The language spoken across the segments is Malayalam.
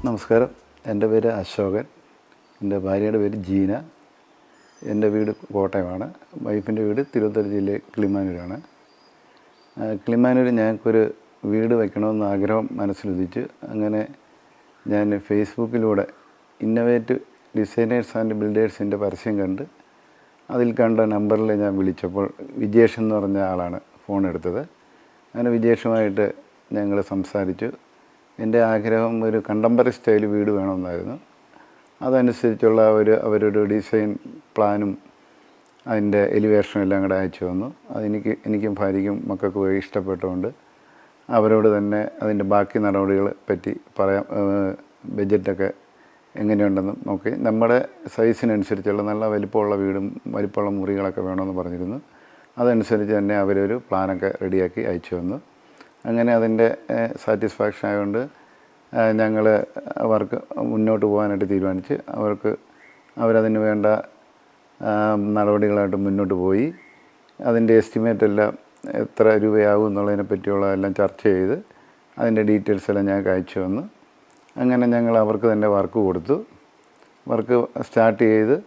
നമസ്കാരം. എൻ്റെ പേര് അശോകൻ. എൻ്റെ ഭാര്യയുടെ പേര് ജീന. എൻ്റെ വീട് കോട്ടയമാണ്. വൈഫിൻ്റെ വീട് തിരുവനന്തപുരം ജില്ലയിൽ കിളിമാനൂരാണ്. കിളിമാനൂർ ഞങ്ങൾക്കൊരു വീട് വയ്ക്കണമെന്ന് ആഗ്രഹം മനസ്സിലുദിച്ചു. അങ്ങനെ ഞാൻ ഫേസ്ബുക്കിലൂടെ ഇന്നവേറ്റീവ് ഡിസൈനേഴ്സ് ആൻഡ് ബിൽഡേഴ്സിൻ്റെ പരസ്യം കണ്ട് അതിൽ കണ്ട നമ്പറിൽ ഞാൻ വിളിച്ചപ്പോൾ വിജേഷ് എന്ന് പറഞ്ഞ ആളാണ് ഫോൺ എടുത്തത്. അങ്ങനെ വിജേഷുമായിട്ട് ഞങ്ങൾ സംസാരിച്ചു. എൻ്റെ ആഗ്രഹം ഒരു കണ്ടംപററി സ്റ്റൈൽ വീട് വേണമെന്നായിരുന്നു. അതനുസരിച്ചുള്ള അവരൊരു ഡിസൈൻ പ്ലാനും അതിൻ്റെ എലിവേഷനും എല്ലാം കൂടെ അയച്ചു തന്നു. എനിക്കും ഭാര്യയ്ക്കും മക്കൾക്കും ഇഷ്ടപ്പെട്ടുകൊണ്ട് അവരോട് തന്നെ അതിൻ്റെ ബാക്കി നടപടികളെ പറ്റി പറയാം. ബഡ്ജറ്റൊക്കെ എങ്ങനെയുണ്ടെന്ന് നോക്കി നമ്മുടെ സൈസിനനുസരിച്ചുള്ള നല്ല വലിപ്പമുള്ള വീടും വലിപ്പമുള്ള മുറികളൊക്കെ വേണമെന്ന് പറഞ്ഞിരുന്നു. അതനുസരിച്ച് തന്നെ അവരൊരു പ്ലാനൊക്കെ റെഡിയാക്കി അയച്ചു തന്നു. അങ്ങനെ അതിൻ്റെ സാറ്റിസ്ഫാക്ഷൻ ആയതുകൊണ്ട് ഞങ്ങൾ അവർക്ക് മുന്നോട്ട് പോകാനായിട്ട് തീരുമാനിച്ച് അവരതിന് വേണ്ട നടപടികളായിട്ട് മുന്നോട്ട് പോയി. അതിൻ്റെ എസ്റ്റിമേറ്റ് എല്ലാം എത്ര രൂപയാകും എന്നുള്ളതിനെ പറ്റിയുള്ള എല്ലാം ചർച്ച ചെയ്ത് അതിൻ്റെ ഡീറ്റെയിൽസ് എല്ലാം ഞങ്ങൾക്ക് അയച്ചു വന്നു. അങ്ങനെ ഞങ്ങൾ അവർക്ക് തന്നെ വർക്ക് കൊടുത്തു. വർക്ക് സ്റ്റാർട്ട് ചെയ്ത്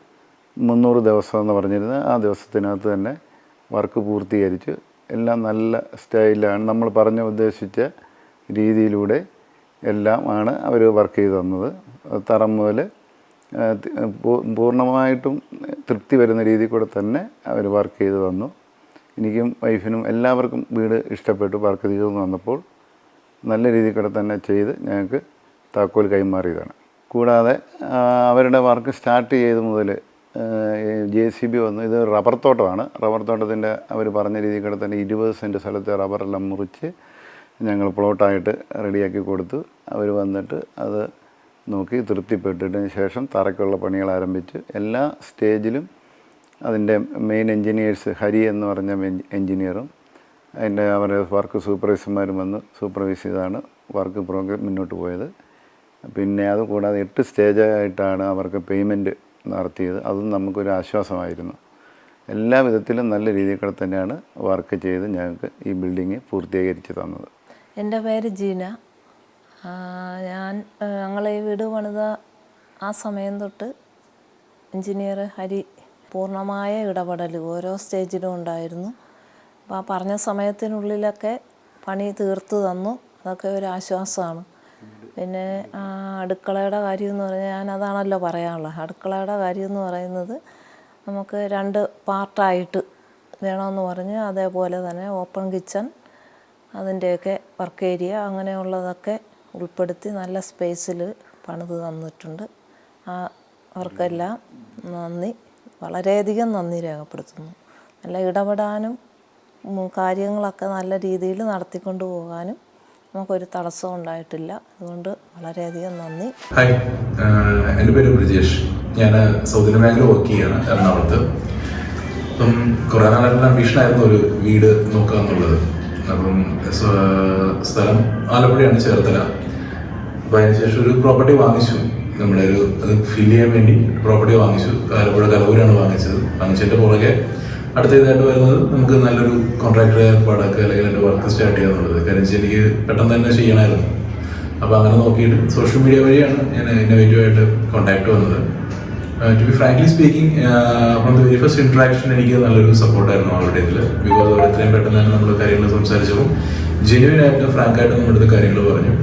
300 ദിവസം എന്ന് പറഞ്ഞിരുന്നത് ആ ദിവസത്തിനകത്ത് തന്നെ വർക്ക് പൂർത്തീകരിച്ചു. എല്ലാം നല്ല സ്റ്റൈലാണ്, നമ്മൾ ഉദ്ദേശിച്ച രീതിയിലൂടെ എല്ലാം ആണ് അവർ വർക്ക് ചെയ്ത് തന്നത്. തറം മുതൽ പൂർണ്ണമായിട്ടും തൃപ്തി വരുന്ന രീതിയിൽ കൂടെ തന്നെ അവർ വർക്ക് ചെയ്ത് തന്നു. എനിക്കും വൈഫിനും എല്ലാവർക്കും വീട് ഇഷ്ടപ്പെട്ടു. വർക്ക് തീർന്നു വന്നപ്പോൾ നല്ല രീതിയിൽ കൂടെ തന്നെ ചെയ്ത് ഞങ്ങൾക്ക് താക്കോൽ കൈമാറിയതാണ്. കൂടാതെ അവരുടെ വർക്ക് സ്റ്റാർട്ട് ചെയ്ത് മുതൽ JCB വന്നു. ഇത് റബ്ബർ തോട്ടമാണ്. റബ്ബർ തോട്ടത്തിൻ്റെ അവർ പറഞ്ഞ രീതിയിൽ കൂടെ തന്നെ 20 സെൻറ്റ് സ്ഥലത്തെ റബ്ബറെല്ലാം മുറിച്ച് ഞങ്ങൾ പ്ലോട്ടായിട്ട് റെഡിയാക്കി കൊടുത്തു. അവർ വന്നിട്ട് അത് നോക്കി തൃപ്തിപ്പെട്ടിട്ടതിന് ശേഷം തറയ്ക്കുള്ള പണികൾ ആരംഭിച്ച് എല്ലാ സ്റ്റേജിലും അതിൻ്റെ മെയിൻ എൻജിനീയേഴ്സ് ഹരി എന്ന് പറഞ്ഞ എൻജിനീയറും അവരുടെ വർക്ക് സൂപ്പർവൈസർമാരും വന്ന് സൂപ്പർവൈസ് ചെയ്താണ് വർക്ക് പ്രോഗ്രാം മുന്നോട്ട് പോയത്. പിന്നെ അതുകൂടാതെ 8 സ്റ്റേജായിട്ടാണ് അവർക്ക് പേയ്മെൻറ്റ് നടത്തിയത്. അതും നമുക്കൊരു ആശ്വാസമായിരുന്നു. എല്ലാ വിധത്തിലും നല്ല രീതിയിൽ കൂടെ തന്നെയാണ് വർക്ക് ചെയ്ത് ഞങ്ങൾക്ക് ഈ ബിൽഡിങ് പൂർത്തീകരിച്ച് തന്നത്. എൻ്റെ പേര് ജീന. ഞങ്ങൾ ഈ വീട് പണിത ആ സമയം തൊട്ട് എൻജിനീയർ ഹരി പൂർണ്ണമായ ഇടപെടൽ ഓരോ സ്റ്റേജിലും ഉണ്ടായിരുന്നു. അപ്പോൾ ആ പറഞ്ഞ സമയത്തിനുള്ളിലൊക്കെ പണി തീർത്തു തന്നു. അതൊക്കെ ഒരു ആശ്വാസമാണ്. പിന്നെ അടുക്കളയുടെ കാര്യം എന്ന് പറഞ്ഞാൽ ഞാനതാണല്ലോ പറയാനുള്ളത്. അടുക്കളയുടെ കാര്യം എന്ന് പറയുന്നത് നമുക്ക് 2 പാർട്ടായിട്ട് വേണമെന്ന് പറഞ്ഞ് അതേപോലെ തന്നെ ഓപ്പൺ കിച്ചൺ അതിൻ്റെയൊക്കെ വർക്ക് ഏരിയ അങ്ങനെയുള്ളതൊക്കെ ഉൾപ്പെടുത്തി നല്ല സ്പേസിൽ പണിത് തന്നിട്ടുണ്ട്. അവർക്കെല്ലാം നന്ദി, വളരെയധികം നന്ദി രേഖപ്പെടുത്തുന്നു. നല്ല ഇടപെടാനും കാര്യങ്ങളൊക്കെ നല്ല രീതിയിൽ നടത്തിക്കൊണ്ട് പോകാനും നമുക്കൊരു തടസ്സം ഉണ്ടായിട്ടില്ല. അതുകൊണ്ട് വളരെയധികം നന്ദി. ഹായ്, എൻ്റെ പേര് ബ്രിജേഷ്. ഞാൻ സൗത്ത് ഇന്ത്യൻ ബാങ്കിൽ വർക്ക് ചെയ്യാണ് എറണാകുളത്ത്. അപ്പം കുറേ നാളായിട്ടുള്ള അംബീഷനായിരുന്നു ഒരു വീട് നോക്കുക എന്നുള്ളത്. അപ്പം സ്ഥലം ആലപ്പുഴയാണ്, ചേർത്തല. അപ്പോൾ അതിനുശേഷം ഒരു പ്രോപ്പർട്ടി വാങ്ങിച്ചു. നമ്മുടെ അത് ഫില്ല് ചെയ്യാൻ വേണ്ടി പ്രോപ്പർട്ടി വാങ്ങിച്ചു. ആലപ്പുഴ കലവൂരാണ് വാങ്ങിച്ചത്. വാങ്ങിച്ചതിൻ്റെ പുറകെ അടുത്ത ഇതായിട്ട് വരുന്നത് നമുക്ക് നല്ലൊരു കോൺട്രാക്ടറെ ഏർപ്പാടാക്കുക അല്ലെങ്കിൽ എൻ്റെ വർക്ക് സ്റ്റാർട്ട് ചെയ്യുക എന്നുള്ളത്. കാര്യം എനിക്ക് പെട്ടെന്ന് തന്നെ ചെയ്യണമായിരുന്നു. അപ്പോൾ അങ്ങനെ നോക്കിയിട്ട് സോഷ്യൽ മീഡിയ വഴിയാണ് ഞാൻ ഇന്നോവേറ്റീവായിട്ട് കോൺടാക്ട് വന്നത്. To be frankly speaking, from the very first interaction എനിക്ക് നല്ലൊരു സപ്പോർട്ടായിരുന്നു അവരുടെ ഇതിൽ. ബിക്കോസ് അവർ എത്രയും പെട്ടെന്ന് തന്നെ നമ്മൾ കാര്യങ്ങൾ സംസാരിച്ചപ്പോൾ ജെന്യുവിനായിട്ട് ഫ്രാങ്കായിട്ട് നമ്മുടെ കാര്യങ്ങൾ പറഞ്ഞു.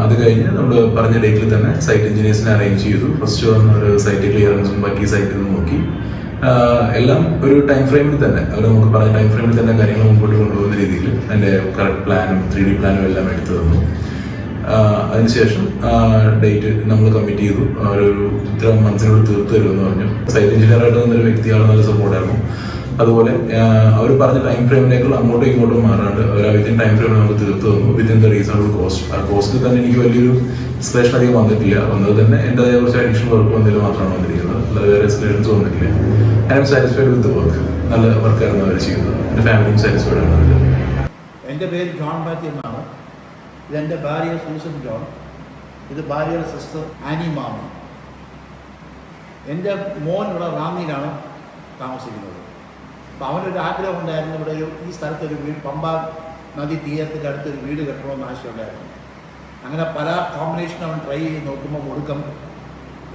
അത് കഴിഞ്ഞ് നമ്മൾ പറഞ്ഞ ഡേറ്റിൽ തന്നെ സൈറ്റ് എഞ്ചിനീയേഴ്സിനെ അറേഞ്ച് ചെയ്തു. ഫസ്റ്റ് വന്നൊരു സൈറ്റ് ക്ലിയറൻസും ബാക്കി സൈറ്റിൽ നിന്ന് നോക്കി എല്ലാം ഒരു ടൈം ഫ്രെയിമിൽ തന്നെ അവർ നമുക്ക് പറഞ്ഞ ടൈം ഫ്രെയിമിൽ തന്നെ കാര്യങ്ങൾ മുമ്പോട്ട് കൊണ്ടുപോകുന്ന രീതിയിൽ അതിൻ്റെ കറക്റ്റ് പ്ലാനും 3D പ്ലാനും എല്ലാം എടുത്തു തന്നു. അതിനുശേഷം ഡേറ്റ് നമ്മൾ കമ്മിറ്റ് ചെയ്തു. ഒരു ഇത്ര മന്ത്സിനോട് തീർത്ത് തരുമെന്ന് പറഞ്ഞു. സൈറ്റ് എഞ്ചിനീയറായിട്ട് വന്നൊരു വ്യക്തിയാണ്, നല്ല സപ്പോർട്ടായിരുന്നു. അതുപോലെ അവർ പറഞ്ഞ ടൈം ഫ്രെയിമിനേക്കാൾ അങ്ങോട്ടും ഇങ്ങോട്ടും മാറാണ്ട് അവർ വിത്തിൻ ടൈം ഫ്രെയിമിൽ നമുക്ക് തീർത്ത് തന്നു. Within the reasonable cost. ആ കോസ്റ്റിൽ തന്നെ എനിക്ക് വലിയൊരു എക്സ്പ്ലേഷൻ അധികം വന്നിട്ടില്ല. വന്നത് തന്നെ എൻ്റെ കുറച്ച് അഡീഷണൽ വർക്ക് വന്നതിൽ മാത്രമാണ് വന്നിരിക്കുന്നത്. അല്ലാതെ വേറെ എക്സ്പ്ലേഷൻസ് വന്നിട്ടില്ല. I am satisfied with the work. നല്ല വർക്കായിരുന്നു അവർ ചെയ്യുന്നത്. എൻ്റെ ഫാമിലിയും സാറ്റിസ്ഫൈഡ് ആണ് അതിൽ. എൻ്റെ പേര് ജോൺ ബാറ്റി എന്നാണ്. ഇതെൻ്റെ ഭാര്യ സൂസൻ ജോൺ. ഇത് ഭാര്യയുടെ സിസ്റ്റർ ആനി മാമി. എൻ്റെ മോൻ ഇവിടെ റാന്നിയിലാണ് താമസിക്കുന്നത്. അപ്പോൾ അവനൊരു ആഗ്രഹം ഉണ്ടായിരുന്നു, ഇവിടെ ഈ സ്ഥലത്തൊരു വീട്, പമ്പ നദി തീരത്തിൻ്റെ അടുത്തൊരു വീട് കെട്ടണമെന്ന് ആവശ്യമുണ്ടായിരുന്നു. അങ്ങനെ പല കോമ്പിനേഷൻ അവൻ ട്രൈ ചെയ്ത് നോക്കുമ്പോൾ ഒടുക്കം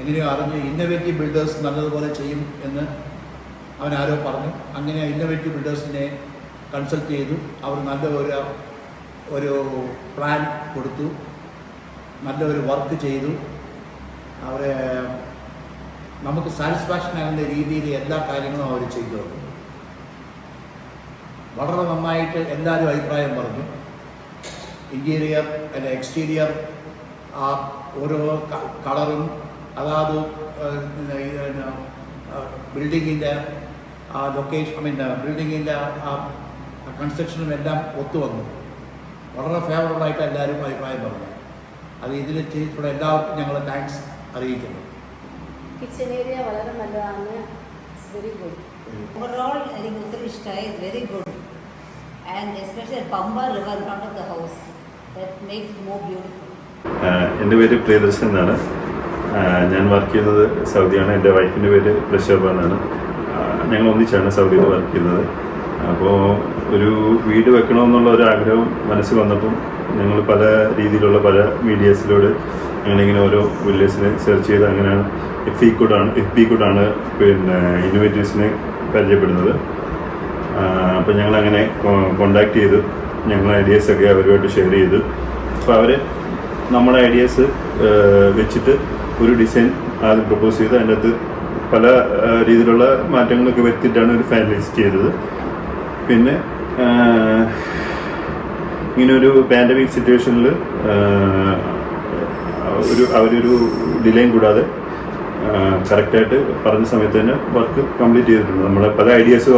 എങ്ങനെയോ അറിഞ്ഞ് ഇന്നോവേറ്റീവ് ബിൽഡേഴ്സ് നല്ലതുപോലെ ചെയ്യും എന്ന് അവൻ ആരോ പറഞ്ഞു. അങ്ങനെ ഇന്നോവേറ്റീവ് ബിൽഡേഴ്സിനെ കൺസൾട്ട് ചെയ്തു. അവർ നല്ല ഒരു പ്ലാൻ കൊടുത്തു, നല്ലൊരു വർക്ക് ചെയ്തു. അവരെ നമുക്ക് സാറ്റിസ്ഫാക്ഷൻ ആകുന്ന രീതിയിൽ എല്ലാ കാര്യങ്ങളും അവർ ചെയ്തു. വളരെ നന്നായിട്ട് എല്ലാവരും അഭിപ്രായം പറഞ്ഞു. ഇൻറ്റീരിയർ അല്ല എക്സ്റ്റീരിയർ ആ ഓരോ കളറും അതാത് ബിൽഡിങ്ങിൻ്റെ ആ ലൊക്കേഷൻ ബിൽഡിങ്ങിൻ്റെ ആ കൺസ്ട്രക്ഷനും എല്ലാം ഒത്തുവന്നു. വളരെ ഫേവറബിളായിട്ട് എല്ലാവരും അഭിപ്രായം പറഞ്ഞു. അത് ഇതിൽ ചെയ്തിട്ടുള്ള എല്ലാവർക്കും ഞങ്ങൾ താങ്ക്സ് അറിയിക്കുന്നു. കിച്ചൺ ഏരിയ വളരെ നല്ലതാണ്. It's very good. ഓവറോൾ എനിക്ക് ഒത്തിരി ഇഷ്ടമായി. It's very good and especially Pampa river front of the house that makes it more beautiful. എൻ്റെ പേര് പ്രിയദർശൻ എന്നാണ്. ഞാൻ വർക്ക് ചെയ്യുന്നത് സൗദിയാണ്. എൻ്റെ വൈഫിൻ്റെ പേര് പ്രശോഭ എന്നാണ്. ഞങ്ങൾ ഒന്നിച്ചാണ് സൗദിയിൽ വർക്ക് ചെയ്യുന്നത്. അപ്പോൾ ഒരു വീട് വെക്കണമെന്നുള്ള ഒരു ആഗ്രഹം മനസ്സിൽ വന്നപ്പം ഞങ്ങൾ പല രീതിയിലുള്ള പല മീഡിയസിലൂടെ ഞങ്ങളിങ്ങനെ ഓരോ വില്ലേജിനെ സെർച്ച് ചെയ്ത് അങ്ങനെയാണ് എഫ് ബി കൂടാണ് പിന്നെ ഇന്നോവേറ്റീവ്സിനെ പരിചയപ്പെടുന്നത്. അപ്പോൾ ഞങ്ങളങ്ങനെ കോണ്ടാക്ട് ചെയ്തു. ഞങ്ങൾ ഐഡിയാസൊക്കെ അവരുമായിട്ട് ഷെയർ ചെയ്തു. അപ്പോൾ അവർ നമ്മുടെ ഐഡിയാസ് വെച്ചിട്ട് ഒരു ഡിസൈൻ ആദ്യം പ്രപ്പോസ് ചെയ്ത് അതിൻ്റെ അകത്ത് പല രീതിയിലുള്ള മാറ്റങ്ങളൊക്കെ വരുത്തിയിട്ടാണ് ഒരു ഫൈനലൈസ് ചെയ്തത്. പിന്നെ ഇങ്ങനൊരു പാൻഡമിക് സിറ്റുവേഷനിൽ അവരൊരു ഡിലേയും കൂടാതെ കറക്റ്റായിട്ട് പറഞ്ഞ സമയത്ത് തന്നെ വർക്ക് കംപ്ലീറ്റ് ചെയ്തിട്ടുണ്ട്. നമ്മളെ പല ഐഡിയാസും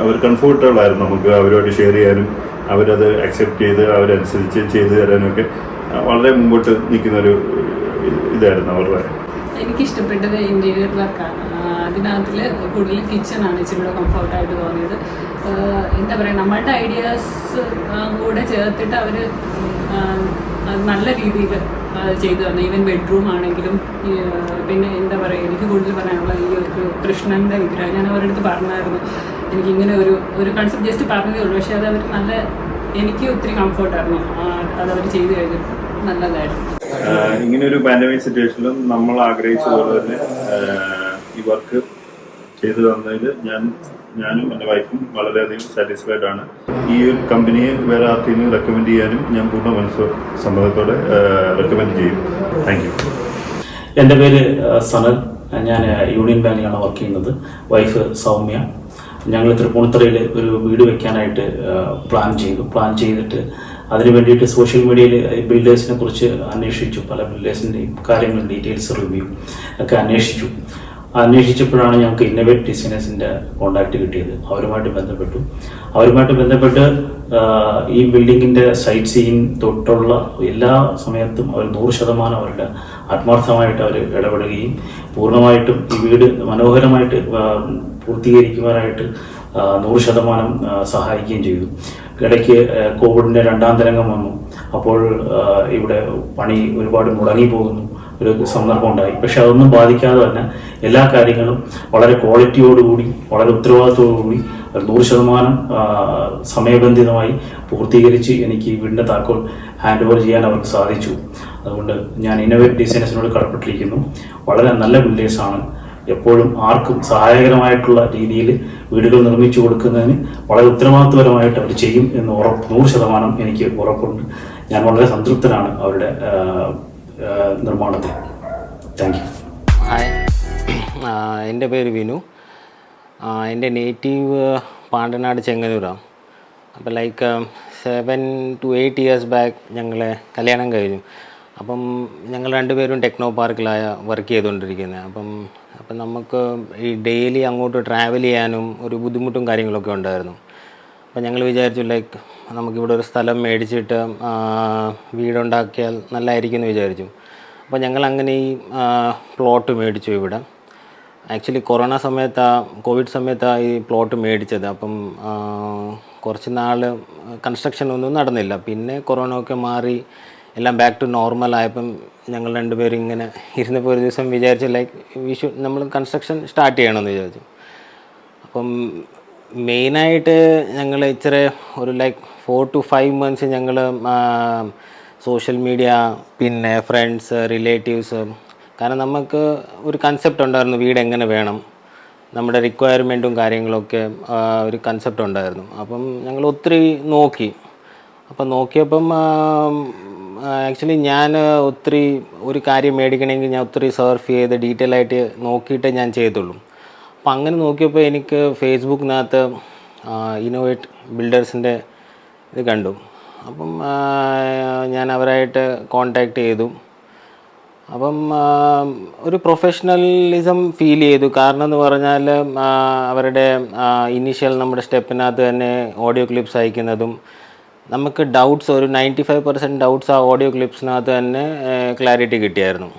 അവർ കംഫർട്ടബിൾ ആയിരുന്നു നമുക്ക് അവരുമായിട്ട് ഷെയർ ചെയ്യാനും അവരത് അക്സെപ്റ്റ് ചെയ്ത് അവരനുസരിച്ച് ചെയ്തു തരാനൊക്കെ വളരെ മുമ്പോട്ട് നിൽക്കുന്നൊരു ഇതായിരുന്നു അവരുടെ. എനിക്കിഷ്ടപ്പെട്ടത് ഇൻറ്റീരിയർ വർക്കാണ്. അതിനകത്തിൽ കൂടുതൽ കിച്ചണാണ് ഇച്ചിരി കൂടെ കംഫർട്ടായിട്ട് തോന്നിയത്. എന്താ പറയുക, നമ്മളുടെ ഐഡിയാസ് കൂടെ ചേർത്തിട്ട് അവർ നല്ല രീതിയിൽ ചെയ്തു തന്നു. ഈവൻ ബെഡ്റൂം ആണെങ്കിലും. പിന്നെ എന്താ പറയുക, എനിക്ക് കൂടുതൽ പറയാനുള്ള ഈ ഒരു കൃഷ്ണൻ്റെ വിഗ്രഹം ഞാൻ അവരുടെ അടുത്ത് പറഞ്ഞായിരുന്നു. എനിക്കിങ്ങനെ ഒരു കൺസെപ്റ്റ് ജസ്റ്റ് പറഞ്ഞതേ ഉള്ളൂ. പക്ഷേ അത് അവർ നല്ല, എനിക്ക് ഒത്തിരി കംഫർട്ടായിരുന്നു അതവർ ചെയ്തു കഴിഞ്ഞു. നല്ലതായിരുന്നു. ഇങ്ങനെ ഒരു പാൻഡമിക് സിറ്റുവേഷനിലും നമ്മൾ ആഗ്രഹിച്ച പോലെ തന്നെ ഈ വർക്ക് ചെയ്തു തന്നതിൽ ഞാനും എൻ്റെ വൈഫും വളരെയധികം സാറ്റിസ്ഫൈഡ് ആണ്. ഈ ഒരു കമ്പനിയെ വേറെ ആർക്കെങ്കിലും റെക്കമെൻഡ് ചെയ്യാനും ഞാൻ പൂർണ്ണ സമ്മതത്തോടെ റെക്കമെൻഡ് ചെയ്യും. Thank you. എൻ്റെ പേര് സനൽ. ഞാൻ യൂണിയൻ ബാങ്കിലാണ് വർക്ക് ചെയ്യുന്നത്. വൈഫ് സൗമ്യ. ഞങ്ങൾ തൃപ്പൂണിത്തുറയിൽ ഒരു വീട് വെക്കാനായിട്ട് പ്ലാൻ ചെയ്തിട്ട് അതിന് വേണ്ടിയിട്ട് സോഷ്യൽ മീഡിയയിൽ ബിൽഡേഴ്സിനെ കുറിച്ച് അന്വേഷിച്ചു. പല ബിൽഡേഴ്സിൻ്റെയും കാര്യങ്ങൾ ഡീറ്റെയിൽസ് റിവ്യൂ ഒക്കെ അന്വേഷിച്ചപ്പോഴാണ് ഞങ്ങൾക്ക് ഇന്നോവേറ്റ് ഡിസൈനേഴ്സിൻ്റെ കോൺടാക്റ്റ് കിട്ടിയത്. അവരുമായിട്ട് ബന്ധപ്പെട്ട് ഈ ബിൽഡിങ്ങിൻ്റെ സൈറ്റ് സീയിങ് തൊട്ടുള്ള എല്ലാ സമയത്തും അവർ 100% അവരുടെ ആത്മാർത്ഥമായിട്ട് അവർ ഇടപെടുകയും പൂർണ്ണമായിട്ടും ഈ വീട് മനോഹരമായിട്ട് പൂർത്തീകരിക്കുവാനായിട്ട് 100% സഹായിക്കുകയും ചെയ്തു. ഇടയ്ക്ക് കോവിഡിൻ്റെ 2ാം തരംഗം വന്നു. അപ്പോൾ ഇവിടെ പണി ഒരുപാട് മുടങ്ങിപ്പോകുന്നു ഒരു സന്ദർഭം ഉണ്ടായി. പക്ഷെ അതൊന്നും ബാധിക്കാതെ തന്നെ എല്ലാ കാര്യങ്ങളും വളരെ ക്വാളിറ്റിയോടുകൂടി വളരെ ഉത്തരവാദിത്തോടുകൂടി 100% സമയബന്ധിതമായി പൂർത്തീകരിച്ച് എനിക്ക് ഈ വീടിൻ്റെ താക്കോൽ ഹാൻഡ് ഓവർ ചെയ്യാൻ അവർക്ക് സാധിച്ചു. അതുകൊണ്ട് ഞാൻ ഇന്നോവേറ്റ് ഡിസൈനേഴ്സിനോട് കടപ്പെട്ടിരിക്കുന്നു. വളരെ നല്ല ബിൽഡേഴ്സാണ്. എപ്പോഴും ആർക്കും സഹായകരമായിട്ടുള്ള രീതിയിൽ വീടുകൾ നിർമ്മിച്ചു കൊടുക്കുന്നതിന് വളരെ ഉത്തരവാദിത്വപരമായിട്ട് അവർ ചെയ്യും എന്ന് 100% എനിക്ക് ഉറപ്പുണ്ട്. ഞാൻ വളരെ സംതൃപ്തനാണ് അവരുടെ നിർമ്മാണത്തിൽ. Thank you. ഹായ്, എൻ്റെ പേര് വിനു. എൻ്റെ നേറ്റീവ് പാണ്ടനാട് ചെങ്ങന്നൂരാണ്. അപ്പോൾ 7 to 8 years ബാക്ക് ഞങ്ങളെ കല്യാണം കഴിഞ്ഞു. അപ്പം ഞങ്ങൾ രണ്ടുപേരും ടെക്നോ പാർക്കിലായ വർക്ക് ചെയ്തുകൊണ്ടിരിക്കുന്നത്. അപ്പം നമുക്ക് ഈ ഡെയിലി അങ്ങോട്ട് ട്രാവൽ ചെയ്യാനും ഒരു ബുദ്ധിമുട്ടും കാര്യങ്ങളൊക്കെ ഉണ്ടായിരുന്നു. അപ്പം ഞങ്ങൾ വിചാരിച്ചു നമുക്കിവിടെ ഒരു സ്ഥലം മേടിച്ചിട്ട് വീടുണ്ടാക്കിയാൽ നല്ലതായിരിക്കും എന്ന് വിചാരിച്ചു. അപ്പോൾ ഞങ്ങൾ അങ്ങനെ ഈ പ്ലോട്ട് മേടിച്ചു ഇവിടെ. ആക്ച്വലി കോവിഡ് സമയത്താണ് ഈ പ്ലോട്ട് മേടിച്ചത്. അപ്പം കുറച്ച് നാൾ കൺസ്ട്രക്ഷൻ ഒന്നും നടന്നില്ല. പിന്നെ കൊറോണ ഒക്കെ മാറി എല്ലാം ബാക്ക് ടു നോർമൽ ആയപ്പം ഞങ്ങൾ രണ്ടുപേരും ഇങ്ങനെ ഇരുന്നപ്പോൾ ഒരു ദിവസം വിചാരിച്ചു നമ്മൾ കൺസ്ട്രക്ഷൻ സ്റ്റാർട്ട് ചെയ്യണമെന്ന് വിചാരിച്ചു. അപ്പം മെയിനായിട്ട് ഞങ്ങൾ ഇച്ചിരി ഒരു 4 to 5 months ഞങ്ങൾ സോഷ്യൽ മീഡിയ, പിന്നെ ഫ്രണ്ട്സ്, റിലേറ്റീവ്സ്. കാരണം നമുക്ക് ഒരു കൺസെപ്റ്റ് ഉണ്ടായിരുന്നു വീട് എങ്ങനെ വേണം, നമ്മുടെ റിക്വയർമെൻറ്റും കാര്യങ്ങളൊക്കെ ഒരു കൺസെപ്റ്റ് ഉണ്ടായിരുന്നു. അപ്പം ഞങ്ങൾ ഒത്തിരി നോക്കി. അപ്പം നോക്കിയപ്പം ആക്ച്വലി ഞാൻ ഒത്തിരി ഒരു കാര്യം മേടിക്കണമെങ്കിൽ ഞാൻ ഒത്തിരി സർഫ് ചെയ്ത് ഡീറ്റെയിൽ ആയിട്ട് നോക്കിയിട്ടേ ഞാൻ ചെയ്യത്തുള്ളൂ. അപ്പം അങ്ങനെ നോക്കിയപ്പോൾ എനിക്ക് ഫേസ്ബുക്കിനകത്ത് ഇന്നോവേറ്റ് ബിൽഡേഴ്സിൻ്റെ ഇത് കണ്ടു. അപ്പം ഞാൻ അവരായിട്ട് കോണ്ടാക്ട് ചെയ്തു. അപ്പം ഒരു പ്രൊഫഷണലിസം ഫീൽ ചെയ്തു. കാരണം എന്ന് പറഞ്ഞാൽ അവരുടെ ഇനീഷ്യൽ നമ്മുടെ സ്റ്റെപ്പിനകത്ത് തന്നെ ഓഡിയോ ക്ലിപ്സ് അയക്കുന്നതും നമുക്ക് ഡൗട്ട്സ് ഒരു 95% ഡൗട്ട്സ് ആ ഓഡിയോ ക്ലിപ്സിനകത്ത് തന്നെ ക്ലാരിറ്റി കിട്ടിയായിരുന്നു.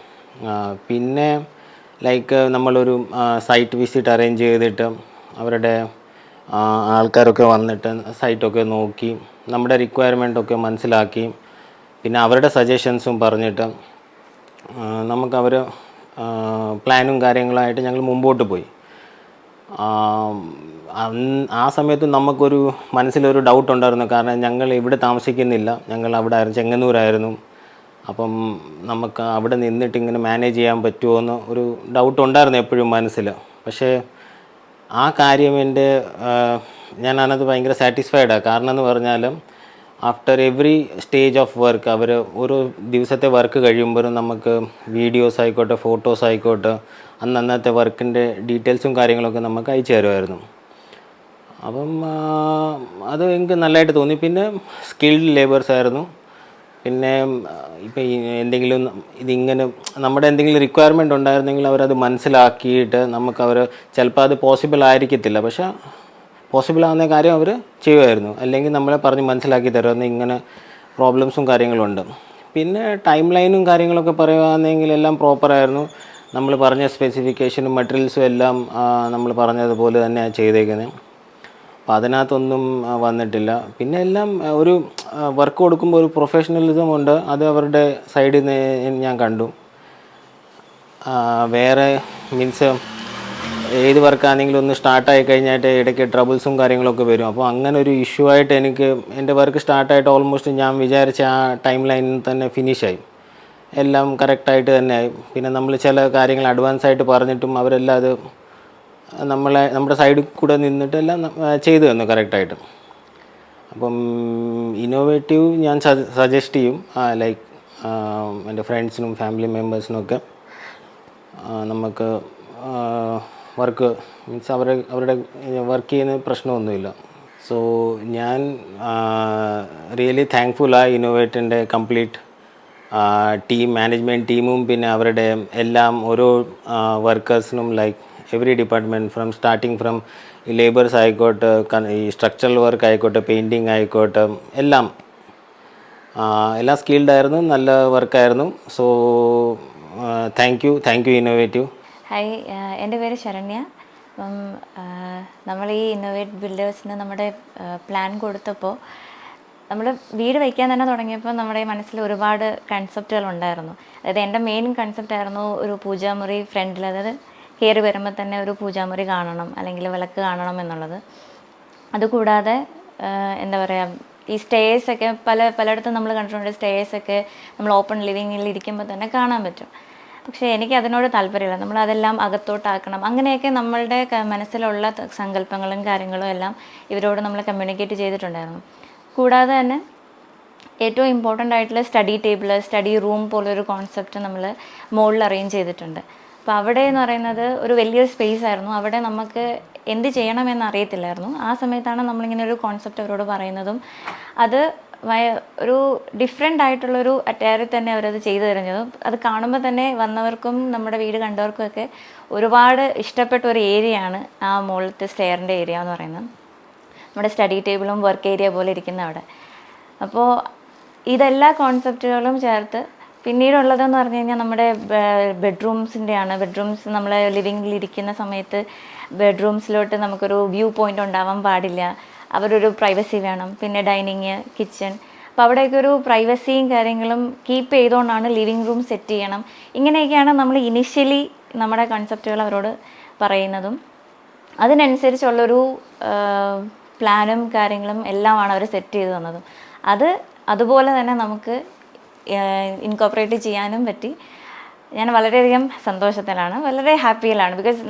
പിന്നെ ലൈക്ക് നമ്മളൊരു സൈറ്റ് വിസിറ്റ് അറേഞ്ച് ചെയ്തിട്ട് അവരുടെ ആൾക്കാരൊക്കെ വന്നിട്ട് സൈറ്റൊക്കെ നോക്കി നമ്മുടെ റിക്വയർമെൻറ്റൊക്കെ മനസ്സിലാക്കി പിന്നെ അവരുടെ സജഷൻസും പറഞ്ഞിട്ട് നമുക്കവർ പ്ലാനും കാര്യങ്ങളായിട്ട് ഞങ്ങൾ മുമ്പോട്ട് പോയി. ആ സമയത്ത് നമുക്കൊരു മനസ്സിലൊരു ഡൗട്ട് ഉണ്ടായിരുന്നു. കാരണം ഞങ്ങൾ ഇവിടെ താമസിക്കുന്നില്ല, ഞങ്ങൾ അവിടെ ചെങ്ങന്നൂരായിരുന്നു. അപ്പം നമുക്ക് അവിടെ നിന്നിട്ട് ഇങ്ങനെ മാനേജ് ചെയ്യാൻ പറ്റുമോ എന്ന് ഒരു ഡൗട്ട് ഉണ്ടായിരുന്നു എപ്പോഴും മനസ്സിൽ. പക്ഷേ ആ കാര്യം ഞാൻ അതിനകത്ത് ഭയങ്കര സാറ്റിസ്ഫൈഡാണ്. കാരണം എന്ന് പറഞ്ഞാൽ after every stage of work അവർ ഓരോ ദിവസത്തെ വർക്ക് കഴിയുമ്പോഴും നമുക്ക് വീഡിയോസ് ആയിക്കോട്ടെ, ഫോട്ടോസ് ആയിക്കോട്ടെ, അന്നത്തെ വർക്കിൻ്റെ ഡീറ്റെയിൽസും കാര്യങ്ങളൊക്കെ നമുക്ക് അയച്ചു തരുമായിരുന്നു. അപ്പം അത് എനിക്ക് നല്ലതായിട്ട് തോന്നി. പിന്നെ സ്കിൽഡ് ലേബേഴ്സ് ആയിരുന്നു. പിന്നെ ഇപ്പം എന്തെങ്കിലും ഇതിങ്ങനെ നമ്മുടെ എന്തെങ്കിലും റിക്വയർമെൻറ്റ് ഉണ്ടായിരുന്നെങ്കിൽ അവരത് മനസ്സിലാക്കിയിട്ട് നമുക്കവർ ചിലപ്പോൾ അത് പോസിബിൾ ആയിരിക്കത്തില്ല, പക്ഷേ പോസിബിൾ ആവുന്ന കാര്യം അവർ ചെയ്യുമായിരുന്നു. അല്ലെങ്കിൽ നമ്മളെ പറഞ്ഞ് മനസ്സിലാക്കി തരുമായിരുന്നു ഇങ്ങനെ പ്രോബ്ലംസും കാര്യങ്ങളുണ്ട്. പിന്നെ ടൈം ലൈനും കാര്യങ്ങളൊക്കെ പറയുകയാണെങ്കിൽ എല്ലാം പ്രോപ്പറായിരുന്നു. നമ്മൾ പറഞ്ഞ സ്പെസിഫിക്കേഷനും മെറ്റീരിയൽസും എല്ലാം നമ്മൾ പറഞ്ഞതുപോലെ തന്നെയാണ് ചെയ്തേക്കുന്നത്. അപ്പോൾ അതിനകത്തൊന്നും വന്നിട്ടില്ല. പിന്നെ എല്ലാം ഒരു വർക്ക് കൊടുക്കുമ്പോൾ ഒരു പ്രൊഫഷണലിസം ഉണ്ട്, അത് അവരുടെ സൈഡിൽ നിന്ന് ഞാൻ കണ്ടു. വേറെ മീൻസ് ഏത് വർക്കാണെങ്കിലും ഒന്ന് സ്റ്റാർട്ടായി കഴിഞ്ഞായിട്ട് ഇടയ്ക്ക് ട്രബിൾസും കാര്യങ്ങളൊക്കെ വരും. അപ്പോൾ അങ്ങനെ ഒരു ഇഷ്യൂ ആയിട്ട് എനിക്ക് എൻ്റെ വർക്ക് സ്റ്റാർട്ടായിട്ട് ഓൾമോസ്റ്റ് ഞാൻ വിചാരിച്ച ആ ടൈം ലൈനിൽ തന്നെ ഫിനിഷായി, എല്ലാം കറക്റ്റായിട്ട് തന്നെ ആയി. പിന്നെ നമ്മൾ ചില കാര്യങ്ങൾ അഡ്വാൻസ് ആയിട്ട് പറഞ്ഞിട്ടും അവരെല്ലാം അത് നമ്മുടെ സൈഡിൽ കൂടെ നിന്നിട്ട് എല്ലാം ചെയ്തു തന്നു കറക്റ്റായിട്ട്. അപ്പം ഇന്നോവേറ്റീവ് ഞാൻ സജസ്റ്റ് ചെയ്യും, ലൈക്ക് എൻ്റെ ഫ്രണ്ട്സിനും ഫാമിലി മെമ്പേഴ്സിനൊക്കെ. നമുക്ക് വർക്ക് മീൻസ് അവരുടെ വർക്ക് ചെയ്യുന്ന പ്രശ്നമൊന്നുമില്ല. സോ ഞാൻ റിയലി താങ്ക്ഫുള്ളാണ് ഇന്നോവേറ്റിൻ്റെ കംപ്ലീറ്റ് ടീം, മാനേജ്മെൻറ്റ് ടീമും പിന്നെ അവരുടെ എല്ലാം ഓരോ വർക്കേഴ്സിനും, like every department starting from ഈ ലേബേഴ്സ് ആയിക്കോട്ടെ, ഈ സ്ട്രക്ചറൽ വർക്ക് ആയിക്കോട്ടെ, പെയിൻറ്റിങ് ആയിക്കോട്ടെ, എല്ലാം സ്കിൽഡായിരുന്നു, നല്ല വർക്കായിരുന്നു. So thank you innovative. Hi, എൻ്റെ പേര് ശരണ്യ. അപ്പം നമ്മൾ ഈ ഇന്നോവേറ്റ് ബിൽഡേഴ്സിന് നമ്മുടെ പ്ലാൻ കൊടുത്തപ്പോൾ നമ്മൾ വീട് വയ്ക്കാൻ തന്നെ തുടങ്ങിയപ്പോൾ നമ്മുടെ മനസ്സിൽ ഒരുപാട് കൺസെപ്റ്റുകൾ ഉണ്ടായിരുന്നു. അതായത് എൻ്റെ മെയിൻ കൺസെപ്റ്റ് ആയിരുന്നു ഒരു പൂജാമുറി ഫ്രണ്ടിൽ, അതായത് കയറി വരുമ്പോൾ തന്നെ ഒരു പൂജാമുറി കാണണം അല്ലെങ്കിൽ വിളക്ക് കാണണം എന്നുള്ളത്. അതുകൂടാതെ എന്താ പറയുക, ഈ സ്റ്റേഴ്സൊക്കെ പലയിടത്തും നമ്മൾ കണ്ടിട്ടുണ്ട്. സ്റ്റേഴ്സൊക്കെ നമ്മൾ ഓപ്പൺ ലിവിങ്ങിൽ ഇരിക്കുമ്പോൾ തന്നെ കാണാൻ പറ്റും. പക്ഷേ എനിക്ക് അതിനോട് താല്പര്യമില്ല. നമ്മളതെല്ലാം അകത്തോട്ടാക്കണം. അങ്ങനെയൊക്കെ നമ്മളുടെ മനസ്സിലുള്ള സങ്കല്പങ്ങളും കാര്യങ്ങളും എല്ലാം ഇവരോട് നമ്മൾ കമ്മ്യൂണിക്കേറ്റ് ചെയ്തിട്ടുണ്ടായിരുന്നു. കൂടാതെ തന്നെ ഏറ്റവും ഇമ്പോർട്ടൻ്റ് ആയിട്ടുള്ള സ്റ്റഡി ടേബിൾ, സ്റ്റഡി റൂം പോലൊരു കോൺസെപ്റ്റ് നമ്മൾ മുകളിൽ അറേഞ്ച് ചെയ്തിട്ടുണ്ട്. അപ്പോൾ അവിടെ എന്ന് പറയുന്നത് ഒരു വലിയൊരു സ്പേസ് ആയിരുന്നു. അവിടെ നമുക്ക് എന്ത് ചെയ്യണമെന്ന് അറിയത്തില്ലായിരുന്നു. ആ സമയത്താണ് നമ്മളിങ്ങനെ ഒരു കോൺസെപ്റ്റ് അവരോട് പറയുന്നതും അത് ഒരു ഡിഫറെൻ്റ് ആയിട്ടുള്ളൊരു അറ്റയറിൽ തന്നെ അവരത് ചെയ്തു തരുന്നതും അത് കാണുമ്പോൾ തന്നെ വന്നവർക്കും നമ്മുടെ വീട് കണ്ടവർക്കുമൊക്കെ ഒരുപാട് ഇഷ്ടപ്പെട്ട ഒരു ഏരിയയാണ് ആ മുകളിലത്തെ സ്റ്റെയറിൻ്റെ ഏരിയ എന്ന് പറയുന്നത്. നമ്മുടെ സ്റ്റഡി ടേബിളും വർക്ക് ഏരിയ പോലെ ഇരിക്കുന്ന അവിടെ. അപ്പോൾ ഇതെല്ലാ കോൺസെപ്റ്റുകളും ചേർത്ത് പിന്നീടുള്ളതെന്ന് പറഞ്ഞു കഴിഞ്ഞാൽ നമ്മുടെ ബെഡ്റൂംസിൻ്റെയാണ്. ബെഡ്റൂംസ് നമ്മൾ ലിവിങ്ങിൽ ഇരിക്കുന്ന സമയത്ത് ബെഡ്റൂംസിലോട്ട് നമുക്കൊരു വ്യൂ പോയിൻ്റ് ഉണ്ടാവാൻ പാടില്ല, അവരൊരു പ്രൈവസി വേണം. പിന്നെ ഡൈനിങ്, കിച്ചൺ, അപ്പോൾ അവിടെയൊക്കെ ഒരു പ്രൈവസിയും കാര്യങ്ങളും കീപ്പ് ചെയ്തുകൊണ്ടാണ് ലിവിങ് റൂം സെറ്റ് ചെയ്യണം. ഇങ്ങനെയൊക്കെയാണ് നമ്മൾ ഇനിഷ്യലി നമ്മുടെ കൺസെപ്റ്റുകൾ അവരോട് പറയുന്നതും അതിനനുസരിച്ചുള്ളൊരു പ്ലാനും കാര്യങ്ങളും എല്ലാമാണ് അവർ സെറ്റ് ചെയ്ത് തന്നതും. അതുപോലെ തന്നെ നമുക്ക് ഇൻകോപ്പറേറ്റ് ചെയ്യാനും പറ്റി. ഞാൻ വളരെയധികം സന്തോഷത്തിലാണ്, വളരെ ഹാപ്പിയിലാണ്. ബിക്കോസ്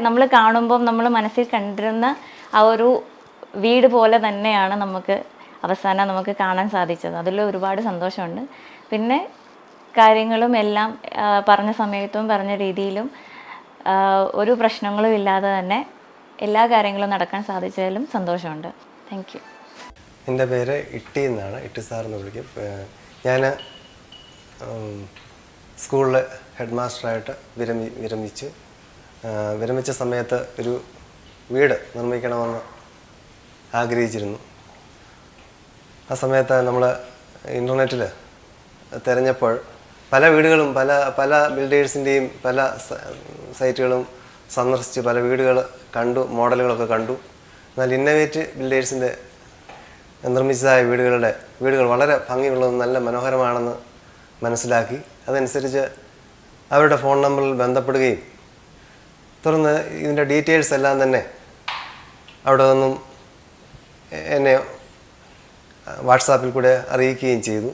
നമ്മൾ കാണുമ്പം നമ്മൾ മനസ്സിൽ കണ്ടിരുന്ന ആ ഒരു വീട് പോലെ തന്നെയാണ് അവസാനം നമുക്ക് കാണാൻ സാധിച്ചത്. അതിൽ ഒരുപാട് സന്തോഷമുണ്ട്. പിന്നെ കാര്യങ്ങളും എല്ലാം പറഞ്ഞ സമയത്തും പറഞ്ഞ രീതിയിലും ഒരു പ്രശ്നങ്ങളും ഇല്ലാതെ തന്നെ എല്ലാ കാര്യങ്ങളും നടക്കാൻ സാധിച്ചതിലും സന്തോഷമുണ്ട്. Thank you. എൻ്റെ പേര് ഇട്ടി എന്നാണ്, ഇട്ടി സാർ എന്ന് വിളിക്കും. ഞാൻ സ്കൂളിൽ ഹെഡ് മാസ്റ്ററായിട്ട് വിരമിച്ച സമയത്ത് ഒരു വീട് നിർമ്മിക്കണമെന്ന് ആഗ്രഹിച്ചിരുന്നു. ആ സമയത്ത് നമ്മൾ ഇൻ്റർനെറ്റിൽ തിരഞ്ഞപ്പോൾ പല വീടുകളും പല ബിൽഡേഴ്സിൻ്റെയും പല സൈറ്റുകളും സന്ദർശിച്ച് പല വീടുകൾ കണ്ടു, മോഡലുകളൊക്കെ കണ്ടു. എന്നാൽ ഇന്നോവേറ്റ് ബിൽഡേഴ്സിൻ്റെ നിർമ്മിച്ചതായ വീടുകൾ വളരെ ഭംഗിയുള്ളതും നല്ല മനോഹരമാണെന്ന് മനസ്സിലാക്കി. അതനുസരിച്ച് അവരുടെ ഫോൺ നമ്പറിൽ ബന്ധപ്പെടുകയും തുടർന്ന് ഇതിൻ്റെ ഡീറ്റെയിൽസ് എല്ലാം തന്നെ അവിടെ നിന്നും എന്നെ വാട്സാപ്പിൽ കൂടെ അറിയിക്കുകയും ചെയ്തു.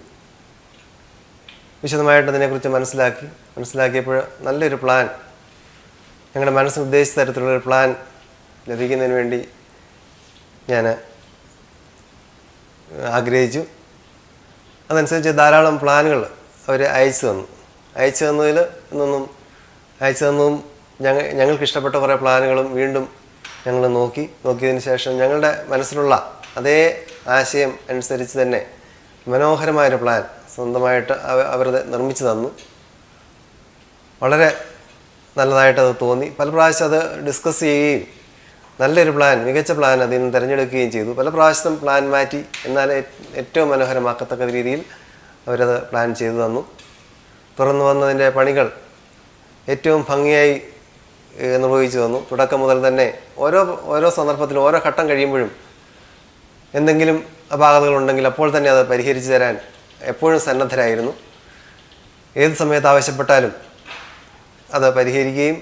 വിശദമായിട്ട് അതിനെക്കുറിച്ച് മനസ്സിലാക്കിയപ്പോൾ നല്ലൊരു പ്ലാൻ, ഞങ്ങളുടെ മനസ്സിൽ ഉദ്ദേശിച്ച തരത്തിലുള്ളൊരു പ്ലാൻ ലഭിക്കുന്നതിന് വേണ്ടി ഞാൻ ആഗ്രഹിച്ചു. അതനുസരിച്ച് ധാരാളം പ്ലാനുകൾ അവർ അയച്ചു തന്നതും ഞങ്ങൾക്ക് ഇഷ്ടപ്പെട്ട കുറേ പ്ലാനുകളും വീണ്ടും ഞങ്ങൾ നോക്കിയതിന് ശേഷം ഞങ്ങളുടെ മനസ്സിലുള്ള അതേ ആശയം അനുസരിച്ച് തന്നെ മനോഹരമായൊരു പ്ലാൻ സ്വന്തമായിട്ട് അവർ നിർമ്മിച്ചു തന്നു. വളരെ നല്ലതായിട്ടത് തോന്നി. പല പ്രാവശ്യം അത് ഡിസ്കസ് ചെയ്യുകയും നല്ലൊരു മികച്ച പ്ലാൻ അതിൽ നിന്ന് തിരഞ്ഞെടുക്കുകയും ചെയ്തു. പല പ്രാവശ്യം പ്ലാൻ മാറ്റി, എന്നാൽ ഏറ്റവും മനോഹരമാക്കത്തക്ക രീതിയിൽ അവരത് പ്ലാൻ ചെയ്തു തന്നു. തുറന്നു വന്നതിൻ്റെ പണികൾ ഏറ്റവും ഭംഗിയായി നിർവഹിച്ചു തന്നു. തുടക്കം മുതൽ തന്നെ ഓരോ സന്ദർഭത്തിലും ഓരോ ഘട്ടം കഴിയുമ്പോഴും എന്തെങ്കിലും അപാകതകളുണ്ടെങ്കിൽ അപ്പോൾ തന്നെ അത് പരിഹരിച്ചു തരാൻ എപ്പോഴും സന്നദ്ധരായിരുന്നു. ഏത് സമയത്ത് ആവശ്യപ്പെട്ടാലും അത് പരിഹരിക്കുകയും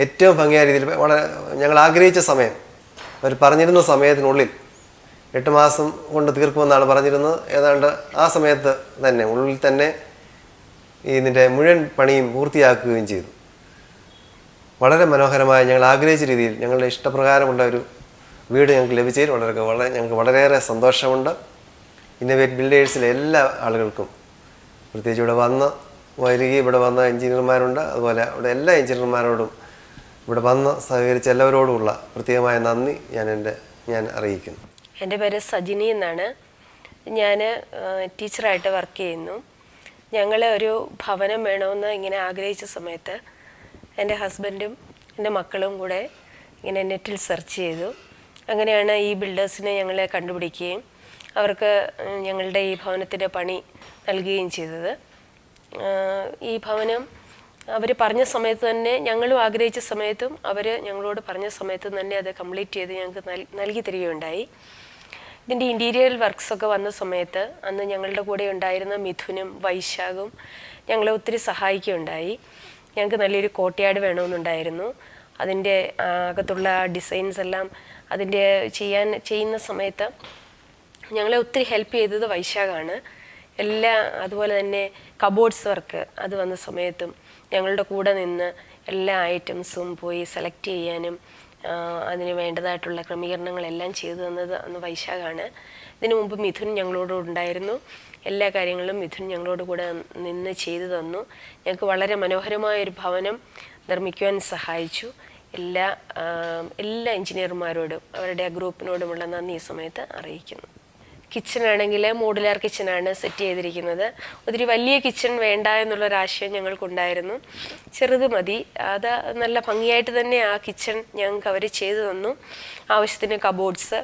ഏറ്റവും ഭംഗിയായ രീതിയിൽ വളരെ ഞങ്ങൾ ആഗ്രഹിച്ച സമയം, അവർ പറഞ്ഞിരുന്ന സമയത്തിനുള്ളിൽ 8 മാസം കൊണ്ട് തീർക്കുമെന്നാണ് പറഞ്ഞിരുന്നത്. ഏതാണ്ട് ആ സമയത്ത് തന്നെ ഉള്ളിൽ തന്നെ ഇതിൻ്റെ മുഴുവൻ പണിയും പൂർത്തിയാക്കുകയും ചെയ്തു. വളരെ മനോഹരമായ ഞങ്ങൾ ആഗ്രഹിച്ച രീതിയിൽ ഞങ്ങളുടെ ഇഷ്ടപ്രകാരമുള്ള ഒരു വീട് ഞങ്ങൾക്ക് ലഭിച്ചതിൽ ഞങ്ങൾക്ക് വളരെയേറെ സന്തോഷമുണ്ട്. ഇന്നോവേറ്റ് ബിൽഡേഴ്സിലെ എല്ലാ ആളുകൾക്കും, പ്രത്യേകിച്ച് ഇവിടെ വന്ന എഞ്ചിനീയർമാരുണ്ട്, അതുപോലെ ഇവിടെ എല്ലാ എഞ്ചിനീയർമാരോടും ഇവിടെ വന്ന് സഹകരിച്ച എല്ലാവരോടുമുള്ള പ്രത്യേകമായ നന്ദി ഞാൻ അറിയിക്കുന്നു. എൻ്റെ പേര് സജിനി എന്നാണ്. ഞാൻ ടീച്ചറായിട്ട് വർക്ക് ചെയ്യുന്നു. ഞങ്ങൾ ഒരു ഭവനം വേണമെന്ന് ഇങ്ങനെ ആഗ്രഹിച്ച സമയത്ത് എൻ്റെ ഹസ്ബൻഡും എൻ്റെ മക്കളും കൂടെ ഇങ്ങനെ നെറ്റിൽ സെർച്ച് ചെയ്തു. അങ്ങനെയാണ് ഈ ബിൽഡേഴ്സിനെ ഞങ്ങളെ കണ്ടുപിടിക്കുകയും അവർക്ക് ഞങ്ങളുടെ ഈ ഭവനത്തിൻ്റെ പണി നൽകുകയും ചെയ്തത്. ഈ ഭവനം അവർ പറഞ്ഞ സമയത്ത് തന്നെ, ഞങ്ങളും ആഗ്രഹിച്ച സമയത്തും അവർ ഞങ്ങളോട് പറഞ്ഞ സമയത്തും തന്നെ അത് കംപ്ലീറ്റ് ചെയ്ത് ഞങ്ങൾക്ക് നൽകി തരികയുണ്ടായി. ഇതിൻ്റെ ഇൻറ്റീരിയർ വർക്ക്സൊക്കെ വന്ന സമയത്ത് അന്ന് ഞങ്ങളുടെ കൂടെ ഉണ്ടായിരുന്ന മിഥുനും വൈശാഖും ഞങ്ങളെ ഒത്തിരി സഹായിക്കുകയുണ്ടായി. ഞങ്ങൾക്ക് നല്ലൊരു കോർട്ട്യാർഡ് വേണമെന്നുണ്ടായിരുന്നു. അതിൻ്റെ അകത്തുള്ള ഡിസൈൻസ് എല്ലാം ചെയ്യുന്ന സമയത്ത് ഞങ്ങളെ ഒത്തിരി ഹെൽപ്പ് ചെയ്തത് വൈശാഖാണ്. അതുപോലെ തന്നെ കബോർഡ്സ് വർക്ക് അത് വന്ന സമയത്തും ഞങ്ങളുടെ കൂടെ നിന്ന് എല്ലാ ഐറ്റംസും പോയി സെലക്ട് ചെയ്യാനും അതിന് വേണ്ടതായിട്ടുള്ള ക്രമീകരണങ്ങളെല്ലാം ചെയ്തു തന്നത് അന്ന് വൈശാഖാണ്. ഇതിനു മുമ്പ് മിഥുൻ ഞങ്ങളോട് ഉണ്ടായിരുന്നു. എല്ലാ കാര്യങ്ങളും മിഥുൻ ഞങ്ങളോട് കൂടെ നിന്ന് ചെയ്തു തന്നു. ഞങ്ങൾക്ക് വളരെ മനോഹരമായൊരു ഭവനം നിർമ്മിക്കുവാൻ സഹായിച്ചു. എല്ലാ എഞ്ചിനീയർമാരോടും അവരുടെ ഗ്രൂപ്പിനോടുമുള്ള നന്ദി ഈ സമയത്ത് അറിയിക്കുന്നു. കിച്ചണാണെങ്കിൽ മോഡുലാർ കിച്ചണാണ് സെറ്റ് ചെയ്തിരിക്കുന്നത്. ഒത്തിരി വലിയ കിച്ചൺ വേണ്ട എന്നുള്ളൊരാശയം ഞങ്ങൾക്കുണ്ടായിരുന്നു. ചെറുത് മതി. അത് നല്ല ഭംഗിയായിട്ട് തന്നെ ആ കിച്ചൺ ഞങ്ങൾക്ക് അവർ ചെയ്തു തന്നു. ആവശ്യത്തിന് കബോർഡ്സ്,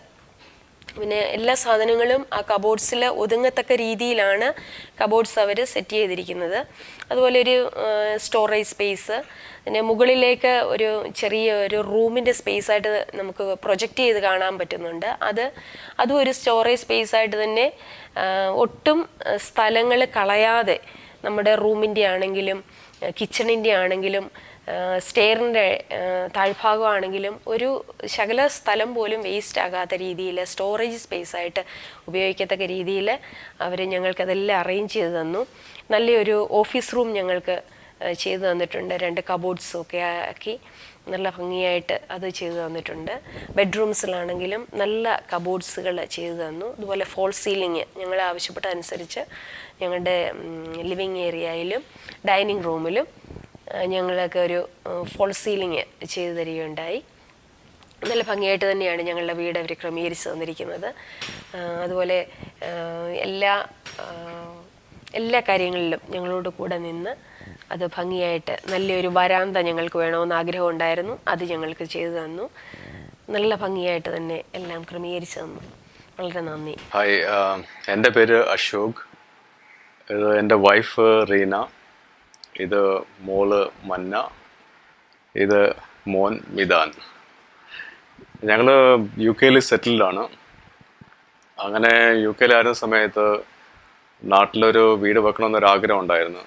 പിന്നെ എല്ലാ സാധനങ്ങളും ആ കബോർഡ്സിൽ ഒതുങ്ങത്തക്ക രീതിയിലാണ് കബോർഡ്സ് അവർ സെറ്റ് ചെയ്തിരിക്കുന്നത്. അതുപോലെ ഒരു സ്റ്റോറേജ് സ്പേസ്, പിന്നെ മുകളിലേക്ക് ചെറിയൊരു റൂമിൻ്റെ സ്പേസായിട്ട് നമുക്ക് പ്രൊജക്റ്റ് ചെയ്ത് കാണാൻ പറ്റുന്നുണ്ട്. അതും ഒരു സ്റ്റോറേജ് സ്പേസായിട്ട് തന്നെ ഒട്ടും സ്ഥലങ്ങൾ കളയാതെ നമ്മുടെ റൂമിൻ്റെ ആണെങ്കിലും കിച്ചണിൻ്റെ ആണെങ്കിലും സ്റ്റെയറിൻ്റെ താഴ്ഭാഗമാണെങ്കിലും ഒരു ശകല സ്ഥലം പോലും വേസ്റ്റ് ആകാത്ത രീതിയിൽ സ്റ്റോറേജ് സ്പേസായിട്ട് ഉപയോഗിക്കത്തക്ക രീതിയിൽ അവർ ഞങ്ങൾക്കതെല്ലാം അറേഞ്ച് ചെയ്ത് തന്നു. നല്ലൊരു ഓഫീസ് റൂം ഞങ്ങൾക്ക് ചെയ്തു തന്നിട്ടുണ്ട്. 2 കബോർഡ്സും ഒക്കെ ആക്കി നല്ല ഭംഗിയായിട്ട് അത് ചെയ്തു തന്നിട്ടുണ്ട്. ബെഡ്റൂംസിലാണെങ്കിലും നല്ല കബോർഡ്സുകൾ ചെയ്തു തന്നു. അതുപോലെ ഫോൾ സീലിംഗ് ഞങ്ങൾ ആവശ്യപ്പെട്ട അനുസരിച്ച് ഞങ്ങളുടെ ലിവിങ് ഏരിയയിലും ഡൈനിങ് റൂമിലും ഞങ്ങൾക്ക് ഒരു ഫോൾ സീലിംഗ് ചെയ്തു തരികയുണ്ടായി. നല്ല ഭംഗിയായിട്ട് തന്നെയാണ് ഞങ്ങളുടെ വീട് അവർ ക്രമീകരിച്ച് തന്നിരിക്കുന്നത്. അതുപോലെ എല്ലാ കാര്യങ്ങളിലും ഞങ്ങളോട് കൂടെ നിന്ന് അത് ഭംഗിയായിട്ട് നല്ലൊരു വരാന്ത ഞങ്ങൾക്ക് വേണമെന്ന് ആഗ്രഹം ഉണ്ടായിരുന്നു. അത് ഞങ്ങൾക്ക് ചെയ്തു തന്നു. നല്ല ഭംഗിയായിട്ട് തന്നെ എല്ലാം ക്രമീകരിച്ച് തന്നു. വളരെ നന്ദി. ഹായ്, എൻ്റെ പേര് അശോക്. ഇത് എൻ്റെ വൈഫ് റീന. ഇത് മോള് മന്ന. ഇത് മോൻ മിതാൻ. ഞങ്ങൾ UK സെറ്റിൽഡാണ്. അങ്ങനെ UK സമയത്ത് നാട്ടിലൊരു വീട് വെക്കണമെന്നൊരാഗ്രഹം ഉണ്ടായിരുന്നു.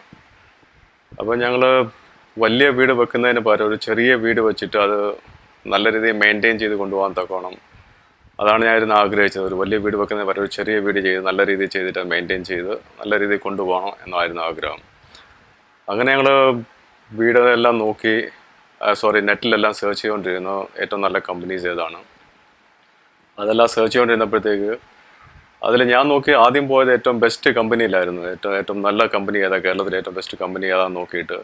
അപ്പോൾ ഞങ്ങൾ വലിയ വീട് വെക്കുന്നതിന് പകരം ഒരു ചെറിയ വീട് വെച്ചിട്ട് അത് നല്ല രീതിയിൽ മെയിൻറ്റെയിൻ ചെയ്ത് കൊണ്ടുപോകാൻ തക്കോണം. അതാണ് ഞാനിരുന്ന് ആഗ്രഹിച്ചത്. ഒരു വലിയ വീട് വെക്കുന്നതിന് പകരം ഒരു ചെറിയ വീട് ചെയ്ത് നല്ല രീതിയിൽ ചെയ്തിട്ട് മെയിൻറ്റെയിൻ ചെയ്ത് നല്ല രീതിയിൽ കൊണ്ടുപോകണം എന്നായിരുന്നു ആഗ്രഹം. അങ്ങനെ ഞങ്ങൾ വീടെല്ലാം നോക്കി നെറ്റിലെല്ലാം സെർച്ച് ചെയ്തുകൊണ്ടിരുന്നു ഏറ്റവും നല്ല കമ്പനീസ് ഏതാണ്. അതെല്ലാം സെർച്ച് ചെയ്തുകൊണ്ടിരുന്നപ്പോഴത്തേക്ക് അതിൽ ഞാൻ നോക്കി ആദ്യം പോയത് ഏറ്റവും ബെസ്റ്റ് കമ്പനിയിലായിരുന്നു. ഏറ്റവും നല്ല കമ്പനി ഏതാ, കേരളത്തിലെ ഏറ്റവും ബെസ്റ്റ് കമ്പനി ഏതാന്ന് നോക്കിയിട്ട്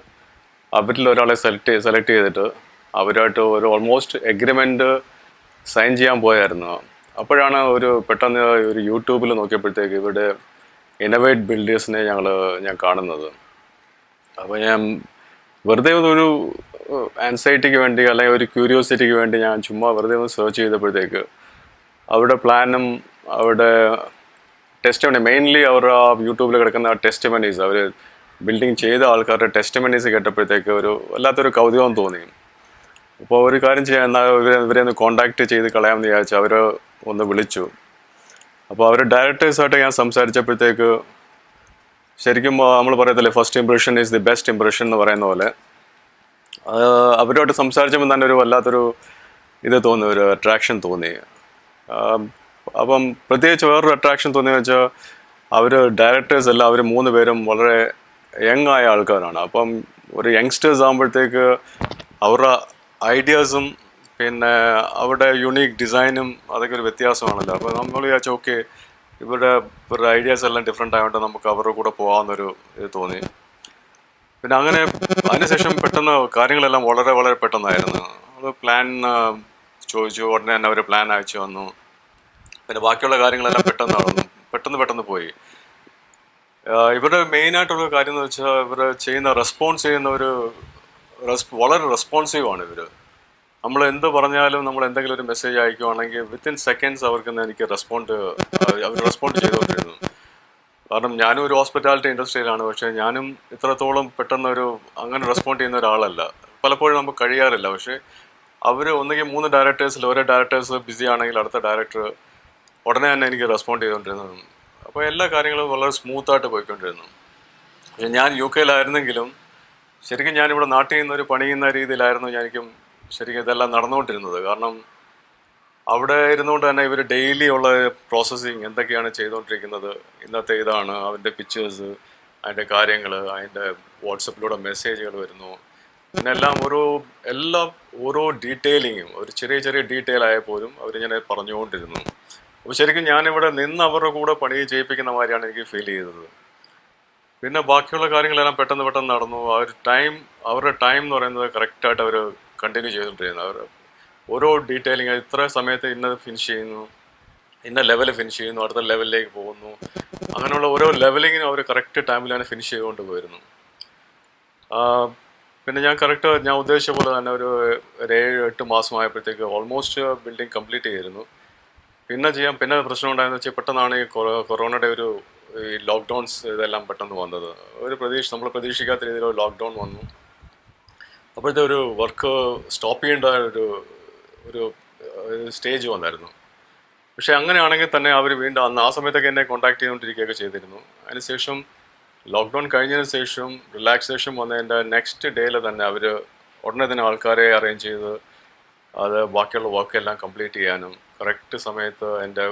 അവരിൽ ഒരാളെ സെലക്ട് ചെയ്തിട്ട് അവരുമായിട്ട് ഒരു ഓൾമോസ്റ്റ് എഗ്രിമെൻറ്റ് സൈൻ ചെയ്യാൻ പോയായിരുന്നു. അപ്പോഴാണ് പെട്ടെന്ന് ഒരു യൂട്യൂബിൽ നോക്കിയപ്പോഴത്തേക്ക് ഇവിടെ ഇന്നോവേറ്റ് ബിൽഡേഴ്സിനെ ഞാൻ കാണുന്നത്. അപ്പോൾ ഞാൻ വെറുതെ ഒരു ആൻസൈറ്റിക്ക് വേണ്ടി അല്ലെങ്കിൽ ഒരു ക്യൂരിയോസിറ്റിക്ക് വേണ്ടി ഞാൻ ചുമ്മാ വെറുതെ ഒന്ന് സെർച്ച് ചെയ്തപ്പോഴത്തേക്ക് അവരുടെ പ്ലാനും അവരുടെ ടെസ്റ്റ്മണി, മെയിൻലി അവരുടെ ആ യൂട്യൂബിൽ കിടക്കുന്ന ടെസ്റ്റ്മണീസ്, അവർ ബിൽഡിങ് ചെയ്ത ആൾക്കാരുടെ ടെസ്റ്റ്മണീസ് കേട്ടപ്പോഴത്തേക്ക് വല്ലാത്തൊരു കൗതുകം തോന്നി. അപ്പോൾ ഒരു കാര്യം ചെയ്യാൻ, എന്നാൽ ഇവരെ ഒന്ന് കോണ്ടാക്ട് ചെയ്ത് കളയാമെന്ന് വിചാരിച്ചു. അവർ ഒന്ന് വിളിച്ചു. അപ്പോൾ അവർ ഡയറക്ടേഴ്സായിട്ട് ഞാൻ സംസാരിച്ചപ്പോഴത്തേക്ക് ശരിക്കും നമ്മൾ പറയത്തില്ലേ first impression is the best impression എന്ന് പറയുന്ന പോലെ അവരോട്ട് സംസാരിച്ചപ്പോൾ തന്നെ ഒരു വല്ലാത്തൊരു തോന്നി, ഒരു അട്രാക്ഷൻ തോന്നി. അപ്പം പ്രത്യേകിച്ച് വേറൊരു അട്രാക്ഷൻ തോന്നിയെന്ന് വെച്ചാൽ അവർ ഡയറക്ടേഴ്സ് എല്ലാം അവർ 3 പേരും വളരെ യങ് ആയ ആൾക്കാരാണ്. അപ്പം ഒരു യങ്സ്റ്റേഴ്സ് ആകുമ്പോഴത്തേക്ക് അവരുടെ ഐഡിയാസും പിന്നെ അവരുടെ യുണീക്ക് ഡിസൈനും അതൊക്കെ ഒരു വ്യത്യാസമാണല്ലോ. അപ്പോൾ നമ്മൾ വിചാരിച്ചു ഓക്കെ ഇവരുടെ ഐഡിയാസ് എല്ലാം ഡിഫറെൻ്റ് ആയതുകൊണ്ട് നമുക്ക് അവരുടെ കൂടെ പോകാമെന്നൊരു തോന്നി. പിന്നെ അങ്ങനെ അതിനുശേഷം പെട്ടെന്ന് കാര്യങ്ങളെല്ലാം വളരെ വളരെ പെട്ടെന്നായിരുന്നു. അത് പ്ലാൻ ചോദിച്ചു, ഉടനെ തന്നെ അവർ പ്ലാൻ അയച്ചു വന്നു. പിന്നെ ബാക്കിയുള്ള കാര്യങ്ങളെല്ലാം പെട്ടെന്ന് പോയി. ഇവരുടെ മെയിനായിട്ടുള്ള കാര്യം എന്ന് വെച്ചാൽ ഇവർ റെസ്പോൺസ് ചെയ്യുന്ന വളരെ റെസ്പോൺസീവാണ് ഇവർ. നമ്മൾ എന്ത് പറഞ്ഞാലും നമ്മൾ എന്തെങ്കിലും ഒരു മെസ്സേജ് അയക്കുകയാണെങ്കിൽ വിത്തിൻ സെക്കൻഡ്സ് അവർക്ക് എനിക്ക് അവർ റെസ്പോണ്ട് ചെയ്തുകൊണ്ടിരുന്നു. കാരണം ഞാനും ഒരു ഹോസ്പിറ്റാലിറ്റി ഇൻഡസ്ട്രിയിലാണ്. പക്ഷേ ഞാനും ഇത്രത്തോളം പെട്ടെന്ന് അങ്ങനെ റെസ്പോണ്ട് ചെയ്യുന്ന ഒരാളല്ല. പലപ്പോഴും നമുക്ക് കഴിയാറില്ല. പക്ഷേ അവർ ഒന്നുകിൽ 3 ഡയറക്ടേഴ്സിൽ ഓരോ ഡയറക്ടേഴ്സ് ബിസി ആണെങ്കിൽ അടുത്ത ഡയറക്ടർ ഉടനെ തന്നെ എനിക്ക് റെസ്പോണ്ട് ചെയ്തുകൊണ്ടിരുന്നു. അപ്പോൾ എല്ലാ കാര്യങ്ങളും വളരെ സ്മൂത്തായിട്ട് പോയിക്കൊണ്ടിരുന്നു. പക്ഷേ ഞാൻ UK ശരിക്കും ഞാനിവിടെ നാട്ടിൽ നിന്ന് ഒരു പണിയുന്ന രീതിയിലായിരുന്നു ശരിക്കും ഇതെല്ലാം നടന്നുകൊണ്ടിരുന്നത്. കാരണം അവിടെ ഇരുന്നുകൊണ്ട് തന്നെ ഇവർ ഡെയിലി ഉള്ള പ്രോസസ്സിങ് എന്തൊക്കെയാണ് ചെയ്തുകൊണ്ടിരിക്കുന്നത്, ഇന്നത്തെ ഇതാണ് അതിൻ്റെ പിക്ചേഴ്സ്, അതിൻ്റെ കാര്യങ്ങൾ, അതിൻ്റെ വാട്സപ്പിലൂടെ മെസ്സേജുകൾ വരുന്നു. പിന്നെ ഓരോ ഡീറ്റെയിലിങ്ങും ഒരു ചെറിയ ഡീറ്റെയിൽ ആയപ്പോലും അവരിങ്ങനെ പറഞ്ഞുകൊണ്ടിരുന്നു. അപ്പോൾ ശരിക്കും ഞാനിവിടെ നിന്ന് അവരുടെ കൂടെ പണി ചെയ്യിപ്പിക്കുന്ന മാതിരിയാണ് എനിക്ക് ഫീൽ ചെയ്തത്. പിന്നെ ബാക്കിയുള്ള കാര്യങ്ങളെല്ലാം പെട്ടെന്ന് നടന്നു. അവരുടെ ടൈം എന്ന് പറയുന്നത് കറക്റ്റായിട്ട് അവർ കണ്ടിന്യൂ ചെയ്തുകൊണ്ടിരുന്നു. അവർ ഓരോ ഡീറ്റെയിലിങ് ഇത്ര സമയത്ത് ഇന്നത് ഫിനിഷ് ചെയ്യുന്നു, ഇന്ന ലെവൽ ഫിനിഷ് ചെയ്യുന്നു, അടുത്ത ലെവലിലേക്ക് പോകുന്നു. അങ്ങനെയുള്ള ഓരോ ലെവലിങ്ങിനും അവർ കറക്റ്റ് ടൈമിലാണ് ഫിനിഷ് ചെയ്തുകൊണ്ട് പോയിരുന്നു. പിന്നെ ഞാൻ ഉദ്ദേശിച്ച പോലെ തന്നെ ഒരു 7-8 മാസമായപ്പോഴത്തേക്ക് ഓൾമോസ്റ്റ് ബിൽഡിംഗ് കംപ്ലീറ്റ് ചെയ്തിരുന്നു. പിന്നെ പ്രശ്നം ഉണ്ടായെന്ന് വെച്ചാൽ പെട്ടെന്നാണ് ഈ കൊറോണയുടെ ഈ ലോക്ക്ഡൗൺസ് ഇതെല്ലാം പെട്ടെന്ന് വന്നത്. നമ്മൾ പ്രതീക്ഷിക്കാത്ത രീതിയിൽ ഒരു ലോക്ക്ഡൗൺ വന്നു. അപ്പോഴത്തെ ഒരു വർക്ക് സ്റ്റോപ്പ് ചെയ്യേണ്ട ഒരു സ്റ്റേജ് വന്നായിരുന്നു. പക്ഷേ അങ്ങനെയാണെങ്കിൽ തന്നെ അവർ വീണ്ടും ആ സമയത്തൊക്കെ എന്നെ കോൺടാക്ട് ചെയ്തുകൊണ്ടിരിക്കുകയൊക്കെ ചെയ്തിരുന്നു. അതിനുശേഷം ലോക്ക്ഡൗൺ കഴിഞ്ഞതിന് ശേഷം റിലാക്സേഷൻ വന്നതിൻ്റെ നെക്സ്റ്റ് ഡേയിൽ തന്നെ അവർ ഉടനെ തന്നെ ആൾക്കാരെ അറേഞ്ച് ചെയ്ത് അത് ബാക്കിയുള്ള വർക്കെല്ലാം കംപ്ലീറ്റ് ചെയ്യാനും കറക്റ്റ് സമയത്ത് എൻ്റെ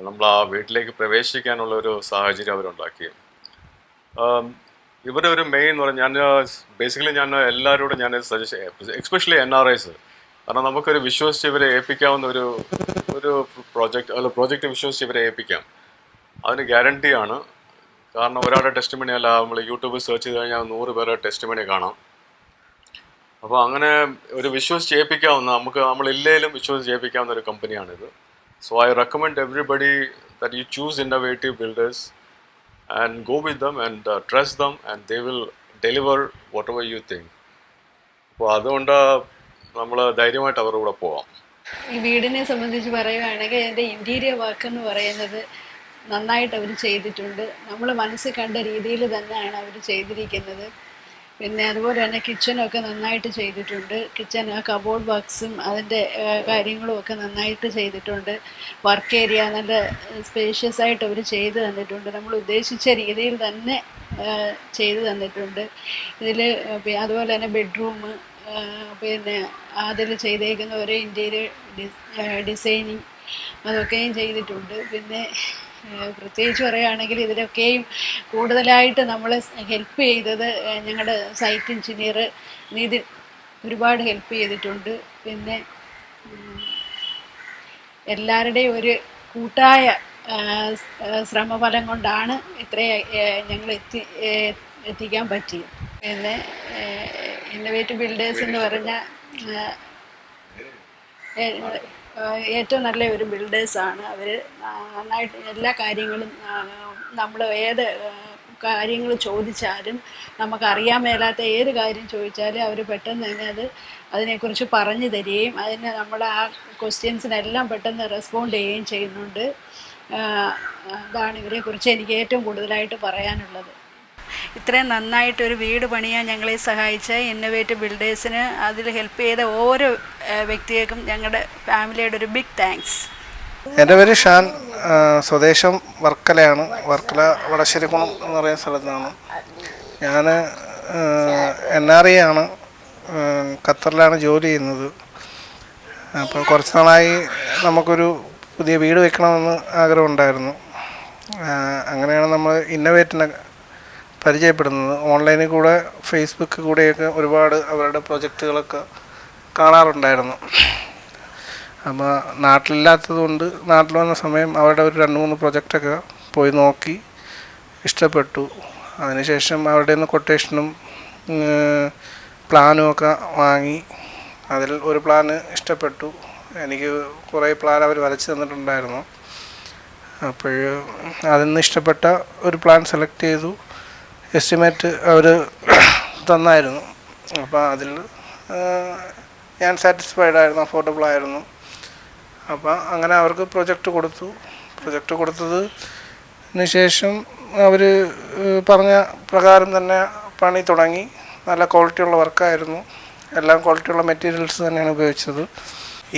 നമ്മൾ ആ വീട്ടിലേക്ക് പ്രവേശിക്കാനുള്ള ഒരു സാഹചര്യം അവരുണ്ടാക്കി. ഇവരുടെ ഒരു മെയിൻ എന്ന് പറഞ്ഞാൽ ബേസിക്കലി ഞാൻ എല്ലാവരോടും ഞാൻ സജസ്റ്റ് ചെയ്യാം, എക്സ്പെഷ്യലി NRIs. കാരണം നമുക്കൊരു വിശ്വസിച്ച് ഇവരെ ഏൽപ്പിക്കാവുന്ന ഒരു പ്രോജക്റ്റ് വിശ്വസിച്ച് ഇവരെ ഏൽപ്പിക്കാം. അതിന് ഗ്യാരണ്ടിയാണ്. കാരണം ഒരാളുടെ ടെസ്റ്റിമണി അല്ല, നമ്മൾ യൂട്യൂബിൽ സെർച്ച് ചെയ്ത് കഴിഞ്ഞാൽ 100 പേരുടെ ടെസ്റ്റിമണി കാണാം. അപ്പോൾ അങ്ങനെ ഒരു വിശ്വസിച്ച് ഏൽപ്പിക്കാവുന്ന, നമ്മളില്ലേലും വിശ്വസിച്ച് ഏൽപ്പിക്കാവുന്ന ഒരു കമ്പനിയാണിത്. So I recommend everybody that you choose innovative builders and go with them and trust them and they will deliver whatever you think. അപ്പോൾ അതുകൊണ്ട് നമ്മൾ ധൈര്യമായിട്ട് അവരുടെ കൂടെ പോവാം. ഈ വീടിനെ സംബന്ധിച്ച് പറയുകയാണെങ്കിൽ എൻ്റെ ഇൻറ്റീരിയർ വർക്ക് എന്ന് പറയുന്നത് നന്നായിട്ട് അവർ ചെയ്തിട്ടുണ്ട്. നമ്മൾ മനസ്സിൽ കണ്ട രീതിയിൽ തന്നെയാണ് അവർ ചെയ്തിരിക്കുന്നത്. പിന്നെ അതുപോലെ തന്നെ കിച്ചണൊക്കെ നന്നായിട്ട് ചെയ്തിട്ടുണ്ട്. കിച്ചൺ കബോർഡ് ബോക്സും അതിൻ്റെ കാര്യങ്ങളും ഒക്കെ നന്നായിട്ട് ചെയ്തിട്ടുണ്ട്. വർക്ക് ഏരിയ നല്ല സ്പേഷ്യസ് ആയിട്ട് അവർ ചെയ്ത് തന്നിട്ടുണ്ട്. നമ്മൾ ഉദ്ദേശിച്ച രീതിയിൽ തന്നെ ചെയ്ത് തന്നിട്ടുണ്ട്. ഇതിൽ അതുപോലെ തന്നെ ബെഡ്റൂം, പിന്നെ അതിൽ ചെയ്തേക്കുന്ന ഒരു ഇൻറ്റീരിയർ ഡിസൈനിങ് അതൊക്കെയും ചെയ്തിട്ടുണ്ട്. പിന്നെ പ്രത്യേകിച്ച് പറയുകയാണെങ്കിൽ ഇതിലൊക്കെയും കൂടുതലായിട്ട് നമ്മളെ ഹെൽപ്പ് ചെയ്തത് ഞങ്ങളുടെ സൈറ്റ് എഞ്ചിനീയർ നിതിൻ ഒരുപാട് ഹെൽപ്പ് ചെയ്തിട്ടുണ്ട്. പിന്നെ എല്ലാവരുടെയും ഒരു കൂട്ടായ ശ്രമഫലം കൊണ്ടാണ് ഞങ്ങൾ എത്തിക്കാൻ പറ്റിയത്. പിന്നെ ഇന്നോവേറ്റീവ് ബിൽഡേഴ്സ് എന്ന് പറഞ്ഞാൽ ഏറ്റവും നല്ല ഒരു ബിൽഡേഴ്സാണ് അവർ. നന്നായിട്ട് എല്ലാ കാര്യങ്ങളും നമ്മൾ ഏത് കാര്യങ്ങൾ ചോദിച്ചാലും, നമുക്കറിയാൻ മേലാത്ത ഏത് കാര്യം ചോദിച്ചാലും അവർ പെട്ടെന്ന് തന്നെ അതിനെക്കുറിച്ച് പറഞ്ഞു തരികയും അതിന് നമ്മൾ ആ ക്വസ്റ്റ്യൻസിനെല്ലാം പെട്ടെന്ന് റെസ്പോണ്ട് ചെയ്യുകയും ചെയ്യുന്നുണ്ട്. അതാണ് ഇവരെക്കുറിച്ച് എനിക്ക് ഏറ്റവും കൂടുതലായിട്ട് പറയാനുള്ളത്. ഇത്രയും നന്നായിട്ടൊരു വീട് പണിയാൻ ഞങ്ങളെ സഹായിച്ച ഇന്നോവേറ്റീവ് ബിൽഡേഴ്സിന്, അതിൽ ഹെൽപ്പ് ചെയ്ത ഓരോ വ്യക്തികൾക്കും ഞങ്ങളുടെ ഫാമിലിയുടെ ഒരു ബിഗ് താങ്ക്സ്. എൻ്റെ പേര് ഷാൻ, സ്വദേശം വർക്കലയാണ്. വർക്കല വടശ്ശേരിക്കുളം എന്ന് പറയുന്ന സ്ഥലത്താണ്. ഞാൻ NRI ആണ്, ഖത്തറിലാണ് ജോലി ചെയ്യുന്നത്. അപ്പോൾ കുറച്ച് നാളായി നമുക്കൊരു പുതിയ വീട് വെക്കണമെന്ന് ആഗ്രഹമുണ്ടായിരുന്നു. അങ്ങനെയാണ് നമ്മൾ ഇന്നോവേറ്റിനെ പരിചയപ്പെടുന്നത്. ഓൺലൈനിൽ കൂടെ ഫേസ്ബുക്ക് കൂടെയൊക്കെ ഒരുപാട് അവരുടെ പ്രൊജക്റ്റുകളൊക്കെ കാണാറുണ്ടായിരുന്നു. അപ്പോൾ നാട്ടിലില്ലാത്തതുകൊണ്ട് നാട്ടിൽ വന്ന സമയം അവരുടെ ഒരു 2-3 പ്രൊജക്റ്റൊക്കെ പോയി നോക്കി ഇഷ്ടപ്പെട്ടു. അതിനുശേഷം അവരുടെ നിന്ന് കൊട്ടേഷനും പ്ലാനും ഒക്കെ വാങ്ങി. അതിൽ ഒരു പ്ലാന് ഇഷ്ടപ്പെട്ടു. എനിക്ക് കുറേ പ്ലാൻ അവർ വരച്ച് തന്നിട്ടുണ്ടായിരുന്നു. അപ്പോൾ അതിൽ നിന്ന് ഇഷ്ടപ്പെട്ട ഒരു പ്ലാൻ സെലക്ട് ചെയ്തു. എസ്റ്റിമേറ്റ് അവർ തന്നായിരുന്നു. അപ്പോൾ അതിൽ ഞാൻ സാറ്റിസ്ഫൈഡ് ആയിരുന്നു, അഫോർഡബിൾ ആയിരുന്നു. അപ്പോൾ അങ്ങനെ അവർക്ക് പ്രൊജക്റ്റ് കൊടുത്തതിന് ശേഷം അവർ പറഞ്ഞ പ്രകാരം തന്നെ പണി തുടങ്ങി. നല്ല ക്വാളിറ്റിയുള്ള വർക്കായിരുന്നു. എല്ലാം ക്വാളിറ്റിയുള്ള മെറ്റീരിയൽസ് തന്നെയാണ് ഉപയോഗിച്ചത്.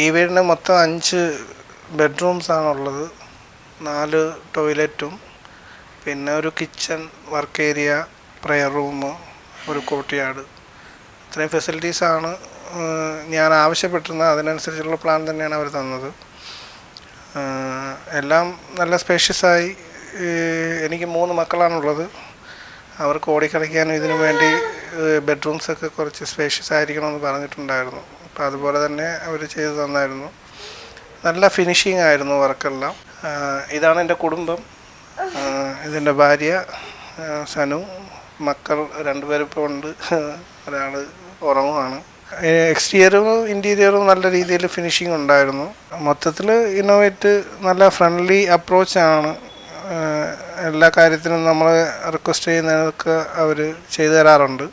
ഈ വീടിന് മൊത്തം 5 ബെഡ്റൂംസാണുള്ളത്, 4 ടോയ്ലറ്റും, പിന്നെ ഒരു kitchen, work area, prayer room, ഒരു കോർട്ട്യാർഡ്. ഇത്രയും ഫെസിലിറ്റീസാണ് ഞാൻ ആവശ്യപ്പെട്ടിരുന്നത്. അതിനനുസരിച്ചുള്ള പ്ലാൻ തന്നെയാണ് അവർ തന്നത്. എല്ലാം നല്ല സ്പേഷ്യസായി. എനിക്ക് 3 മക്കളാണുള്ളത്. അവർക്ക് ഓടിക്കളിക്കാനും ഇതിനു വേണ്ടി ബെഡ്റൂംസൊക്കെ കുറച്ച് സ്പേഷ്യസ് ആയിരിക്കണമെന്ന് പറഞ്ഞിട്ടുണ്ടായിരുന്നു. അപ്പോൾ അതുപോലെ തന്നെ അവർ ചെയ്തു തന്നായിരുന്നു. നല്ല ഫിനിഷിംഗ് ആയിരുന്നു വർക്കെല്ലാം. ഇതാണ് എൻ്റെ കുടുംബം. ഇതിൻ്റെ ഭാര്യ സനു, മക്കൾ 2 പേരും ഇപ്പോൾ ഉണ്ട്. ഒരാൾ ഉറങ്ങുവാണ്. എക്സ്റ്റീരിയറും ഇൻറ്റീരിയറും നല്ല രീതിയിൽ ഫിനിഷിംഗ് ഉണ്ടായിരുന്നു. മൊത്തത്തിൽ ഇന്നോവേറ്റ് നല്ല ഫ്രണ്ട്ലി അപ്രോച്ചാണ്. എല്ലാ കാര്യത്തിനും നമ്മൾ റിക്വസ്റ്റ് ചെയ്യുന്നതൊക്കെ അവർ ചെയ്തു തരാറുണ്ട്.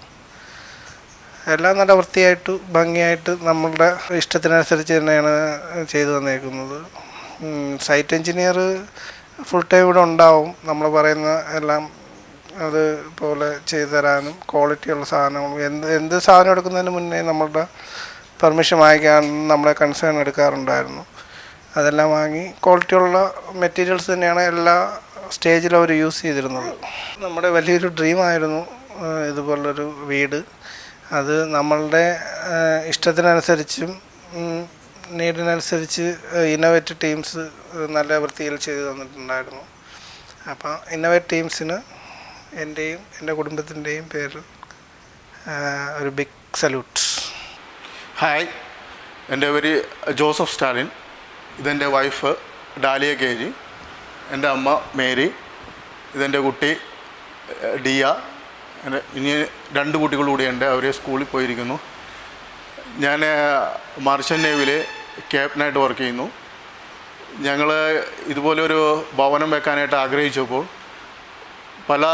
എല്ലാം നല്ല വൃത്തിയായിട്ട് ഭംഗിയായിട്ട് നമ്മളുടെ ഇഷ്ടത്തിനനുസരിച്ച് തന്നെയാണ് ചെയ്തു തന്നേക്കുന്നത്. സൈറ്റ് എഞ്ചിനീയർ ഫുൾ ടൈം ഇവിടെ ഉണ്ടാവും. നമ്മൾ പറയുന്ന എല്ലാം അതുപോലെ ചെയ്തു തരാനും ക്വാളിറ്റിയുള്ള സാധനങ്ങൾ എന്ത് സാധനം എടുക്കുന്നതിന് മുന്നേ നമ്മളുടെ പെർമിഷൻ വാങ്ങിക്കാൻ നമ്മളെ കൺസേൺ എടുക്കാറുണ്ടായിരുന്നു. അതെല്ലാം വാങ്ങി ക്വാളിറ്റിയുള്ള മെറ്റീരിയൽസ് തന്നെയാണ് എല്ലാ സ്റ്റേജിലും അവർ യൂസ് ചെയ്തിരുന്നത്. നമ്മുടെ വലിയൊരു ഡ്രീമായിരുന്നു ഇതുപോലൊരു വീട്. അത് നമ്മളുടെ ഇഷ്ടത്തിനനുസരിച്ചും നീഡിനനുസരിച്ച് ഇന്നോവേറ്റ് ടീംസ് നല്ല വൃത്തിയിൽ ചെയ്തു തന്നിട്ടുണ്ടായിരുന്നു. അപ്പോൾ ഇന്നോവേറ്റ് ടീംസിന് എൻ്റെയും എൻ്റെ കുടുംബത്തിൻ്റെയും പേരിൽ ഒരു ബിഗ് സല്യൂട്ട്. ഹായ്, എൻ്റെ പേര് ജോസഫ് സ്റ്റാലിൻ. ഇതെൻ്റെ വൈഫ് ഡാലിയ കെ ജി, എൻ്റെ അമ്മ മേരി, ഇതെൻ്റെ കുട്ടി ഡിയ. ഇനി 2 കുട്ടികൾ കൂടിയുണ്ട്, അവർ സ്കൂളിൽ പോയിരിക്കുന്നു. ഞാൻ മർച്ചൻ്റ് നേവിയിൽ ക്യാപ്റ്റനായിട്ട് വർക്ക് ചെയ്യുന്നു. ഞങ്ങൾ ഇതുപോലെ ഒരു ഭവനം വെക്കാനായിട്ട് ആഗ്രഹിച്ചപ്പോൾ പല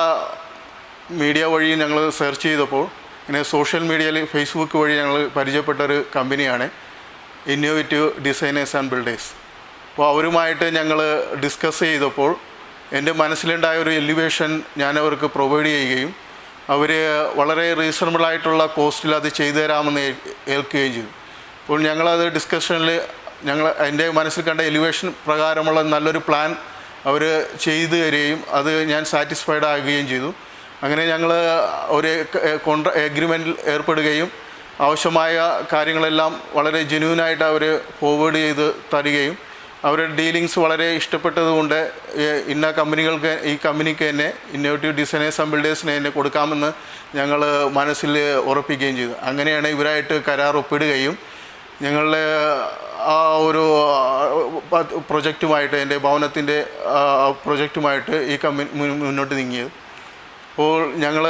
മീഡിയ വഴി ഞങ്ങൾ സെർച്ച് ചെയ്തപ്പോൾ ഇങ്ങനെ സോഷ്യൽ മീഡിയയിൽ ഫേസ്ബുക്ക് വഴി ഞങ്ങൾ പരിചയപ്പെട്ടൊരു കമ്പനിയാണ് ഇന്നോവേറ്റീവ് ഡിസൈനേഴ്സ് ആൻഡ് ബിൽഡേഴ്സ്. അപ്പോൾ അവരുമായിട്ട് ഞങ്ങൾ ഡിസ്കസ് ചെയ്തപ്പോൾ എൻ്റെ മനസ്സിലുണ്ടായ ഒരു എലിവേഷൻ ഞാൻ അവർക്ക് പ്രൊവൈഡ് ചെയ്യുകയും അവർ വളരെ റീസണബിളായിട്ടുള്ള കോസ്റ്റിൽ അത് ചെയ്തു തരാമെന്ന് ഏൽക്കുകയും ചെയ്തു. അപ്പോൾ ഞങ്ങളത് ഡിസ്കഷനിൽ എൻ്റെ മനസ്സിൽ കണ്ട എലിവേഷൻ പ്രകാരമുള്ള നല്ലൊരു പ്ലാൻ അവർ ചെയ്തു തരികയും അത് ഞാൻ സാറ്റിസ്ഫൈഡ് ആകുകയും ചെയ്തു. അങ്ങനെ ഞങ്ങൾ ഒരു എഗ്രിമെൻറ്റിൽ ഏർപ്പെടുകയും ആവശ്യമായ കാര്യങ്ങളെല്ലാം വളരെ ജെന്യൂനായിട്ട് അവർ ഫോർവേഡ് ചെയ്ത് തരികയും അവരുടെ ഡീലിങ്സ് വളരെ ഇഷ്ടപ്പെട്ടതുകൊണ്ട് ഇന്ന കമ്പനികൾക്ക് ഈ കമ്പനിക്ക് തന്നെ ഇന്നോവേറ്റീവ് ഡിസൈനേഴ്സ് ആൻഡ് ബിൽഡേഴ്സിനെ തന്നെ കൊടുക്കാമെന്ന് ഞങ്ങൾ മനസ്സിൽ ഉറപ്പിക്കുകയും ചെയ്തു. അങ്ങനെയാണ് ഇവരായിട്ട് കരാർ ഒപ്പിടുകയും ഞങ്ങളുടെ ആ ഒരു പ്രൊജക്റ്റുമായിട്ട് എൻ്റെ ഭവനത്തിൻ്റെ പ്രൊജക്റ്റുമായിട്ട് ഈ കമ്പനി മുന്നോട്ട് നീങ്ങിയത്. അപ്പോൾ ഞങ്ങൾ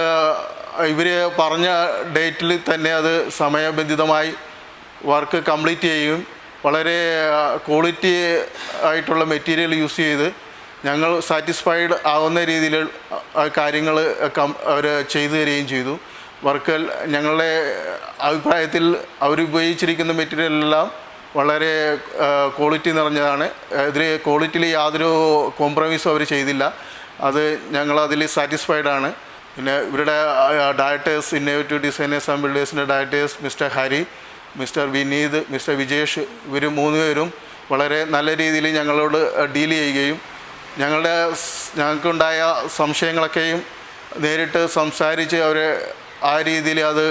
ഇവർ പറഞ്ഞ ഡേറ്റിൽ തന്നെ അത് സമയബന്ധിതമായി വർക്ക് കംപ്ലീറ്റ് ചെയ്യുകയും വളരെ ക്വാളിറ്റി ആയിട്ടുള്ള മെറ്റീരിയൽ യൂസ് ചെയ്ത് ഞങ്ങൾ സാറ്റിസ്ഫൈഡ് ആവുന്ന രീതിയിൽ കാര്യങ്ങൾ അവർ ചെയ്തു തരികയും ചെയ്തു. വർക്ക് ഞങ്ങളുടെ അഭിപ്രായത്തിൽ അവരുപയോഗിച്ചിരിക്കുന്ന മെറ്റീരിയലെല്ലാം വളരെ ക്വാളിറ്റി നിറഞ്ഞതാണ്. ഇതിൽ ക്വാളിറ്റിയിൽ യാതൊരു കോംപ്രമൈസും അവർ ചെയ്തില്ല. അത് ഞങ്ങളതിൽ സാറ്റിസ്ഫൈഡാണ്. പിന്നെ ഇവരുടെ ഡയറക്ടേഴ്സ്, ഇന്നോവേറ്റീവ് ഡിസൈനേഴ്സ് ആൻഡ് ബിൽഡേഴ്സിൻ്റെ directors mister Hari, mister Vineeth, mister Vijesh, ഇവർ 3 പേരും വളരെ നല്ല രീതിയിൽ ഞങ്ങളോട് ഡീൽ ചെയ്യുകയും ഞങ്ങൾക്കുണ്ടായ സംശയങ്ങളൊക്കെയും നേരിട്ട് സംസാരിച്ച് അവരെ ആ രീതിയിൽ അത്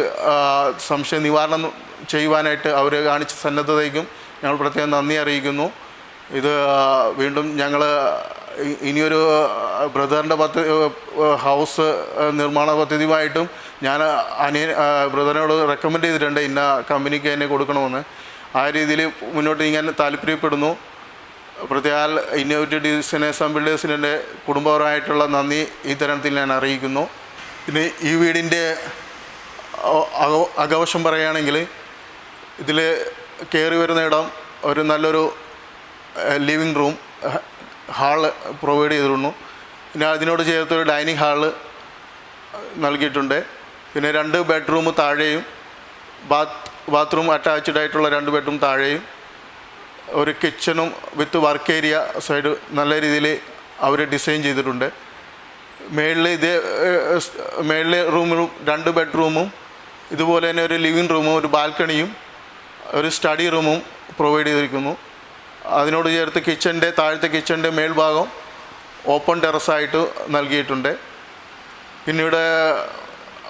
സംശയ നിവാരണം ചെയ്യുവാനായിട്ട് അവർ കാണിച്ച സന്നദ്ധതയ്ക്കും ഞങ്ങൾ പ്രത്യേകം നന്ദി അറിയിക്കുന്നു. ഇത് വീണ്ടും ഞങ്ങൾ ഇനിയൊരു ബ്രദറിൻ്റെ ഹൗസ് നിർമ്മാണ പദ്ധതിയുമായിട്ടും ഞാൻ ബ്രദറിനോട് റെക്കമെൻഡ് ചെയ്തിട്ടുണ്ട് ഇന്ന കമ്പനിക്ക് തന്നെ കൊടുക്കണമെന്ന്. ആ രീതിയിൽ മുന്നോട്ട് നീങ്ങാൻ താല്പര്യപ്പെടുന്നു. പ്രത്യേകം ഇന്നോവേറ്റീവ് ഡിസൈനേഴ്സ് ആൻഡ് ബിൽഡേഴ്സിൻ്റെ കുടുംബപരമായിട്ടുള്ള നന്ദി ഈ തരത്തിൽ ഞാൻ അറിയിക്കുന്നു. പിന്നെ ഈ വീടിൻ്റെ അകവശം പറയുകയാണെങ്കിൽ ഇതിൽ കയറി വരുന്ന ഇടം ഒരു നല്ലൊരു ലിവിങ് റൂം ഹാള് പ്രൊവൈഡ് ചെയ്തിരുന്നു. പിന്നെ അതിനോട് ചേർത്തൊരു ഡൈനിങ് ഹാള് നൽകിയിട്ടുണ്ട്. പിന്നെ 2 ബെഡ്റൂം താഴെയും ബാത്റൂം അറ്റാച്ച്ഡ് ആയിട്ടുള്ള 2 ബെഡ്റൂം താഴെയും ഒരു കിച്ചണും വിത്ത് വർക്ക് ഏരിയ സൈഡ് നല്ല രീതിയിൽ അവർ ഡിസൈൻ ചെയ്തിട്ടുണ്ട്. മേളിലെ റൂമിലും 2 ബെഡ്റൂമും ഇതുപോലെ തന്നെ ഒരു ലിവിങ് റൂമും ഒരു ബാൽക്കണിയും ഒരു സ്റ്റഡി റൂമും പ്രൊവൈഡ് ചെയ്തിരിക്കുന്നു. അതിനോട് ചേർത്ത് താഴത്തെ കിച്ചൻ്റെ മേൽഭാഗം ഓപ്പൺ ടെറസായിട്ട് നൽകിയിട്ടുണ്ട്. പിന്നീട്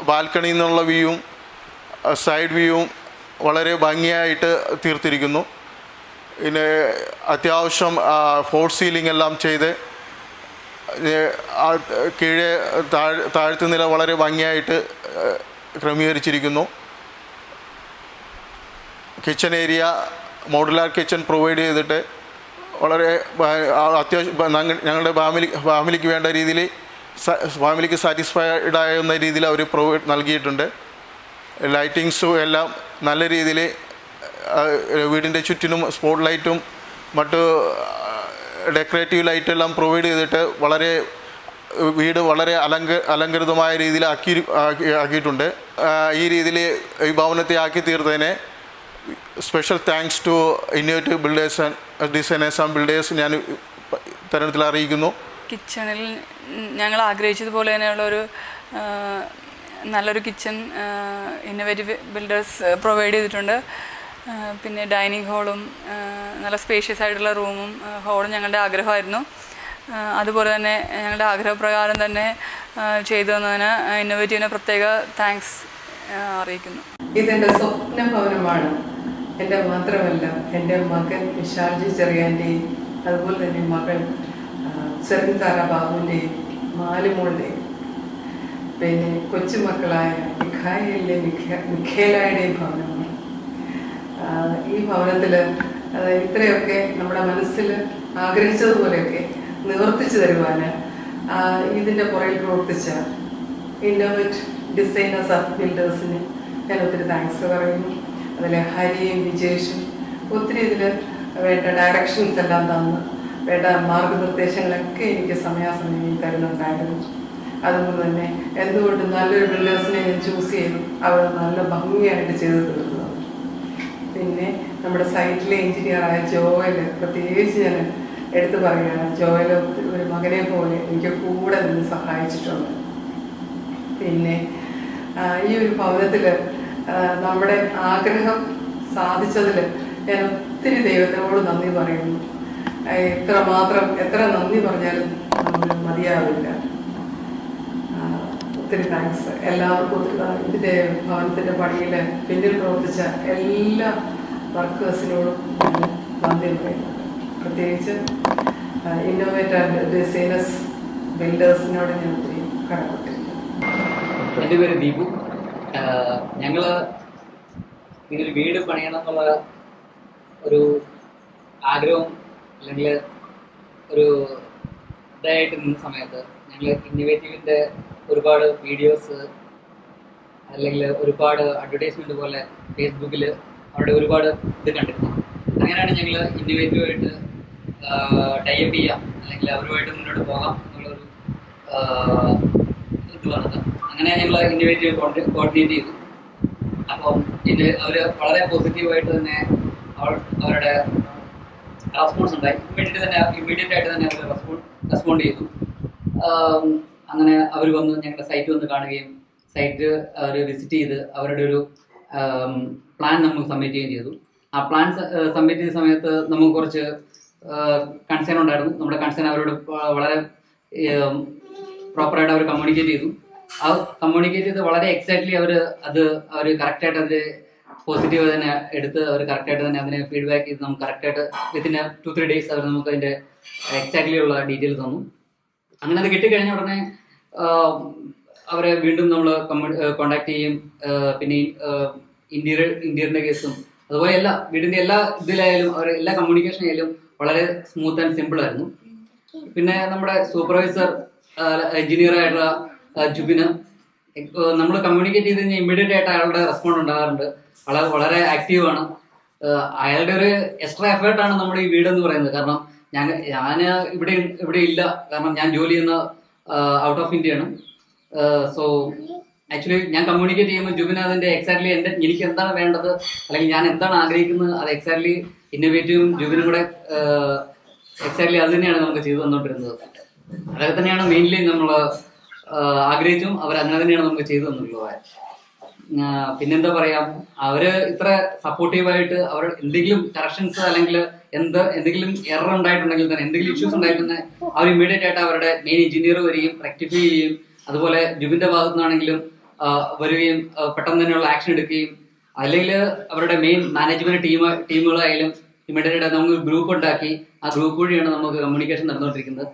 ബാൽക്കണിയിൽ നിന്നുള്ള വ്യൂവും സൈഡ് വ്യൂവും വളരെ ഭംഗിയായിട്ട് തീർത്തിരിക്കുന്നു. പിന്നെ അത്യാവശ്യം ഫോൾ സീലിംഗ് എല്ലാം ചെയ്ത് കീഴേ താഴത്തെ നില വളരെ ഭംഗിയായിട്ട് ക്രമീകരിച്ചിരിക്കുന്നു. Kitchen area modular kitchen provide ചെയ്തിട്ട് വളരെ അത്യാവശ്യം ഞങ്ങളുടെ ഫാമിലിക്ക് വേണ്ട രീതിയിൽ ഫാമിലിക്ക് സാറ്റിസ്ഫൈഡ് ആകുന്ന രീതിയിൽ അവർ നൽകിയിട്ടുണ്ട്. ലൈറ്റിങ്സും എല്ലാം നല്ല രീതിയിൽ വീടിൻ്റെ ചുറ്റിനും സ്പോട്ട് ലൈറ്റും മറ്റ് ഡെക്കറേറ്റീവ് ലൈറ്റെല്ലാം പ്രൊവൈഡ് ചെയ്തിട്ട് വീട് വളരെ അലങ്കൃതമായ രീതിയിൽ ആക്കിയിട്ടുണ്ട്. ഈ രീതിയിൽ ഈ ഭവനത്തെ ആക്കി തീർത്തതിനെ special thanks to innovative builders and designers and builders ഞാൻ തരത്തിൽ അറിയിക്കുന്നു. കിച്ചണിൽ ഞങ്ങൾ ആഗ്രഹിച്ചതുപോലെ തന്നെയുള്ളൊരു നല്ലൊരു കിച്ചൺ ഇന്നോവേറ്റീവ് ബിൽഡേഴ്സ് പ്രൊവൈഡ് ചെയ്തിട്ടുണ്ട്. പിന്നെ ഡൈനിങ് ഹാളും നല്ല സ്പേഷ്യസ് ആയിട്ടുള്ള റൂമും ഹാളും ഞങ്ങളുടെ ആഗ്രഹമായിരുന്നു. അതുപോലെ തന്നെ ഞങ്ങളുടെ ആഗ്രഹപ്രകാരം തന്നെ ചെയ്തു തന്നതിന് ഇന്നോവേറ്റീവിന് പ്രത്യേക താങ്ക്സ് അറിയിക്കുന്നു. ഇതെൻ്റെ സ്വപ്ന ഭവനമാണ്. എൻ്റെ മാത്രമല്ല, എൻ്റെ മകൻ വിശാൽജി ചെറിയാൻ്റെയും അതുപോലെ തന്നെ മകൾ ചെറിൻതാര ബാബുവിൻ്റെയും മാലുമോളുടെയും പിന്നെ കൊച്ചുമക്കളായ മിഖായിലെ മിഖേലായുടെയും ഭവനമാണ്. ഈ ഭവനത്തിൽ ഇത്രയൊക്കെ നമ്മുടെ മനസ്സിൽ ആഗ്രഹിച്ചതുപോലെയൊക്കെ നിവർത്തിച്ചു തരുവാൻ ഇതിൻ്റെ പുറകിൽ പ്രവർത്തിച്ച ഇന്നോവേറ്റ് ഡിസൈനേഴ്സ് ആർട്ട് ബിൽഡേഴ്സിന് ഞാൻ ഒത്തിരി താങ്ക്സ് പറയുന്നു. അതിലെ ഹരിയും വിജേഷും ഒത്തിരി ഇതിൽ വേണ്ട ഡയറക്ഷൻസ് എല്ലാം തന്ന് വേണ്ട മാർഗനിർദ്ദേശങ്ങളൊക്കെ എനിക്ക് സമയാസമയം തരുന്നുണ്ടായിരുന്നു. അതുപോലെ തന്നെ എന്തുകൊണ്ട് നല്ലൊരു ബിൽഡേഴ്സിനെ ഞാൻ ചൂസ് ചെയ്തു, അവർ നല്ല ഭംഗിയായിട്ട് ചെയ്തു തീർന്നത്. പിന്നെ നമ്മുടെ സൈറ്റിലെ എഞ്ചിനീയറായ ജോയൽ പ്രത്യേകിച്ച് ഞാൻ എടുത്തു പറയുകയാണ്. ജോയൽ ഒരു മകനെ പോലെ എനിക്ക് കൂടെ നിന്ന് സഹായിച്ചിട്ടുണ്ട്. പിന്നെ ഈ ഒരു ഭവനത്തിൽ നമ്മുടെ ആഗ്രഹം സാധിച്ചതിൽ ഞാൻ ഒത്തിരി ദൈവത്തിനോട് നന്ദി പറയുന്നു. എത്ര നന്ദി പറഞ്ഞാലും നമുക്ക് മതിയാവില്ല. ഒത്തിരി താങ്ക്സ് എല്ലാവർക്കും. ഇതിൻ്റെ ഭവനത്തിൻ്റെ പണിയിൽ പിന്നിൽ പ്രവർത്തിച്ച എല്ലാ വർക്കേഴ്സിനോടും ഞാൻ നന്ദി പറയുന്നു. പ്രത്യേകിച്ച് ഇന്നോവേറ്റ് ആൻഡ് ഡിസൈനേഴ്സ് ബിൽഡേഴ്സിനോട് ഞാൻ ഒത്തിരി കടപ്പെട്ടിരിക്കുന്നു. എൻ്റെ പേര് ദീപു. ഞങ്ങൾ ഇങ്ങനൊരു വീട് പണിയണം എന്നുള്ള ഒരു ആഗ്രഹം അല്ലെങ്കിൽ ഒരു ഇതായിട്ട് നിന്ന സമയത്ത് ഞങ്ങൾ ഇന്നോവേറ്റീവിൻ്റെ ഒരുപാട് വീഡിയോസ് അല്ലെങ്കിൽ ഒരുപാട് അഡ്വർടൈസ്മെൻറ്റ് പോലെ ഫേസ്ബുക്കിൽ അവരുടെ ഒരുപാട് ഇത് കണ്ടിരുന്നു. അങ്ങനെയാണ് ഞങ്ങൾ ഇന്നോവേറ്റീവായിട്ട് ടൈപ്പ് ചെയ്യാം അല്ലെങ്കിൽ അവരുമായിട്ട് മുന്നോട്ട് പോകാം എന്നുള്ളൊരു ഇത് വന്നത്. അങ്ങനെ ഞങ്ങൾ ഇന്നോവേറ്റീവ് കോർഡിനേറ്റ് ചെയ്തു. അപ്പം അവർ വളരെ പോസിറ്റീവായിട്ട് തന്നെ അവരുടെ റെസ്പോൺസ് ഉണ്ടായി. ഇമ്മീഡിയറ്റ് ആയിട്ട് തന്നെ അവർ റെസ്പോണ്ട് ചെയ്തു. അങ്ങനെ അവർ വന്ന് ഞങ്ങളുടെ സൈറ്റ് വന്ന് കാണുകയും സൈറ്റ് അവർ വിസിറ്റ് ചെയ്ത് അവരുടെ ഒരു പ്ലാൻ നമുക്ക് സബ്മിറ്റ് ചെയ്യുകയും ചെയ്തു. ആ പ്ലാൻ സബ്മിറ്റ് ചെയ്ത സമയത്ത് നമുക്ക് കുറച്ച് കൺസേൺ ഉണ്ടായിരുന്നു. നമ്മുടെ കൺസേൺ അവരോട് വളരെ പ്രോപ്പറായിട്ട് അവർ കമ്മ്യൂണിക്കേറ്റ് ചെയ്തു. ആ കമ്മ്യൂണിക്കേറ്റ് ചെയ്ത് വളരെ എക്സാക്ട്ലി അവർ കറക്റ്റായിട്ട് അതിൽ പോസിറ്റീവ് തന്നെ എടുത്ത് അവർ കറക്റ്റായിട്ട് തന്നെ അതിനെ ഫീഡ്ബാക്ക് ചെയ്ത് നമുക്ക് കറക്റ്റായിട്ട് വിത്തിൻ 2-3 days അവർ നമുക്ക് അതിൻ്റെ എക്സാക്ട്ലി ഉള്ള ഡീറ്റെയിൽസ് തന്നു. അങ്ങനെ അത് കിട്ടിക്കഴിഞ്ഞ ഉടനെ അവരെ വീണ്ടും നമ്മൾ കോണ്ടാക്ട് ചെയ്യും. പിന്നെ ഇന്റീരിയറിൻ്റെ കേസും അതുപോലെ വീടിൻ്റെ എല്ലാ ഇതിലായാലും അവർ എല്ലാ കമ്മ്യൂണിക്കേഷൻ ആയാലും വളരെ സ്മൂത്ത് ആൻഡ് സിമ്പിൾ ആയിരുന്നു. പിന്നെ നമ്മുടെ സൂപ്പർവൈസർ എഞ്ചിനീയർ ആയിട്ടുള്ള ജുബിന് നമ്മൾ കമ്മ്യൂണിക്കേറ്റ് ചെയ്ത് കഴിഞ്ഞാൽ ഇമ്മീഡിയറ്റ് ആയിട്ട് അയാളുടെ റെസ്പോണ്ട് ഉണ്ടാകാറുണ്ട്. വളരെ ആക്റ്റീവാണ്. അയാളുടെ ഒരു എക്സ്ട്രാ എഫേർട്ടാണ് നമ്മുടെ ഈ വീടെന്ന് പറയുന്നത്. കാരണം ഞാൻ ഇവിടെ ഇല്ല. കാരണം ഞാൻ ജോലി ചെയ്യുന്ന ഔട്ട് ഓഫ് ഇന്ത്യ ആണ്. സോ ആക്ച്വലി ഞാൻ കമ്മ്യൂണിക്കേറ്റ് ചെയ്യുമ്പോൾ ജുബിന് അതിൻ്റെ എക്സാക്ട്ലി എനിക്ക് എന്താണ് വേണ്ടത് അല്ലെങ്കിൽ ഞാൻ എന്താണ് ആഗ്രഹിക്കുന്നത് അത് എക്സാക്ട്ലി ഇന്നോവേറ്റീവും ജുബിനും കൂടെ എക്സാക്ട്ലി അത് തന്നെയാണ് നമുക്ക് ചെയ്തു തന്നുകൊണ്ടിരുന്നത്. അതൊക്കെ തന്നെയാണ് മെയിൻലി നമ്മൾ ആഗ്രഹിച്ചും അവർ അങ്ങനെ തന്നെയാണ് നമുക്ക് ചെയ്തു തന്നിട്ടുള്ളത്. പിന്നെന്താ പറയാ, അവര് ഇത്ര സപ്പോർട്ടീവായിട്ട് അവർ എന്തെങ്കിലും കറക്ഷൻസ് അല്ലെങ്കിൽ എന്തെങ്കിലും എറർ ഉണ്ടായിട്ടുണ്ടെങ്കിൽ തന്നെ എന്തെങ്കിലും ഇഷ്യൂസ് ഉണ്ടായിട്ടുണ്ടെങ്കിൽ അവർ ഇമ്മീഡിയറ്റ് ആയിട്ട് അവരുടെ മെയിൻ എഞ്ചിനീയർ വരികയും റെക്ടിഫൈ ചെയ്യുകയും അതുപോലെ ജുബിന്റെ ഭാഗത്തു നിന്നാണെങ്കിലും വരികയും പെട്ടെന്ന് തന്നെയുള്ള ആക്ഷൻ എടുക്കുകയും അല്ലെങ്കിൽ അവരുടെ മെയിൻ മാനേജ്മെന്റ് ടീമുകളായാലും ഇമ്മീഡിയറ്റ് ആയിട്ട് നമുക്ക് ഗ്രൂപ്പ് ഉണ്ടാക്കി ആ ഗ്രൂപ്പ് വഴിയാണ് നമുക്ക് കമ്മ്യൂണിക്കേഷൻ നടന്നുകൊണ്ടിരിക്കുന്നത്.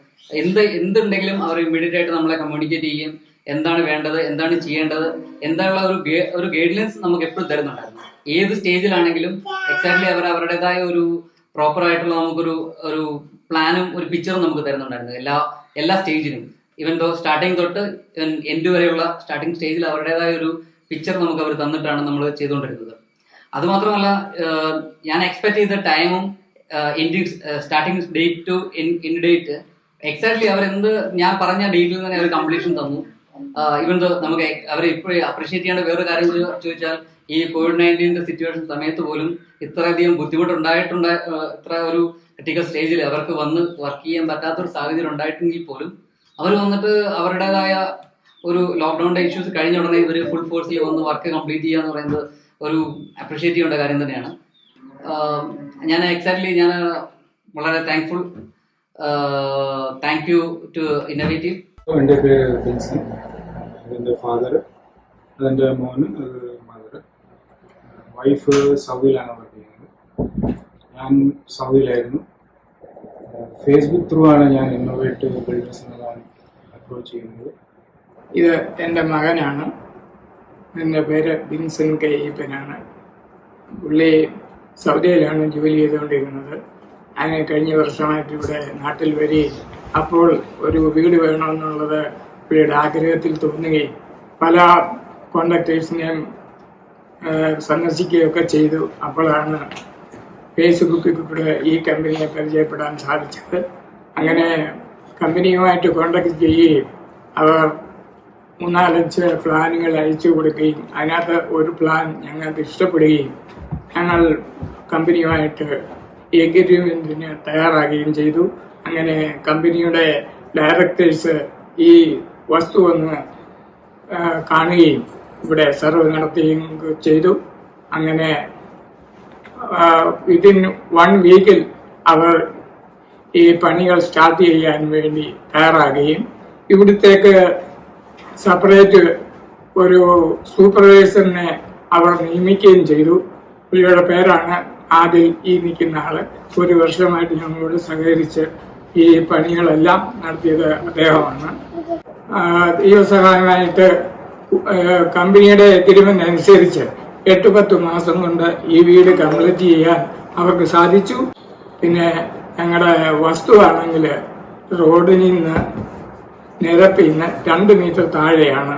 എന്തുണ്ടെങ്കിലും അവർ ഇമ്മീഡിയറ്റ് ആയിട്ട് നമ്മളെ കമ്മ്യൂണിക്കേറ്റ് ചെയ്യുകയും എന്താണ് വേണ്ടത്, എന്താണ് ചെയ്യേണ്ടത്, എന്താണുള്ള ഒരു ഗൈഡ് ലൈൻസ് നമുക്ക് എപ്പോഴും തരുന്നുണ്ടായിരുന്നു. ഏത് സ്റ്റേജിലാണെങ്കിലും എക്സാക്ട്ലി അവർ അവരുടേതായ ഒരു പ്രോപ്പർ ആയിട്ടുള്ള നമുക്കൊരു പ്ലാനും ഒരു പിക്ചറും നമുക്ക് തരുന്നുണ്ടായിരുന്നു എല്ലാ സ്റ്റേജിലും. ഈവൻ ദോ സ്റ്റാർട്ടിങ് തൊട്ട് എൻഡ് വരെയുള്ള സ്റ്റാർട്ടിങ് സ്റ്റേജിൽ അവരുടേതായ ഒരു പിക്ചർ നമുക്ക് അവർ തന്നിട്ടാണ് നമ്മൾ ചെയ്തുകൊണ്ടിരുന്നത്. അതുമാത്രമല്ല ഞാൻ എക്സ്പെക്ട് ചെയ്ത ടൈമും starting date to end date exactly ഞാൻ പറഞ്ഞ ഡേറ്റിൽ തന്നെ അവർ കംപ്ലീഷൻ തന്നു. ഈവൻ ദോ നമുക്ക് അവരെ ഇപ്പോഴും അപ്രീഷിയേറ്റ് ചെയ്യേണ്ട വേറൊരു കാര്യം ചോദിച്ചാൽ ഈ COVID-19 സിറ്റുവേഷൻ സമയത്ത് പോലും ഇത്രയധികം ഇത്ര ഒരു ക്രിട്ടിക്കൽ സ്റ്റേജിൽ അവർക്ക് വന്ന് വർക്ക് ചെയ്യാൻ പറ്റാത്തൊരു സാഹചര്യം ഉണ്ടായിട്ടെങ്കിൽ പോലും അവർ വന്നിട്ട് അവരുടേതായ ഒരു ലോക്ക്ഡൌണിന്റെ ഇഷ്യൂസ് കഴിഞ്ഞ ഉടനെ ഇവർ ഫുൾ ഫോഴ്സിൽ വന്ന് വർക്ക് കംപ്ലീറ്റ് ചെയ്യുക എന്ന് പറയുന്നത് ഒരു അപ്രീഷിയേറ്റ് ചെയ്യേണ്ട കാര്യം തന്നെയാണ്. ഞാൻ വളരെ thankful. Thank you to Innovative. എൻ്റെ പേര് ബെൻസി. എൻ്റെ ഫാദർ അതെൻ്റെ മോന്, അത് മദർ. വൈഫ് സൗദിയിലാണ് വർക്ക് ചെയ്യുന്നത്. ഞാൻ സൗദിയിലായിരുന്നു. ഫേസ്ബുക്ക് ത്രൂ ആണ് ഞാൻ ഇന്നോവേറ്റ് ബിൽഡേഴ്സ് എന്നതാണ് അപ്രോച്ച് ചെയ്യുന്നത്. ഇത് എൻ്റെ മകനാണ്. എൻ്റെ പേര് ബിൻസൻ കെ ഈപ്പനാണ്. പുള്ളി സൗദിയിലാണ് ജോലി ചെയ്തുകൊണ്ടിരുന്നത്. അങ്ങനെ കഴിഞ്ഞ വർഷമായിട്ട് ഇവിടെ നാട്ടിൽ വരികയും അപ്പോൾ ഒരു വീട് വേണമെന്നുള്ളത് പുള്ളിയുടെ ആഗ്രഹത്തിൽ തോന്നുകയും പല കോൺട്രാക്ടേഴ്സിനെയും സന്ദർശിക്കുകയൊക്കെ ചെയ്തു. അപ്പോഴാണ് ഫേസ്ബുക്കിൽ കൂടെ ഈ കമ്പനിയെ പരിചയപ്പെടാൻ സാധിച്ചത്. അങ്ങനെ കമ്പനിയുമായിട്ട് കോൺടാക്ട് ചെയ്യുകയും അവർ 3-4 പ്ലാനുകൾ അയച്ചു കൊടുക്കുകയും അതിനകത്ത് ഒരു പ്ലാൻ ഞങ്ങൾക്ക് ഇഷ്ടപ്പെടുകയും ഞങ്ങൾ കമ്പനിയുമായിട്ട് എഗ്രിമെൻറ്റിന് തയ്യാറാകുകയും ചെയ്തു. അങ്ങനെ കമ്പനിയുടെ ഡയറക്ടേഴ്സ് ഈ വസ്തു ഒന്ന് കാണുകയും ഇവിടെ സർവേ നടത്തുകയും ചെയ്തു. അങ്ങനെ വിതിൻ 1 വീക്കിൽ അവർ ഈ പണികൾ സ്റ്റാർട്ട് ചെയ്യാൻ വേണ്ടി തയ്യാറാകുകയും ഇവിടത്തേക്ക് സെപ്പറേറ്റ് ഒരു സൂപ്പർവൈസറിനെ അവർ നിയമിക്കുകയും ചെയ്തു. പുള്ളിയുടെ പേരാണ് ആദിൽ. ഈ നിൽക്കുന്ന ആള് 1 വർഷമായിട്ട് ഞങ്ങളോട് സഹകരിച്ച് ഈ പണികളെല്ലാം നടത്തിയത് അദ്ദേഹമാണ്. ദൈവസഹായമായിട്ട് കമ്പനിയുടെ എഗ്രിമെന്റ് അനുസരിച്ച് 8-10 മാസം കൊണ്ട് ഈ വീട് കംപ്ലീറ്റ് ചെയ്യാൻ അവർക്ക് സാധിച്ചു. പിന്നെ ഞങ്ങളുടെ വസ്തുവാണെങ്കിൽ റോഡിൽ നിന്ന് നിരപ്പിൽ നിന്ന് 2 മീറ്റർ താഴെയാണ്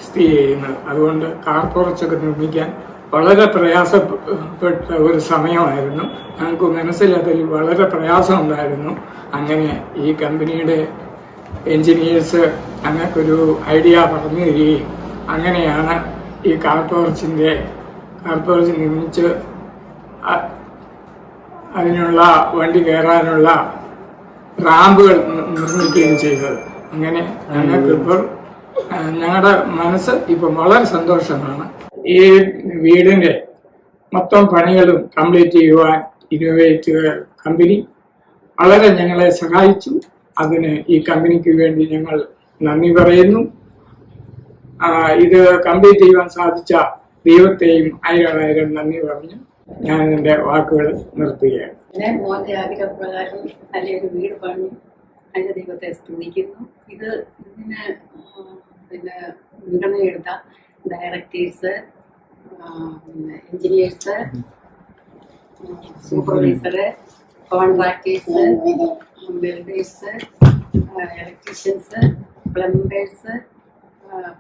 സ്ഥിതി ചെയ്യുന്നത്. അതുകൊണ്ട് കാർ പോർച്ചൊക്കെ നിർമ്മിക്കാൻ വളരെ പ്രയാസപ്പെട്ട ഒരു സമയമായിരുന്നു. ഞങ്ങൾക്ക് മനസ്സിലതിൽ വളരെ പ്രയാസമുണ്ടായിരുന്നു. അങ്ങനെ ഈ കമ്പനിയുടെ എൻജിനീയേഴ്സ് ഞങ്ങൾക്കൊരു ഐഡിയ പറഞ്ഞു തരികയും അങ്ങനെയാണ് ഈ കാർ പോർച്ച് നിർമ്മിച്ച് അതിനുള്ള വണ്ടി കയറാനുള്ള റാമ്പുകൾ നിർമ്മിക്കുകയും ചെയ്തത്. അങ്ങനെ ഞങ്ങൾക്കിപ്പോൾ ഞങ്ങളുടെ മനസ്സ് ഇപ്പം വളരെ സന്തോഷമാണ്. ഈ വീടിൻ്റെ മൊത്തം പണികളും കംപ്ലീറ്റ് ചെയ്യുവാൻ ഇന്നോവേറ്റ് കമ്പനി വളരെ ഞങ്ങളെ സഹായിച്ചു. അതിന് ഈ കമ്പനിക്ക് വേണ്ടി ഞങ്ങൾ നന്ദി പറയുന്നു. ഇത് കംപ്ലീറ്റ് ചെയ്യുവാൻ സാധിച്ച ദൈവത്തെയും 1000 നന്ദി പറഞ്ഞു ഞാൻ എൻ്റെ വാക്കുകൾ നിർത്തുകയാണ്. ഞാൻ മോൻ്റെ ആഗ്രഹപ്രകാരം നല്ലൊരു വീട് പണി അതിൻ്റെ ദൈവത്തെ സ്തുതിക്കുന്നു. ഇതിന് പിന്നെ മുൻഗണനയെടുത്ത directors, engineers, supervisor, contractors, builders, electricians, plumbers,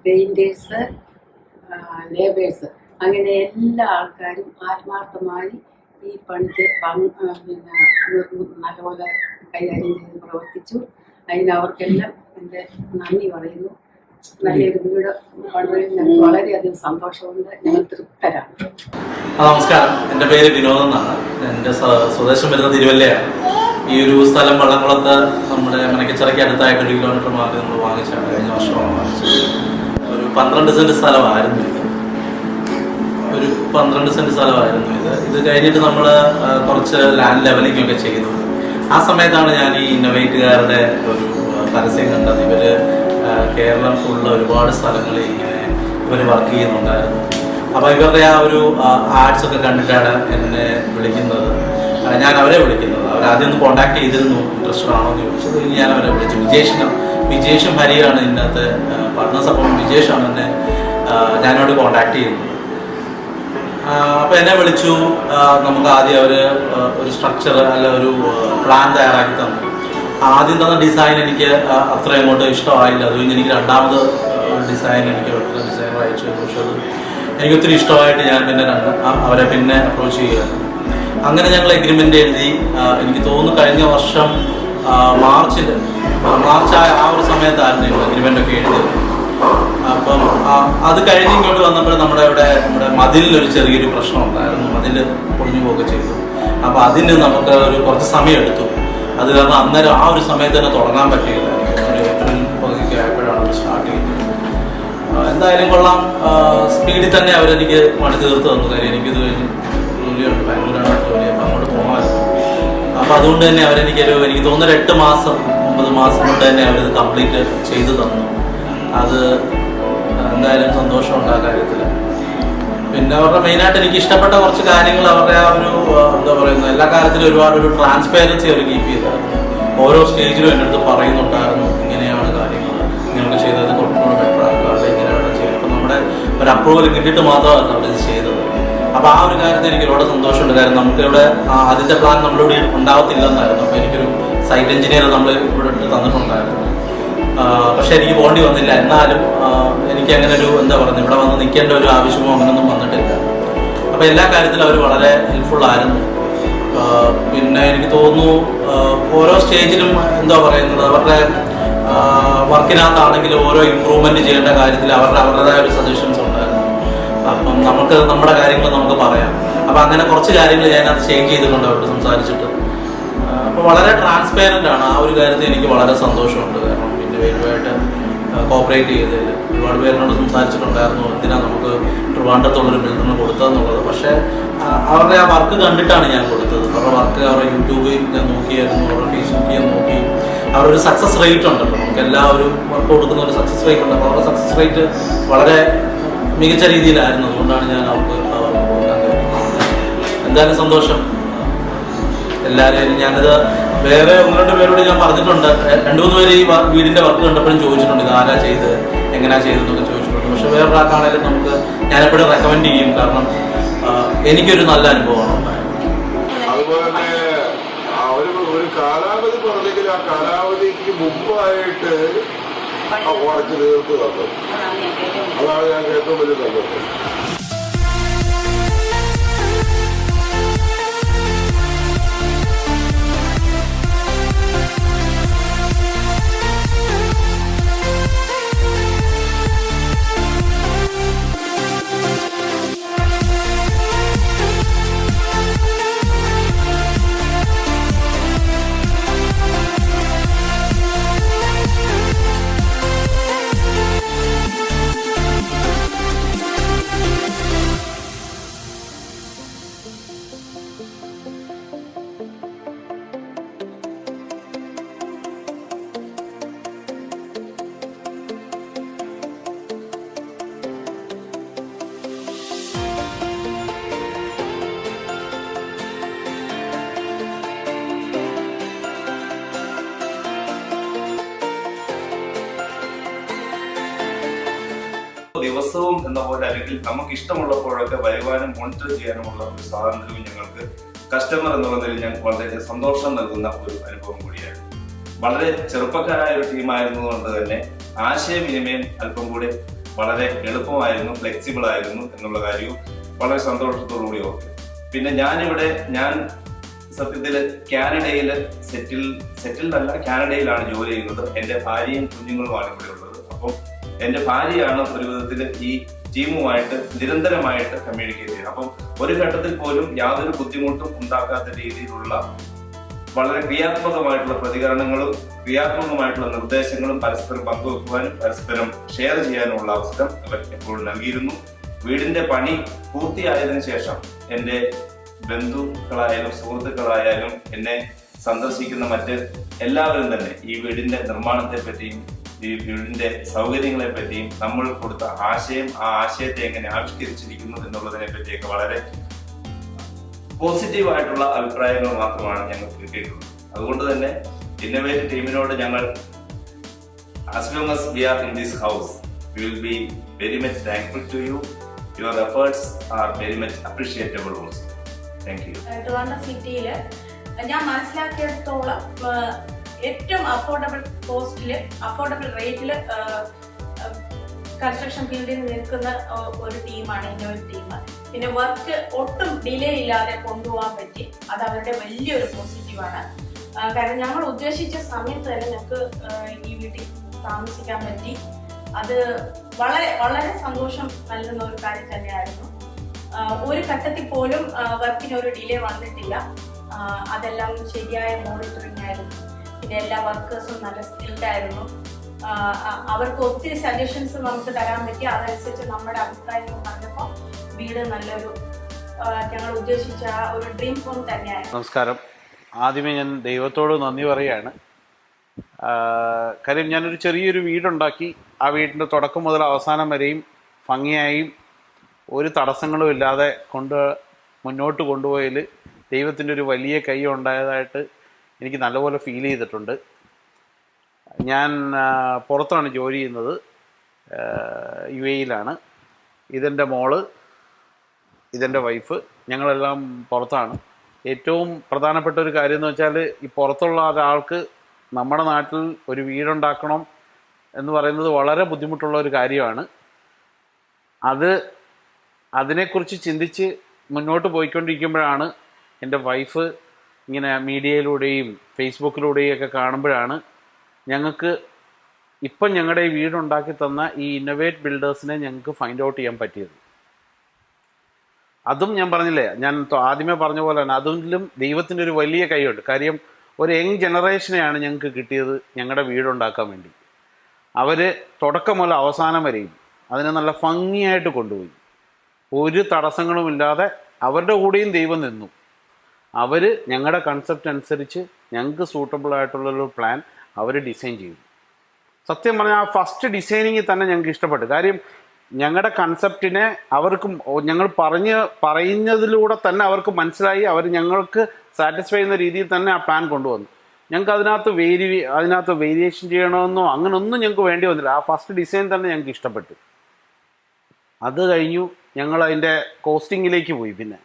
painters, labours, അങ്ങനെ എല്ലാ ആൾക്കാരും ആത്മാർത്ഥമായി ഈ പണിക്ക് നല്ലപോലെ കൈകാര്യം ചെയ്ത് പ്രവർത്തിച്ചു. അതിന് അവർക്കെല്ലാം എൻ്റെ നന്ദി പറയുന്നു. നല്ലൊരു വീട് പണിയിൽ ഞങ്ങൾക്ക് വളരെയധികം സന്തോഷമുണ്ട്. ഞങ്ങൾ തൃപ്തരാണ്. നമസ്കാരം, എൻ്റെ പേര് വിനോദ് എന്നാണ്. എൻ്റെ സ്വദേശം വരുന്നത് തിരുവല്ലയാണ്. ഈ ഒരു സ്ഥലം വള്ളംകുളത്ത് നമ്മുടെ മനക്കച്ചിറയ്ക്ക് അടുത്തായിട്ട് 1 കിലോമീറ്റർ മാറി നമ്മൾ വാങ്ങിച്ചാണ്. കഴിഞ്ഞ വർഷമാണ് വാങ്ങിച്ചത്. ഒരു 12 സെൻറ്റ് സ്ഥലമായിരുന്നു ഇത്. ഒരു 12 സെൻറ്റ് സ്ഥലമായിരുന്നു ഇത്. ഇത് കഴിഞ്ഞിട്ട് നമ്മൾ കുറച്ച് ലാൻഡ് ലെവലിംഗ് ഒക്കെ ചെയ്തു. ആ സമയത്താണ് ഞാൻ ഈ ഇന്നോവേറ്റുകാരുടെ ഒരു പരസ്യം കണ്ടത്. ഇവർ കേരളം ഫുള്ള് ഒരുപാട് സ്ഥലങ്ങളിൽ ഇങ്ങനെ ഇവർ വർക്ക് ചെയ്യുന്നുണ്ടായിരുന്നു. അപ്പോൾ ഇവരുടെ ആ ഒരു ആഡ്സ് ഒക്കെ കണ്ടിട്ടാണ് എന്നെ വിളിക്കുന്നത്. ഞാൻ അവരെ വിളിക്കുന്നത്. അവരാദ്യം ഒന്ന് കോൺടാക്ട് ചെയ്തിരുന്നു, ഇൻട്രസ്റ്റഡ് ആണോ എന്ന് ചോദിച്ചത്. ഞാൻ അവരെ വിളിച്ചു. വിജേഷും ഹരിയാണ് ഇതിനകത്ത് പാർട്ട്നേഴ്സ്. അപ്പം വിജേഷാണ് എന്നെ ഞാനോട് കോൺടാക്ട് ചെയ്യുന്നത്. അപ്പോൾ എന്നെ വിളിച്ചു. നമുക്ക് ആദ്യം അവർ ഒരു സ്ട്രക്ചർ അല്ല ഒരു പ്ലാൻ തയ്യാറാക്കി തന്നു. ആദ്യം തന്ന ഡിസൈൻ എനിക്ക് അത്ര അങ്ങോട്ട് ഇഷ്ടമായില്ല. അത് കഴിഞ്ഞ് എനിക്ക് രണ്ടാമത് ഒരു ഡിസൈൻ എനിക്ക് ഡിസൈനർ അയച്ചു. പക്ഷെ അത് എനിക്ക് ഒത്തിരി ഇഷ്ടമായിട്ട് ഞാൻ പിന്നെ അവരെ പിന്നെ അപ്രോച്ച് ചെയ്യുകയാണ്. അങ്ങനെ ഞങ്ങൾ എഗ്രിമെൻ്റ് എഴുതി. എനിക്ക് തോന്നുന്നു കഴിഞ്ഞ വർഷം മാർച്ച് ആ ഒരു സമയത്തായിരുന്നു എഗ്രിമെൻ്റ് ഒക്കെ എഴുതിയത്. അപ്പം അത് കഴിഞ്ഞ് ഇങ്ങോട്ട് വന്നപ്പോൾ നമ്മുടെ മതിലിനൊരു ചെറിയൊരു പ്രശ്നം ഉണ്ടായിരുന്നു. മതിൽ പൊളിഞ്ഞു പോവുകയൊക്കെ ചെയ്തു. അപ്പോൾ അതിന് നമുക്ക് കുറച്ച് സമയം എടുത്തു. അത് കാരണം അന്നേരം ആ ഒരു സമയത്ത് തന്നെ തുടങ്ങാൻ പറ്റിയില്ല. ഒരു ഏപ്രിൽ പകുതിക്ക് ആയപ്പോഴാണ് അവർ സ്റ്റാർട്ട് ചെയ്യുന്നത്. എന്തായാലും കൊള്ളാം. സ്പീഡിൽ തന്നെ അവരെനിക്ക് പണി തീർത്ത് തന്നു. കാര്യം എനിക്കിത് കഴിഞ്ഞ് ജോലിയുണ്ട്, ബാംഗ്ലൂരാണ് ജോലി. അപ്പോൾ അങ്ങോട്ട് പോകാമായിരുന്നു. അപ്പോൾ അതുകൊണ്ട് തന്നെ എനിക്ക് തോന്നുന്നൊരു 8 മാസം 9 മാസം കൊണ്ട് തന്നെ അവരിത് കംപ്ലീറ്റ് ചെയ്തു തന്നു. അത് എന്തായാലും സന്തോഷമുണ്ട് ആ കാര്യത്തിൽ. പിന്നെ അവരുടെ മെയിനായിട്ട് എനിക്ക് ഇഷ്ടപ്പെട്ട കുറച്ച് കാര്യങ്ങൾ അവരുടെ ആ ഒരു എന്താ പറയുന്നത്, എല്ലാ കാര്യത്തിലും ഒരുപാട് ഒരു ട്രാൻസ്പെറൻസി അവർ കീപ്പ് ചെയ്തായിരുന്നു. ഓരോ സ്റ്റേജിലും എൻ്റെ അടുത്ത് പറയുന്നുണ്ടായിരുന്നു ഇങ്ങനെയാണ് കാര്യങ്ങൾ, നിങ്ങൾക്ക് ചെയ്തത് കുറച്ചുകൂടെ ബെറ്റർ ആക്കുക, അല്ലെങ്കിൽ ഇങ്ങനെയാണ് ചെയ്യുന്നത്. അപ്പം നമ്മുടെ ഒരു അപ്രൂവൽ കിട്ടിയിട്ട് മാത്രമാണ് അവരിത് ചെയ്തത്. അപ്പോൾ ആ ഒരു കാര്യത്തിൽ എനിക്ക് ഒരുപാട് സന്തോഷമുണ്ട്. കാര്യം നമുക്കിവിടെ ആദ്യത്തെ പ്ലാൻ നമ്മളിവിടെ ഉണ്ടാവത്തില്ലെന്നായിരുന്നു. അപ്പോൾ എനിക്കൊരു സൈറ്റ് എഞ്ചിനീയർ നമ്മൾ ഇവിടെ ഇട്ട് തന്നിട്ടുണ്ടായിരുന്നു. പക്ഷെ എനിക്ക് പോകേണ്ടി വന്നില്ല. എന്നാലും എനിക്ക് അങ്ങനെ ഒരു എന്താ പറയുന്നത്, ഇവിടെ വന്ന് നിൽക്കേണ്ട ഒരു ആവശ്യമോ അങ്ങനെയൊന്നും വന്നിട്ടില്ല. അപ്പോൾ എല്ലാ കാര്യത്തിലും അവർ വളരെ ഹെൽപ്ഫുൾ ആയിരുന്നു. പിന്നെ എനിക്ക് തോന്നുന്നു ഓരോ സ്റ്റേജിലും എന്താ പറയുന്നത്, അവരുടെ വർക്കിനകത്താണെങ്കിലും ഓരോ ഇമ്പ്രൂവ്മെൻറ്റ് ചെയ്യേണ്ട കാര്യത്തിൽ അവരുടേതായ ഒരു സജഷൻസ് ഉണ്ടായിരുന്നു. അപ്പം നമുക്ക് നമ്മുടെ കാര്യങ്ങൾ നമുക്ക് പറയാം. അപ്പം അങ്ങനെ കുറച്ച് കാര്യങ്ങൾ ഞാനത് ചേഞ്ച് ചെയ്തിട്ടുണ്ട് അവരോട് സംസാരിച്ചിട്ട്. അപ്പോൾ വളരെ ട്രാൻസ്പെയറൻ്റ് ആണ്. ആ ഒരു കാര്യത്തിൽ എനിക്ക് വളരെ സന്തോഷമുണ്ട്. കാരണം പിന്നെ വേരുമായിട്ട് കോപ്പറേറ്റ് ചെയ്തതിൽ ഒരുപാട് പേരിനോട് സംസാരിച്ചിട്ടുണ്ടായിരുന്നു എന്തിനാണ് നമുക്ക് ട്രിവാൻഡ്രത്തുള്ളൊരു ബിൽഡറിന് കൊടുത്തതെന്നുള്ളത്. പക്ഷേ അവരുടെ ആ വർക്ക് കണ്ടിട്ടാണ് ഞാൻ കൊടുത്തത്. അവരുടെ വർക്ക് അവരുടെ യൂട്യൂബിൽ ഞാൻ നോക്കിയായിരുന്നു, അവരുടെ ഫേസ്ബുക്കിൽ ഞാൻ നോക്കി. അവരൊരു സക്സസ് റേറ്റ് ഉണ്ടല്ലോ, നമുക്ക് എല്ലാവരും വർക്ക് കൊടുക്കുന്ന ഒരു സക്സസ് റേറ്റ് ഉണ്ട്. അപ്പോൾ അവരുടെ സക്സസ് റേറ്റ് വളരെ മികച്ച രീതിയിലായിരുന്നു. അതുകൊണ്ടാണ് ഞാൻ അവർക്ക് കൊടുക്കാൻ കഴിയുന്നത്. എന്തായാലും സന്തോഷം എല്ലാവരെയും. ഞാനിത് വേറെ 1-2 പേരോട് ഞാൻ പറഞ്ഞിട്ടുണ്ട്. 2-3 പേര് ഈ വീടിൻ്റെ വർക്ക് കണ്ടപ്പോഴും ചോദിച്ചിട്ടുണ്ട് ഇത് ആരാ ചെയ്ത്, എങ്ങനെയാ ചെയ്തതെന്നൊക്കെ ചോദിച്ചിട്ടുണ്ട്. പക്ഷെ വേറൊരാൾക്കാണെങ്കിലും നമുക്ക് ഞാനെപ്പോഴും റെക്കമെൻഡ് ചെയ്യും. കാരണം എനിക്കൊരു നല്ല അനുഭവമാണ് ഉണ്ടായത്. അതുപോലെ തന്നെ ഒരു കാലാവധി പറഞ്ഞെങ്കിൽ ആ കാലാവധിക്ക് മുമ്പായിട്ട് വർക്ക് തീർത്ത് തന്നു. അതാണ് ഞങ്ങൾക്ക് ഏറ്റവും വലിയ സന്തോഷം. ദിവസവും എന്ന പോലെ അല്ലെങ്കിൽ നമുക്ക് ഇഷ്ടമുള്ളപ്പോഴൊക്കെ വരുവാനും മോണിറ്റർ ചെയ്യാനുമുള്ള ഒരു സ്വാതന്ത്ര്യവും ഞങ്ങൾക്ക് കസ്റ്റമർ എന്നുള്ള നിലയിൽ ഞങ്ങൾക്ക് വളരെ സന്തോഷം നൽകുന്ന ഒരു അനുഭവം കൂടിയാണ്. വളരെ ചെറുപ്പക്കാരായ ഒരു ടീമായിരുന്നതുകൊണ്ട് തന്നെ ആശയവിനിമയം അല്പം കൂടി വളരെ എളുപ്പമായിരുന്നു, ഫ്ലെക്സിബിൾ ആയിരുന്നു എന്നുള്ള കാര്യവും വളരെ സന്തോഷത്തോടുകൂടി ഓർക്കും. പിന്നെ ഞാൻ സത്യത്തിൽ കാനഡയിൽ സെറ്റിൽഡ് അല്ല, കാനഡയിലാണ് ജോലി ചെയ്യുന്നത്. എൻ്റെ ഭാര്യയും കുഞ്ഞുങ്ങളുമാണ് ഇവിടെ ഉള്ളത്. അപ്പം എൻ്റെ ഭാര്യയാണ് ഒരു വിധത്തിൽ ഈ ടീമുമായിട്ട് നിരന്തരമായിട്ട് കമ്മ്യൂണിക്കേറ്റ് ചെയ്യുന്നത്. അപ്പം ഒരു ഘട്ടത്തിൽ പോലും യാതൊരു ബുദ്ധിമുട്ടും ഉണ്ടാക്കാത്ത രീതിയിലുള്ള വളരെ ക്രിയാത്മകമായിട്ടുള്ള പ്രതികരണങ്ങളും ക്രിയാത്മകമായിട്ടുള്ള നിർദ്ദേശങ്ങളും പരസ്പരം പങ്കുവെക്കുവാനും പരസ്പരം ഷെയർ ചെയ്യാനുമുള്ള അവസരം അവർ എപ്പോഴും നൽകിയിരുന്നു. വീടിന്റെ പണി പൂർത്തിയായതിനു ശേഷം എൻ്റെ ബന്ധുക്കളായാലും സുഹൃത്തുക്കളായാലും എന്നെ സന്ദർശിക്കുന്ന മറ്റ് എല്ലാവരും തന്നെ ഈ വീടിന്റെ നിർമ്മാണത്തെ പറ്റിയും ഈ വീടിന്റെ സൗകര്യങ്ങളെ പറ്റിയും നമ്മൾ കൊടുത്ത ആശയം, ആ ആശയത്തെ എങ്ങനെ ആവിഷ്കരിച്ചിരിക്കുന്നു എന്നുള്ളതിനെ പറ്റിയൊക്കെ വളരെ പോസിറ്റീവായിട്ടുള്ള അഭിപ്രായങ്ങൾ മാത്രമാണ് ഞങ്ങൾക്ക് കിട്ടിയിട്ടുള്ളത്. അതുകൊണ്ട് തന്നെ ഇന്നോവേറ്റ് ടീമിനോട് ഞങ്ങൾ as long as we are in this house, we will be very much thankful to you. Your efforts are very much appreciable also. Thank you. Trivandrum സിറ്റിയിൽ ഞാൻ മനസ്സിലാക്കിയിടത്തോളം ഏറ്റവും അഫോർഡബിൾ കോസ്റ്റിൽ അഫോർഡബിൾ റേറ്റിൽ കൺസ്ട്രക്ഷൻ ഫീൽഡിൽ നിൽക്കുന്ന ഒരു ടീമാണ് ഇന്നോവേറ്റ് ടീം. പിന്നെ വർക്ക് ഒട്ടും ഡിലേ ഇല്ലാതെ കൊണ്ടുപോകാൻ പറ്റി, അത് അവരുടെ വലിയൊരു പോസിറ്റീവാണ്. കാരണം ഞങ്ങൾ ഉദ്ദേശിച്ച സമയത്ത് തന്നെ ഞങ്ങൾക്ക് ഈ വീട്ടിൽ താമസിക്കാൻ പറ്റി. അത് വളരെ വളരെ സന്തോഷം നൽകുന്ന ഒരു കാര്യം തന്നെയായിരുന്നു. ഒരു ഘട്ടത്തിൽ പോലും വർക്കിന് ഒരു ഡിലേ വന്നിട്ടില്ല. അതെല്ലാം ശരിയായ മോണിറ്ററിംഗ് ആയിരുന്നു. പിന്നെ എല്ലാ വർക്കേഴ്സും നല്ല സ്കിൽഡ് ആയിരുന്നു. അവർക്ക് ഒത്തിരി സജഷൻസ് നമുക്ക് തരാൻ പറ്റി. അതനുസരിച്ച് നമ്മുടെ അഭിപ്രായങ്ങൾ പറഞ്ഞപ്പോൾ വീട് നല്ലൊരു ഞങ്ങൾ ഉദ്ദേശിച്ച ഒരു ഡ്രീം ഹോം തന്നെയായിരുന്നു. നമസ്കാരം. ആദ്യമേ ഞാൻ ദൈവത്തോട് നന്ദി പറയുകയാണ്. കാര്യം ഞാനൊരു ചെറിയൊരു വീടുണ്ടാക്കി ആ വീടിൻ്റെ തുടക്കം മുതൽ അവസാനം വരെയും ഭംഗിയായും ഒരു തടസ്സങ്ങളും ഇല്ലാതെ മുന്നോട്ട് കൊണ്ടുപോയതിൽ ദൈവത്തിൻ്റെ ഒരു വലിയ കൈ ഉണ്ടായതായിട്ട് എനിക്ക് നല്ലപോലെ ഫീൽ ചെയ്തിട്ടുണ്ട്. ഞാൻ പുറത്താണ് ജോലി ചെയ്യുന്നത്, UAE-യിലാണ്. ഇതെൻ്റെ മോള്, ഇതെൻ്റെ വൈഫ്, ഞങ്ങളെല്ലാം പുറത്താണ്. ഏറ്റവും പ്രധാനപ്പെട്ട ഒരു കാര്യം എന്ന് വെച്ചാൽ ഈ പുറത്തുള്ള ഒരാൾക്ക് നമ്മുടെ നാട്ടിൽ ഒരു വീടുണ്ടാക്കണം എന്ന് പറയുന്നത് വളരെ ബുദ്ധിമുട്ടുള്ള ഒരു കാര്യമാണ്. അതിനെക്കുറിച്ച് ചിന്തിച്ച് മുന്നോട്ട് പോയിക്കൊണ്ടിരിക്കുമ്പോഴാണ് എൻ്റെ വൈഫ് ഇങ്ങനെ മീഡിയയിലൂടെയും ഫേസ്ബുക്കിലൂടെയും ഒക്കെ കാണുമ്പോഴാണ് ഞങ്ങൾക്ക് ഇപ്പം ഞങ്ങളുടെ ഈ വീടുണ്ടാക്കി തന്ന ഈ ഇന്നോവേറ്റ് ബിൽഡേഴ്സിനെ ഞങ്ങൾക്ക് ഫൈൻഡ് ഔട്ട് ചെയ്യാൻ പറ്റിയത്. അതും ഞാൻ പറഞ്ഞില്ലേ, ഞാൻ ആദ്യമേ പറഞ്ഞ പോലെ തന്നെ അതിലും ദൈവത്തിൻ്റെ ഒരു വലിയ കൈയുണ്ട്. കാര്യം ഒരു യങ് ജനറേഷനെയാണ് ഞങ്ങൾക്ക് കിട്ടിയത് ഞങ്ങളുടെ വീടുണ്ടാക്കാൻ വേണ്ടി. അവർ തുടക്കം മുതൽ അവസാനം വരെയും അതിനെ നല്ല ഭംഗിയായിട്ട് കൊണ്ടുപോയി. ഒരു തടസ്സങ്ങളുമില്ലാതെ അവരുടെ കൂടെയും ദൈവം നിന്നു. അവർ ഞങ്ങളുടെ കൺസെപ്റ്റ് അനുസരിച്ച് ഞങ്ങൾക്ക് സൂട്ടബിൾ ആയിട്ടുള്ളൊരു പ്ലാൻ അവർ ഡിസൈൻ ചെയ്തു. സത്യം പറഞ്ഞാൽ ആ ഫസ്റ്റ് ഡിസൈനിങ് തന്നെ ഞങ്ങൾക്ക് ഇഷ്ടപ്പെട്ടു. കാര്യം ഞങ്ങളുടെ കൺസെപ്റ്റിനെ അവർക്കും ഞങ്ങൾ പറയുന്നതിലൂടെ തന്നെ അവർക്ക് മനസ്സിലായി. അവർ ഞങ്ങൾക്ക് സാറ്റിസ്ഫൈ ചെയ്യുന്ന രീതിയിൽ തന്നെ ആ പ്ലാൻ കൊണ്ടുവന്നു. ഞങ്ങൾക്ക് അതിനകത്ത് വേരിയേഷൻ ചെയ്യണമെന്നോ അങ്ങനെയൊന്നും ഞങ്ങൾക്ക് വേണ്ടി വന്നില്ല. ആ ഫസ്റ്റ് ഡിസൈൻ തന്നെ ഞങ്ങൾക്ക് ഇഷ്ടപ്പെട്ടു. അത് കഴിഞ്ഞു ഞങ്ങൾ അതിൻ്റെ കോസ്റ്റിങ്ങിലേക്ക് പോയി. പിന്നെ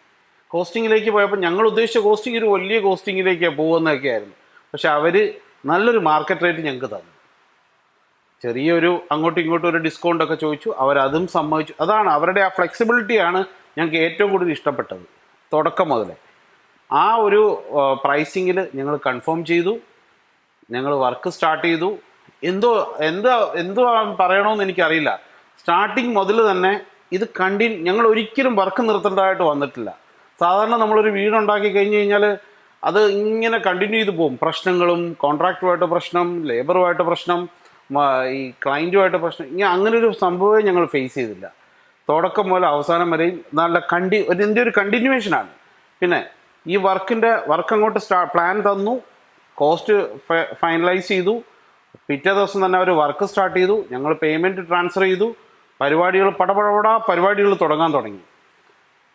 കോസ്റ്റിങ്ങിലേക്ക് പോയപ്പോൾ ഞങ്ങൾ ഉദ്ദേശിച്ച കോസ്റ്റിംഗ് ഒരു വലിയ കോസ്റ്റിങ്ങിലേക്കാണ് പോകുന്നതൊക്കെ ആയിരുന്നു. പക്ഷെ അവർ നല്ലൊരു മാർക്കറ്റ് റേറ്റ് ഞങ്ങൾക്ക് തന്നു. ചെറിയൊരു അങ്ങോട്ടും ഇങ്ങോട്ടും ഒരു ഡിസ്കൗണ്ടൊക്കെ ചോദിച്ചു, അവരതും സമ്മതിച്ചു. അതാണ് അവരുടെ ആ ഫ്ലെക്സിബിലിറ്റിയാണ് ഞങ്ങൾക്ക് ഏറ്റവും കൂടുതൽ ഇഷ്ടപ്പെട്ടത്. തുടക്കം മുതലേ ആ ഒരു പ്രൈസിങ്ങിൽ ഞങ്ങൾ കൺഫേം ചെയ്തു. ഞങ്ങൾ വർക്ക് സ്റ്റാർട്ട് ചെയ്തു. എന്തോ പറയണമെന്ന് എനിക്കറിയില്ല. സ്റ്റാർട്ടിങ് മുതൽ തന്നെ ഇത് ഞങ്ങൾ ഒരിക്കലും വർക്ക് നിർത്തേണ്ടതായിട്ട് വന്നിട്ടില്ല. സാധാരണ നമ്മളൊരു വീടുണ്ടാക്കി കഴിഞ്ഞ് കഴിഞ്ഞാൽ അത് ഇങ്ങനെ കണ്ടിന്യൂ ചെയ്ത് പോകും. പ്രശ്നങ്ങളും കോൺട്രാക്റ്റുമായിട്ട് പ്രശ്നം, ലേബറുമായിട്ട് പ്രശ്നം, ഈ ക്ലയൻറ്റുമായിട്ട് പ്രശ്നം, അങ്ങനെ ഒരു സംഭവമേ ഞങ്ങൾ ഫേസ് ചെയ്തില്ല. തുടക്കം മുതൽ അവസാനം വരെയും നല്ല ഇതിൻ്റെ ഒരു കണ്ടിന്യൂവേഷനാണ്. പിന്നെ ഈ വർക്ക് അങ്ങോട്ട് പ്ലാൻ തന്നു, കോസ്റ്റ് ഫൈനലൈസ് ചെയ്തു. പിറ്റേ ദിവസം തന്നെ അവർ വർക്ക് സ്റ്റാർട്ട് ചെയ്തു. ഞങ്ങൾ പേയ്മെൻറ്റ് ട്രാൻസ്ഫർ ചെയ്തു. പരിപാടികൾ തുടങ്ങാൻ തുടങ്ങി.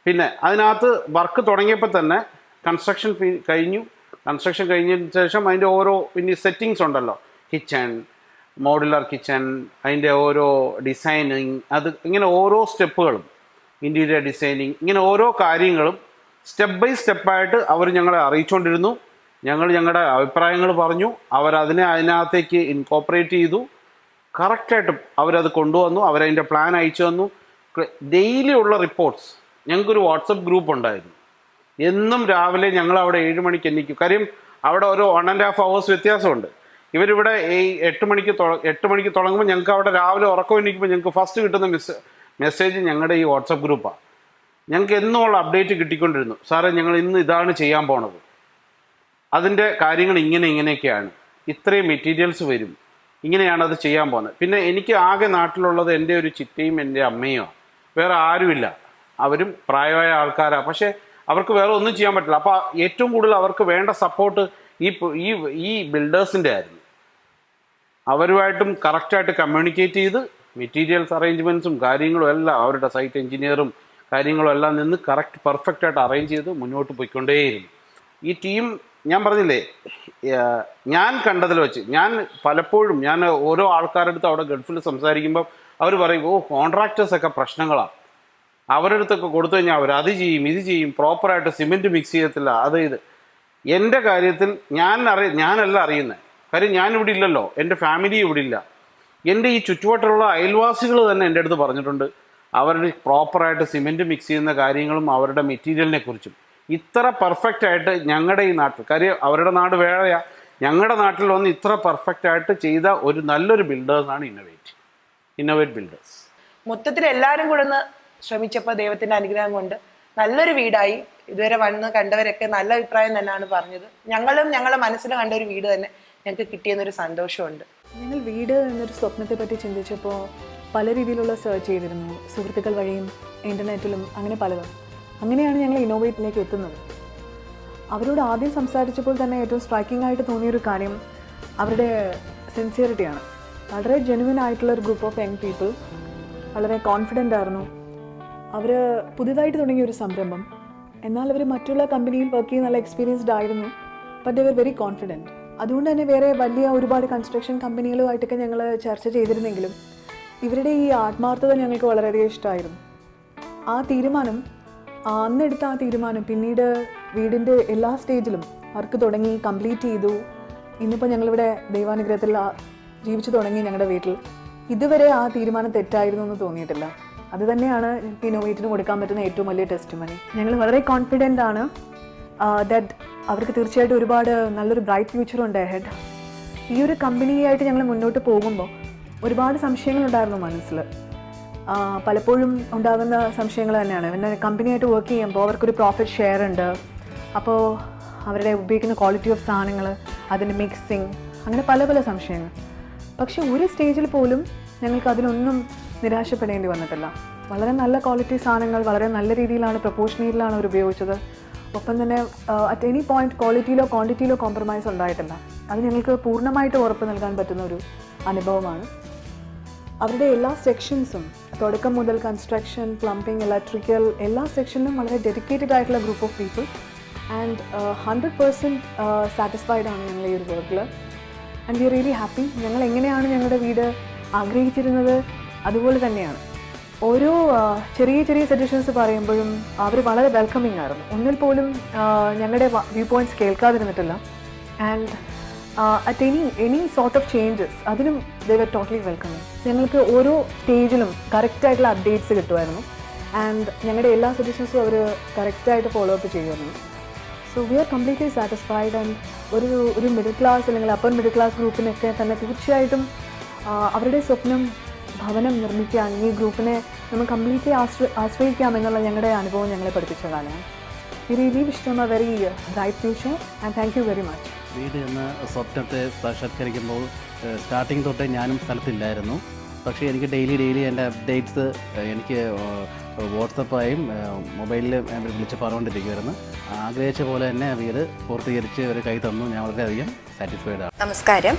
പിന്നെ അതിനകത്ത് വർക്ക് തുടങ്ങിയപ്പോൾ തന്നെ കൺസ്ട്രക്ഷൻ കഴിഞ്ഞു. കൺസ്ട്രക്ഷൻ കഴിഞ്ഞതിന് ശേഷം അതിൻ്റെ ഓരോ പിന്നെ സെറ്റിങ്സ് ഉണ്ടല്ലോ, കിച്ചൺ, മോഡുലാർ കിച്ചൺ, അതിൻ്റെ ഓരോ ഡിസൈനിങ്, ഇങ്ങനെ ഓരോ സ്റ്റെപ്പുകളും, ഇൻറ്റീരിയർ ഡിസൈനിങ്, ഇങ്ങനെ ഓരോ കാര്യങ്ങളും സ്റ്റെപ്പ് ബൈ സ്റ്റെപ്പായിട്ട് അവർ ഞങ്ങളെ അറിയിച്ചുകൊണ്ടിരുന്നു. ഞങ്ങളുടെ അഭിപ്രായങ്ങൾ പറഞ്ഞു. അതിനകത്തേക്ക് ഇൻകോപ്പറേറ്റ് ചെയ്തു. കറക്റ്റായിട്ട് അവരത് കൊണ്ടുവന്നു. അവരതിൻ്റെ പ്ലാൻ അയച്ചു തന്നു. ഡെയിലി ഉള്ള റിപ്പോർട്ട്സ്. ഞങ്ങൾക്കൊരു വാട്സപ്പ് ഗ്രൂപ്പ് ഉണ്ടായിരുന്നു. എന്നും രാവിലെ ഞങ്ങൾ അവിടെ 7 മണിക്ക് എണീക്കും. കാര്യം അവിടെ ഒരു 1.5 hours വ്യത്യാസമുണ്ട്. ഇവരിവിടെ 8 മണിക്ക് തുടങ്ങുമ്പോൾ ഞങ്ങൾക്ക് അവിടെ രാവിലെ ഉറക്കം എണീക്കുമ്പോൾ ഞങ്ങൾക്ക് ഫസ്റ്റ് കിട്ടുന്ന മെസ്സേജ് ഞങ്ങളുടെ ഈ വാട്സപ്പ് ഗ്രൂപ്പാണ്. ഞങ്ങൾക്ക് എന്നുമുള്ള അപ്ഡേറ്റ് കിട്ടിക്കൊണ്ടിരുന്നു. സാറേ, ഞങ്ങൾ ഇന്ന് ഇതാണ് ചെയ്യാൻ പോണത്, അതിൻ്റെ കാര്യങ്ങൾ ഇങ്ങനെയൊക്കെയാണ്, ഇത്രയും മെറ്റീരിയൽസ് വരും, ഇങ്ങനെയാണ് അത് ചെയ്യാൻ പോകുന്നത്. പിന്നെ എനിക്ക് ആകെ നാട്ടിലുള്ളത് എൻ്റെ ഒരു ചിറ്റയും എൻ്റെ അമ്മയുമാണ്. വേറെ ആരുമില്ല. അവരും പ്രായമായ ആൾക്കാരാണ്. പക്ഷേ അവർക്ക് വേറെ ഒന്നും ചെയ്യാൻ പറ്റില്ല. അപ്പോൾ ഏറ്റവും കൂടുതൽ അവർക്ക് വേണ്ട സപ്പോർട്ട് ഈ ബിൽഡേഴ്സിൻ്റെ ആയിരുന്നു. അവരുമായിട്ടും കറക്റ്റായിട്ട് കമ്മ്യൂണിക്കേറ്റ് ചെയ്ത് മെറ്റീരിയൽസ് അറേഞ്ച്മെൻറ്റ്സും കാര്യങ്ങളും എല്ലാം അവരുടെ സൈറ്റ് എഞ്ചിനീയറും കാര്യങ്ങളും എല്ലാം നിന്ന് പെർഫെക്റ്റായിട്ട് അറേഞ്ച് ചെയ്ത് മുന്നോട്ട് പോയിക്കൊണ്ടേയിരുന്നു. ഈ ടീം ഞാൻ പറഞ്ഞില്ലേ, ഞാൻ കണ്ടതിൽ വെച്ച് പലപ്പോഴും ഓരോ ആൾക്കാരുടെ അടുത്ത് അവിടെ ഗൾഫിൽ സംസാരിക്കുമ്പോൾ അവർ പറയും, കോൺട്രാക്ടേഴ്സൊക്കെ പ്രശ്നങ്ങളാണ്, അവരുടെ അടുത്തൊക്കെ കൊടുത്തു കഴിഞ്ഞാൽ അവർ അത് ചെയ്യും ഇത് ചെയ്യും, പ്രോപ്പറായിട്ട് സിമെൻറ്റ് മിക്സ് ചെയ്യത്തില്ല, ഇത്. എൻ്റെ കാര്യത്തിൽ ഞാനല്ല അറിയുന്നത്. കാര്യം ഞാനിവിടെ ഇല്ലല്ലോ, എൻ്റെ ഫാമിലി ഇവിടെ ഇല്ല. എൻ്റെ ഈ ചുറ്റുവട്ടമുള്ള അയൽവാസികൾ തന്നെ എൻ്റെ അടുത്ത് പറഞ്ഞിട്ടുണ്ട് അവരുടെ പ്രോപ്പറായിട്ട് സിമെൻറ്റ് മിക്സ് ചെയ്യുന്ന കാര്യങ്ങളും അവരുടെ മെറ്റീരിയലിനെ കുറിച്ചും ഇത്ര പെർഫെക്റ്റ് ആയിട്ട് ഞങ്ങളുടെ ഈ നാട്ടിൽ, കാര്യം അവരുടെ നാട് വേറെയാണ്, ഞങ്ങളുടെ നാട്ടിൽ വന്ന് ഇത്ര പെർഫെക്റ്റ് ആയിട്ട് ചെയ്ത ഒരു നല്ലൊരു ബിൽഡേഴ്സാണ് ഇന്നോവേറ്റ് ബിൽഡേഴ്സ്. മൊത്തത്തിൽ എല്ലാവരും കൂടെ ഒന്ന് ശ്രമിച്ചപ്പോൾ ദൈവത്തിൻ്റെ അനുഗ്രഹം കൊണ്ട് നല്ലൊരു വീടായി. ഇതുവരെ വന്ന് കണ്ടവരൊക്കെ നല്ല അഭിപ്രായം തന്നെയാണ് പറഞ്ഞത്. ഞങ്ങളുടെ മനസ്സിൽ കണ്ട ഒരു വീട് തന്നെ ഞങ്ങൾക്ക് കിട്ടിയെന്നൊരു സന്തോഷമുണ്ട്. ഞങ്ങൾ വീട് എന്നൊരു സ്വപ്നത്തെ പറ്റി ചിന്തിച്ചപ്പോൾ പല രീതിയിലുള്ള സെർച്ച് ചെയ്തിരുന്നു, സുഹൃത്തുക്കൾ വഴിയും ഇൻ്റർനെറ്റിലും, അങ്ങനെ പലതും. അങ്ങനെയാണ് ഞങ്ങൾ ഇന്നോവേറ്റിലേക്ക് എത്തുന്നത്. അവരോട് ആദ്യം സംസാരിച്ചപ്പോൾ തന്നെ ഏറ്റവും സ്ട്രൈക്കിംഗ് ആയിട്ട് തോന്നിയൊരു കാര്യം, അവരുടെ സിൻസിയറിറ്റിയാണ്. വളരെ ജെന്യുവൻ ആയിട്ടുള്ള ഒരു ഗ്രൂപ്പ് ഓഫ് യങ് പീപ്പിൾ. വളരെ കോൺഫിഡൻ്റ് ആയിരുന്നു. അവർ പുതിയതായിട്ട് തുടങ്ങിയ ഒരു സംരംഭം. എന്നാൽ അവർ മറ്റുള്ള കമ്പനിയിൽ വർക്ക് ചെയ്യുന്ന നല്ല എക്സ്പീരിയൻസ്ഡ് ആയിരുന്നു. But they were very confident. അതുകൊണ്ട് തന്നെ വേറെ വലിയ ഒരുപാട് കൺസ്ട്രക്ഷൻ കമ്പനികളുമായിട്ടൊക്കെ ഞങ്ങൾ ചർച്ച ചെയ്തിരുന്നെങ്കിലും ഇവരുടെ ഈ ആത്മാർത്ഥത ഞങ്ങൾക്ക് വളരെയധികം ഇഷ്ടമായിരുന്നു. ആ തീരുമാനം, അന്നെടുത്ത ആ തീരുമാനം പിന്നീട് വീടിൻ്റെ എല്ലാ സ്റ്റേജിലും വർക്ക് തുടങ്ങി കംപ്ലീറ്റ് ചെയ്തു. ഇന്നിപ്പോൾ ഞങ്ങളിവിടെ ദൈവാനുഗ്രഹത്തിൽ ജീവിച്ചു തുടങ്ങി ഞങ്ങളുടെ വീട്ടിൽ. ഇതുവരെ ആ തീരുമാനം തെറ്റായിരുന്നു എന്ന് തോന്നിയിട്ടില്ല. അത് തന്നെയാണ് ഞങ്ങൾക്ക് ഇന്നോവേറ്റിന് കൊടുക്കാൻ പറ്റുന്ന ഏറ്റവും വലിയ ടെസ്റ്റിമണി. ഞങ്ങൾ വളരെ കോൺഫിഡൻ്റ് ആണ് ദാറ്റ് അവർക്ക് തീർച്ചയായിട്ടും ഒരുപാട് നല്ലൊരു ബ്രൈറ്റ് ഫ്യൂച്ചറുണ്ട് അഹെഡ്. ഈ ഒരു കമ്പനിയായിട്ട് ഞങ്ങൾ മുന്നോട്ട് പോകുമ്പോൾ ഒരുപാട് സംശയങ്ങളുണ്ടായിരുന്നു മനസ്സിൽ. പലപ്പോഴും ഉണ്ടാകുന്ന സംശയങ്ങൾ തന്നെയാണ്. പിന്നെ കമ്പനിയായിട്ട് വർക്ക് ചെയ്യുമ്പോൾ അവർക്കൊരു പ്രോഫിറ്റ് ഷെയർ ഉണ്ട്. അപ്പോൾ അവരുടെ ഉപയോഗിക്കുന്ന ക്വാളിറ്റി ഓഫ് സാധനങ്ങൾ, അതിൻ്റെ മിക്സിങ്, അങ്ങനെ പല പല സംശയങ്ങൾ. പക്ഷെ ഒരു സ്റ്റേജിൽ പോലും ഞങ്ങൾക്ക് അതിലൊന്നും നിരാശപ്പെടേണ്ടി വന്നിട്ടില്ല. വളരെ നല്ല ക്വാളിറ്റി സാധനങ്ങൾ വളരെ നല്ല രീതിയിലാണ്, പ്രൊപ്പോർഷനേറ്റിലാണ് അവർ ഉപയോഗിച്ചത്. ഒപ്പം തന്നെ അറ്റ് എനി പോയിന്റ് ക്വാളിറ്റിയിലോ ക്വാണ്ടിറ്റിയിലോ കോംപ്രമൈസ് ഉണ്ടായിട്ടില്ല. അത് ഞങ്ങൾക്ക് പൂർണ്ണമായിട്ട് ഉറപ്പ് നൽകാൻ പറ്റുന്ന ഒരു അനുഭവമാണ്. അവരുടെ എല്ലാ സെക്ഷൻസും തുടക്കം മുതൽ കൺസ്ട്രക്ഷൻ, പ്ലംബിംഗ്, ഇലക്ട്രിക്കൽ എല്ലാ സെക്ഷനിലും വളരെ ഡെഡിക്കേറ്റഡ് ആയിട്ടുള്ള group of people. And 100% satisfied ആണ് ഞങ്ങൾ ഈ ഒരു വർക്കിൽ. And we are really happy. ഞങ്ങൾ എങ്ങനെയാണ് ഞങ്ങളുടെ വീട് ആഗ്രഹിച്ചിരുന്നത് അതുപോലെ തന്നെയാണ്. ഓരോ ചെറിയ ചെറിയ സജഷൻസ് പറയുമ്പോഴും അവർ വളരെ വെൽക്കമിങ് ആയിരുന്നു. ഒന്നിൽ പോലും ഞങ്ങളുടെ വ്യൂ പോയിൻറ്റ്സ് കേൾക്കാതിരുന്നിട്ടില്ല. And at any sort of changes അതിനും ദേ വർ ടോട്ടലി വെൽക്കമിങ്. ഞങ്ങൾക്ക് ഓരോ സ്റ്റേജിലും കറക്റ്റായിട്ടുള്ള അപ്ഡേറ്റ്സ് കിട്ടുമായിരുന്നു. ആൻഡ് ഞങ്ങളുടെ എല്ലാ സജഷൻസും അവർ കറക്റ്റായിട്ട് ഫോളോ അപ്പ് ചെയ്യുമായിരുന്നു. So we are completely satisfied. And ഒരു മിഡിൽ ക്ലാസ് അല്ലെങ്കിൽ അപ്പർ മിഡിൽ ക്ലാസ് ഗ്രൂപ്പിനൊക്കെ തന്നെ തീർച്ചയായിട്ടും അവരുടെ സ്വപ്നം ഭവനം നിർമ്മിക്കാൻ ഈ ഗ്രൂപ്പിനെ നമ്മൾ കംപ്ലീറ്റ്ലി ആശ്രയിക്കാമെന്നുള്ള ഞങ്ങളുടെ അനുഭവം ഞങ്ങളെ പഠിപ്പിച്ച കാലമാണ്. V really wish them a very bright future and thank you very much. വീട് എന്ന സ്വപ്നത്തെ സാക്ഷാത്കരിക്കുമ്പോൾ സ്റ്റാർട്ടിങ് തൊട്ടേ ഞാനും സ്ഥലത്തില്ലായിരുന്നു. പക്ഷേ എനിക്ക് ഡെയിലി എൻ്റെ അപ്ഡേറ്റ്സ് എനിക്ക് വാട്സപ്പായും മൊബൈലിൽ വിളിച്ച് പറഞ്ഞുകൊണ്ടിരിക്കുമായിരുന്നു. ആഗ്രഹിച്ച പോലെ തന്നെ വീട് പൂർത്തീകരിച്ച് ഒരു കൈ തന്നു. ഞാൻ വളരെയധികം സാറ്റിസ്ഫൈഡ് ആണ്. നമസ്കാരം.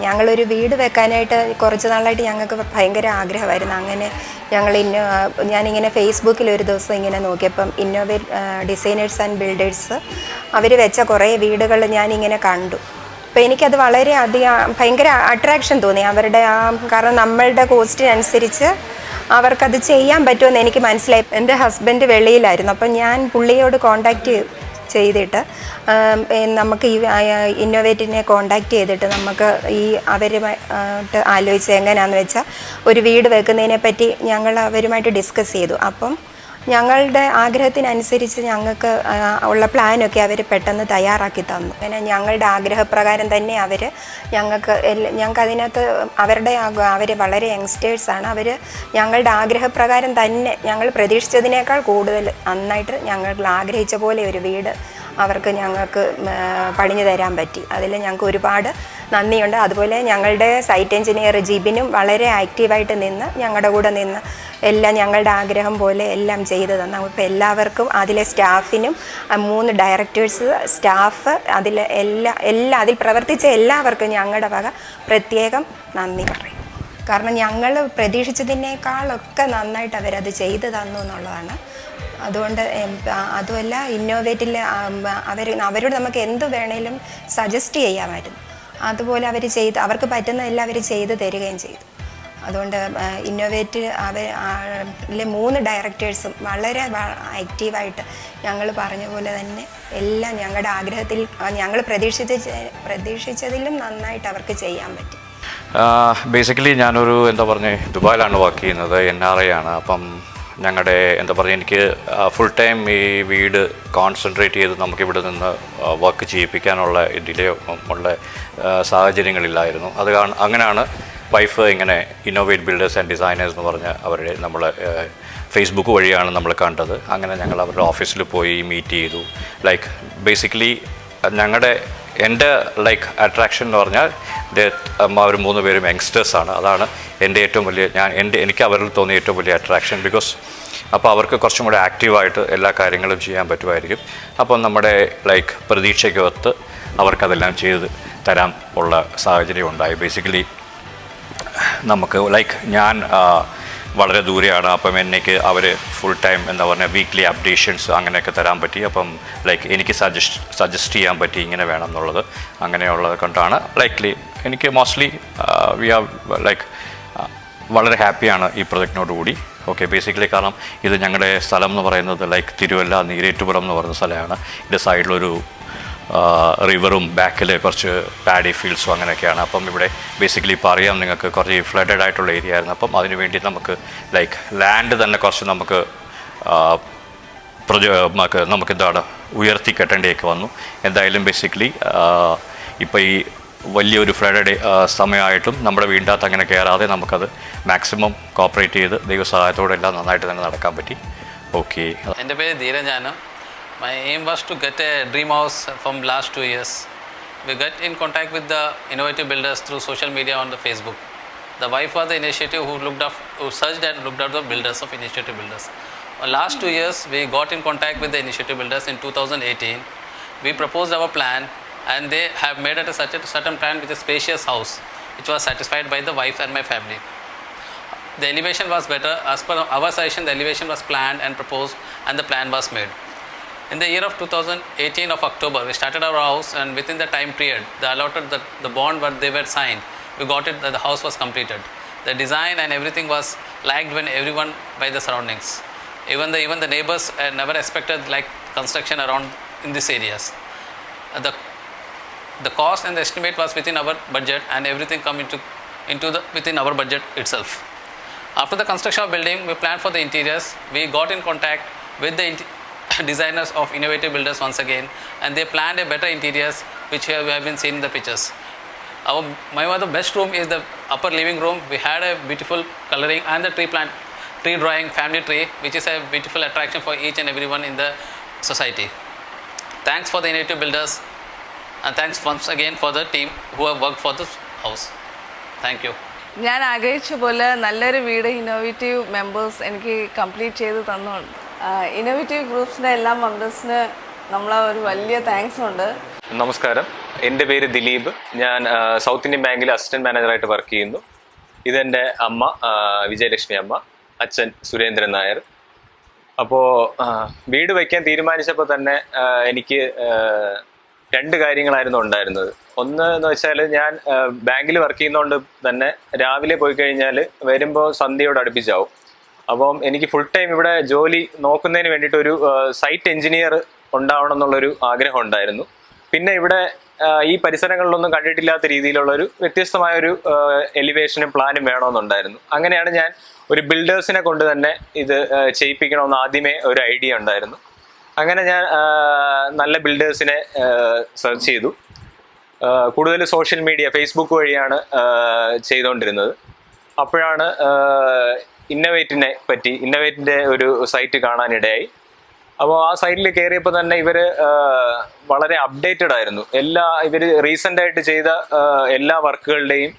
ഞങ്ങളൊരു വീട് വെക്കാനായിട്ട് കുറച്ച് നാളായിട്ട് ഞങ്ങൾക്ക് ഭയങ്കര ആഗ്രഹമായിരുന്നു. അങ്ങനെ ഞാനിങ്ങനെ ഫേസ്ബുക്കിൽ ഒരു ദിവസം ഇങ്ങനെ നോക്കിയപ്പം ഇന്നോവേറ്റ് ഡിസൈനേഴ്സ് ആൻഡ് ബിൽഡേഴ്സ് അവർ വെച്ച കുറേ വീടുകൾ ഞാനിങ്ങനെ കണ്ടു. അപ്പോൾ എനിക്കത് വളരെ ഭയങ്കര അട്രാക്ഷൻ തോന്നി. അവരുടെ കാരണം നമ്മളുടെ കോസ്റ്റിനനുസരിച്ച് അവർക്കത് ചെയ്യാൻ പറ്റുമെന്ന് എനിക്ക് മനസ്സിലായി. എൻ്റെ ഹസ്ബൻഡ് വെളിയിലായിരുന്നു. അപ്പം ഞാൻ പുള്ളിയോട് കോണ്ടാക്റ്റ് ചെയ്തിട്ട് നമുക്ക് ഈ ഇന്നോവേറ്റിനെ കോണ്ടാക്റ്റ് ചെയ്തിട്ട് നമുക്ക് ഈ അവരുമായിട്ട് ആലോചിച്ച് എങ്ങനെയാണെന്ന് വെച്ചാൽ ഒരു വീട് വെക്കുന്നതിനെ പറ്റി ഞങ്ങൾ അവരുമായിട്ട് ഡിസ്കസ് ചെയ്തു. അപ്പം ഞങ്ങളുടെ ആഗ്രഹത്തിനനുസരിച്ച് ഞങ്ങൾക്ക് ഉള്ള പ്ലാനൊക്കെ അവർ പെട്ടെന്ന് തയ്യാറാക്കി തന്നു. അങ്ങനെ ഞങ്ങളുടെ ആഗ്രഹപ്രകാരം തന്നെ ഞങ്ങൾക്ക് അതിനകത്ത് അവർ വളരെ യങ്സ്റ്റേഴ്സാണ്. അവർ ഞങ്ങളുടെ ആഗ്രഹപ്രകാരം തന്നെ ഞങ്ങൾ പ്രതീക്ഷിച്ചതിനേക്കാൾ കൂടുതൽ നന്നായിട്ട് ഞങ്ങൾ ആഗ്രഹിച്ച പോലെ ഒരു വീട് ഞങ്ങൾക്ക് പണിഞ്ഞു തരാൻ പറ്റി. അതിൽ ഞങ്ങൾക്ക് ഒരുപാട് നന്ദിയുണ്ട്. അതുപോലെ ഞങ്ങളുടെ സൈറ്റ് എഞ്ചിനീയർ ജിബിനും വളരെ ആക്റ്റീവായിട്ട് നിന്ന് ഞങ്ങളുടെ കൂടെ നിന്ന് എല്ലാം ഞങ്ങളുടെ ആഗ്രഹം പോലെ എല്ലാം ചെയ്തു തന്നു. ഇപ്പോൾ എല്ലാവർക്കും അതിലെ സ്റ്റാഫിനും 3 ഡയറക്ടേഴ്സ് സ്റ്റാഫ് അതിൽ പ്രവർത്തിച്ച എല്ലാവർക്കും ഞങ്ങളുടെ വക പ്രത്യേകം നന്ദി പറയും. കാരണം ഞങ്ങൾ പ്രതീക്ഷിച്ചതിനേക്കാളൊക്കെ നന്നായിട്ട് അവരത് ചെയ്തു തന്നു എന്നുള്ളതാണ്. അതുമല്ല ഇന്നോവേറ്റിൽ അവരോട് നമുക്ക് എന്ത് വേണേലും സജസ്റ്റ് ചെയ്യാമായിരുന്നു. അതുപോലെ അവർക്ക് പറ്റുന്നതെല്ലാം അവർ ചെയ്ത് തരികയും ചെയ്തു. അതുകൊണ്ട് ഇന്നോവേറ്റ് അതിലെ 3 ഡയറക്ടേഴ്സും വളരെ ആക്റ്റീവായിട്ട് ഞങ്ങൾ പറഞ്ഞ പോലെ തന്നെ എല്ലാം ഞങ്ങളുടെ ആഗ്രഹത്തിൽ ഞങ്ങൾ പ്രതീക്ഷിച്ചതിലും നന്നായിട്ട് അവർക്ക് ചെയ്യാൻ പറ്റി. ബേസിക്കലി ഞാനൊരു ദുബായിലാണ് വർക്ക് ചെയ്യുന്നത്. NRI ആണ്. അപ്പം ഞങ്ങളുടെ എനിക്ക് ഫുൾ ടൈം ഈ വീട് കോൺസെൻട്രേറ്റ് ചെയ്ത് നമുക്കിവിടെ നിന്ന് വർക്ക് ചെയ്യിപ്പിക്കാനുള്ള ഡിലേ ഉള്ള സാഹചര്യങ്ങളില്ലായിരുന്നു. അങ്ങനെയാണ് വൈഫ് ഇങ്ങനെ ഇന്നോവേറ്റ് ബിൽഡേഴ്സ് ആൻഡ് ഡിസൈനേഴ്സ് എന്ന് പറഞ്ഞ നമ്മൾ ഫേസ്ബുക്ക് വഴിയാണ് നമ്മൾ കണ്ടത്. അങ്ങനെ ഞങ്ങൾ അവരുടെ ഓഫീസിൽ പോയി മീറ്റ് ചെയ്തു. ബേസിക്കലി എൻ്റെ അട്രാക്ഷൻ എന്ന് പറഞ്ഞാൽ അവർ 3 പേരും യങ്സ്റ്റേഴ്സാണ്. അതാണ് എൻ്റെ ഏറ്റവും വലിയ എനിക്ക് അവരിൽ തോന്നിയ ഏറ്റവും വലിയ അട്രാക്ഷൻ. ബിക്കോസ് അപ്പോൾ അവർക്ക് കുറച്ചും കൂടെ ആക്റ്റീവായിട്ട് എല്ലാ കാര്യങ്ങളും ചെയ്യാൻ പറ്റുമായിരിക്കും. അപ്പം നമ്മുടെ പ്രതീക്ഷയ്ക്കൊത്ത് അവർക്കതെല്ലാം ചെയ്ത് തരാൻ ഉള്ള സാഹചര്യം ഉണ്ടായി. ബേസിക്കലി നമുക്ക് ലൈക്ക് ഞാൻ വളരെ ദൂരെയാണ്, അപ്പം എനിക്ക് അവർ ഫുൾ ടൈം എന്താ പറയുക വീക്ക്ലി അപ്ഡേഷൻസ് അങ്ങനെയൊക്കെ തരാൻ പറ്റി. അപ്പം ലൈക്ക് എനിക്ക് സജസ്റ്റ് ചെയ്യാൻ പറ്റി ഇങ്ങനെ വേണം എന്നുള്ളത്. അങ്ങനെയുള്ളത് കൊണ്ടാണ് ലൈക്ക്ലി എനിക്ക് മോസ്റ്റ്ലി വി ആർ ലൈക്ക് വളരെ ഹാപ്പിയാണ് ഈ പ്രൊജക്റ്റിനോട് കൂടി. ഓക്കെ, ബേസിക്കലി കാരണം ഇത് ഞങ്ങളുടെ സ്ഥലം എന്ന് പറയുന്നത് ലൈക്ക് തിരുവല്ല നീരേറ്റുപുറം എന്ന് പറയുന്ന സ്ഥലമാണ്. ഇതിൻ്റെ സൈഡിലൊരു റിവറും ബാക്കിൽ കുറച്ച് പാഡി ഫീൽഡ്സും അങ്ങനെയൊക്കെയാണ്. അപ്പം ഇവിടെ ബേസിക്കലി ഇപ്പോൾ അറിയാം നിങ്ങൾക്ക് കുറച്ച് ഫ്ലഡഡ് ആയിട്ടുള്ള ഏരിയ ആയിരുന്നു. അപ്പം അതിന് വേണ്ടി നമുക്ക് ലൈക്ക് ലാൻഡ് തന്നെ കുറച്ച് നമുക്കെന്താണ് ഉയർത്തി കെട്ടേണ്ടിയൊക്കെ വന്നു. എന്തായാലും ബേസിക്കലി ഇപ്പോൾ ഈ വലിയൊരു ഫ്ലഡഡ് സമയമായിട്ടും നമ്മുടെ വീടിൻ്റെ അകത്ത് അങ്ങനെ കയറാതെ നമുക്കത് മാക്സിമം കോപ്പറേറ്റ് ചെയ്ത് ദൈവസഹായത്തോടെ എല്ലാം നന്നായിട്ട് തന്നെ നടക്കാൻ പറ്റി. ഓക്കെ, എൻ്റെ പേര് ധീരജാനം. My aim was to get a dream house from last 2 years. We got in contact with the innovative builders through social media on the Facebook. The wife was the initiative who searched and looked up the builders of initiative builders. Last 2 years, we got in contact with the initiative builders in 2018. We proposed our plan, and they have made it a certain plan with a spacious house, which was satisfied by the wife and my family. The elevation was better. As per our suggestion, the elevation was planned and proposed, and the plan was made. In the year of 2018 of October, we started our house, and within the time period, the bond what they were signed, we got it that the house was completed. The design and everything was liked when everyone by the surroundings. Even the neighbors never expected like construction around in these areas. The cost and the estimate was within our budget, and everything come within our budget itself. After the construction of building, we planned for the interiors. We got in contact with the designers of innovative builders once again, and they planned a better interiors which we have been seen in the pictures. The best room is the upper living room. We had a beautiful coloring and the tree drawing, family tree, which is a beautiful attraction for each and everyone in the society. Thanks for the innovative builders, and thanks once again for the team who have worked for this house. Thank you. ഞാൻ ആഗ്രഹിച്ച പോലെ നല്ലൊരു വീട് ഇന്നോവേറ്റീവ് മെമ്പേഴ്സ് എനിക്ക് കംപ്ലീറ്റ് ചെയ്ത് തന്നുണ്ട്. ഇന്നോവേറ്റീവ് ഗ്രൂപ്പ്സിൻ്റെ എല്ലാ മെമ്പേഴ്സിന് നമ്മളെ ഒരു വലിയ താങ്ക്സ് ഉണ്ട്. നമസ്കാരം, എൻ്റെ പേര് ദിലീപ്. ഞാൻ സൗത്ത് ഇന്ത്യൻ ബാങ്കിൽ അസിസ്റ്റൻറ്റ് മാനേജറായിട്ട് വർക്ക് ചെയ്യുന്നു. ഇതെൻ്റെ അമ്മ വിജയലക്ഷ്മി അമ്മ, അച്ഛൻ സുരേന്ദ്രൻ നായർ. അപ്പോൾ വീട് വയ്ക്കാൻ തീരുമാനിച്ചപ്പോൾ തന്നെ എനിക്ക് 2 കാര്യങ്ങളായിരുന്നു ഉണ്ടായിരുന്നത്. ഒന്ന് എന്ന് വെച്ചാൽ ഞാൻ ബാങ്കിൽ വർക്ക് ചെയ്യുന്നതുകൊണ്ട് തന്നെ രാവിലെ പോയി കഴിഞ്ഞാൽ വരുമ്പോൾ സന്ധ്യയോട് അടുപ്പിച്ചാവും. അപ്പം എനിക്ക് ഫുൾ ടൈം ഇവിടെ ജോലി നോക്കുന്നതിന് വേണ്ടിയിട്ട് ഒരു സൈറ്റ് എഞ്ചിനീയർ ഉണ്ടാവണം എന്നുള്ളൊരു ആഗ്രഹം ഉണ്ടായിരുന്നു. പിന്നെ ഇവിടെ ഈ പരിസരങ്ങളിലൊന്നും കണ്ടിട്ടില്ലാത്ത രീതിയിലുള്ളൊരു വ്യത്യസ്തമായൊരു എലിവേഷനും പ്ലാനും വേണമെന്നുണ്ടായിരുന്നു. അങ്ങനെയാണ് ഞാൻ ഒരു ബിൽഡേഴ്സിനെ കൊണ്ട് തന്നെ ഇത് ചെയ്യിപ്പിക്കണമെന്ന് ആദ്യമേ ഒരു ഐഡിയ ഉണ്ടായിരുന്നു. അങ്ങനെ ഞാൻ നല്ല ബിൽഡേഴ്സിനെ സെർച്ച് ചെയ്തു. കൂടുതൽ സോഷ്യൽ മീഡിയ ഫേസ്ബുക്ക് വഴിയാണ് ചെയ്തുകൊണ്ടിരുന്നത്. അപ്പോഴാണ് ഇന്നോവേറ്റിൻ്റെ ഒരു സൈറ്റ് കാണാനിടയായി. അപ്പോൾ ആ സൈറ്റിൽ കയറിയപ്പോൾ തന്നെ ഇവർ വളരെ അപ്ഡേറ്റഡ് ആയിരുന്നു. ഇവർ റീസെൻ്റായിട്ട് ചെയ്ത എല്ലാ വർക്കുകളുടെയും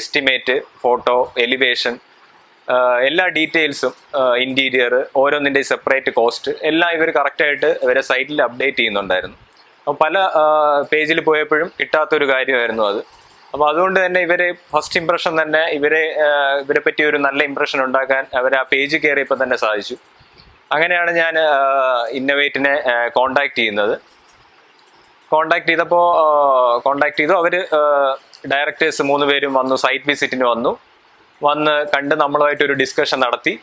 എസ്റ്റിമേറ്റ്, ഫോട്ടോ, എലിവേഷൻ, എല്ലാ ഡീറ്റെയിൽസും, ഇൻറ്റീരിയർ, ഓരോന്നിൻ്റെയും സെപ്പറേറ്റ് കോസ്റ്റ് എല്ലാം ഇവർ കറക്റ്റായിട്ട് ഇവരെ സൈറ്റിൽ അപ്ഡേറ്റ് ചെയ്യുന്നുണ്ടായിരുന്നു. അപ്പോൾ പല പേജിൽ പോയപ്പോഴും കിട്ടാത്തൊരു കാര്യമായിരുന്നു അത്. അപ്പോൾ അതുകൊണ്ട് തന്നെ ഫസ്റ്റ് ഇംപ്രഷൻ തന്നെ ഇവരെ പറ്റി ഒരു നല്ല ഇംപ്രഷൻ ഉണ്ടാക്കാൻ ആ പേജ് കയറിയപ്പോൾ തന്നെ സാധിച്ചു. അങ്ങനെയാണ് ഞാൻ ഇന്നോവേറ്റിനെ കോണ്ടാക്ട് ചെയ്യുന്നത്. കോണ്ടാക്ട് ചെയ്തു. അവർ ഡയറക്ടേഴ്സ് 3 പേരും വന്നു, സൈറ്റ് വിസിറ്റിന് വന്ന് കണ്ട് നമ്മളുമായിട്ടൊരു ഡിസ്കഷൻ നടത്തി.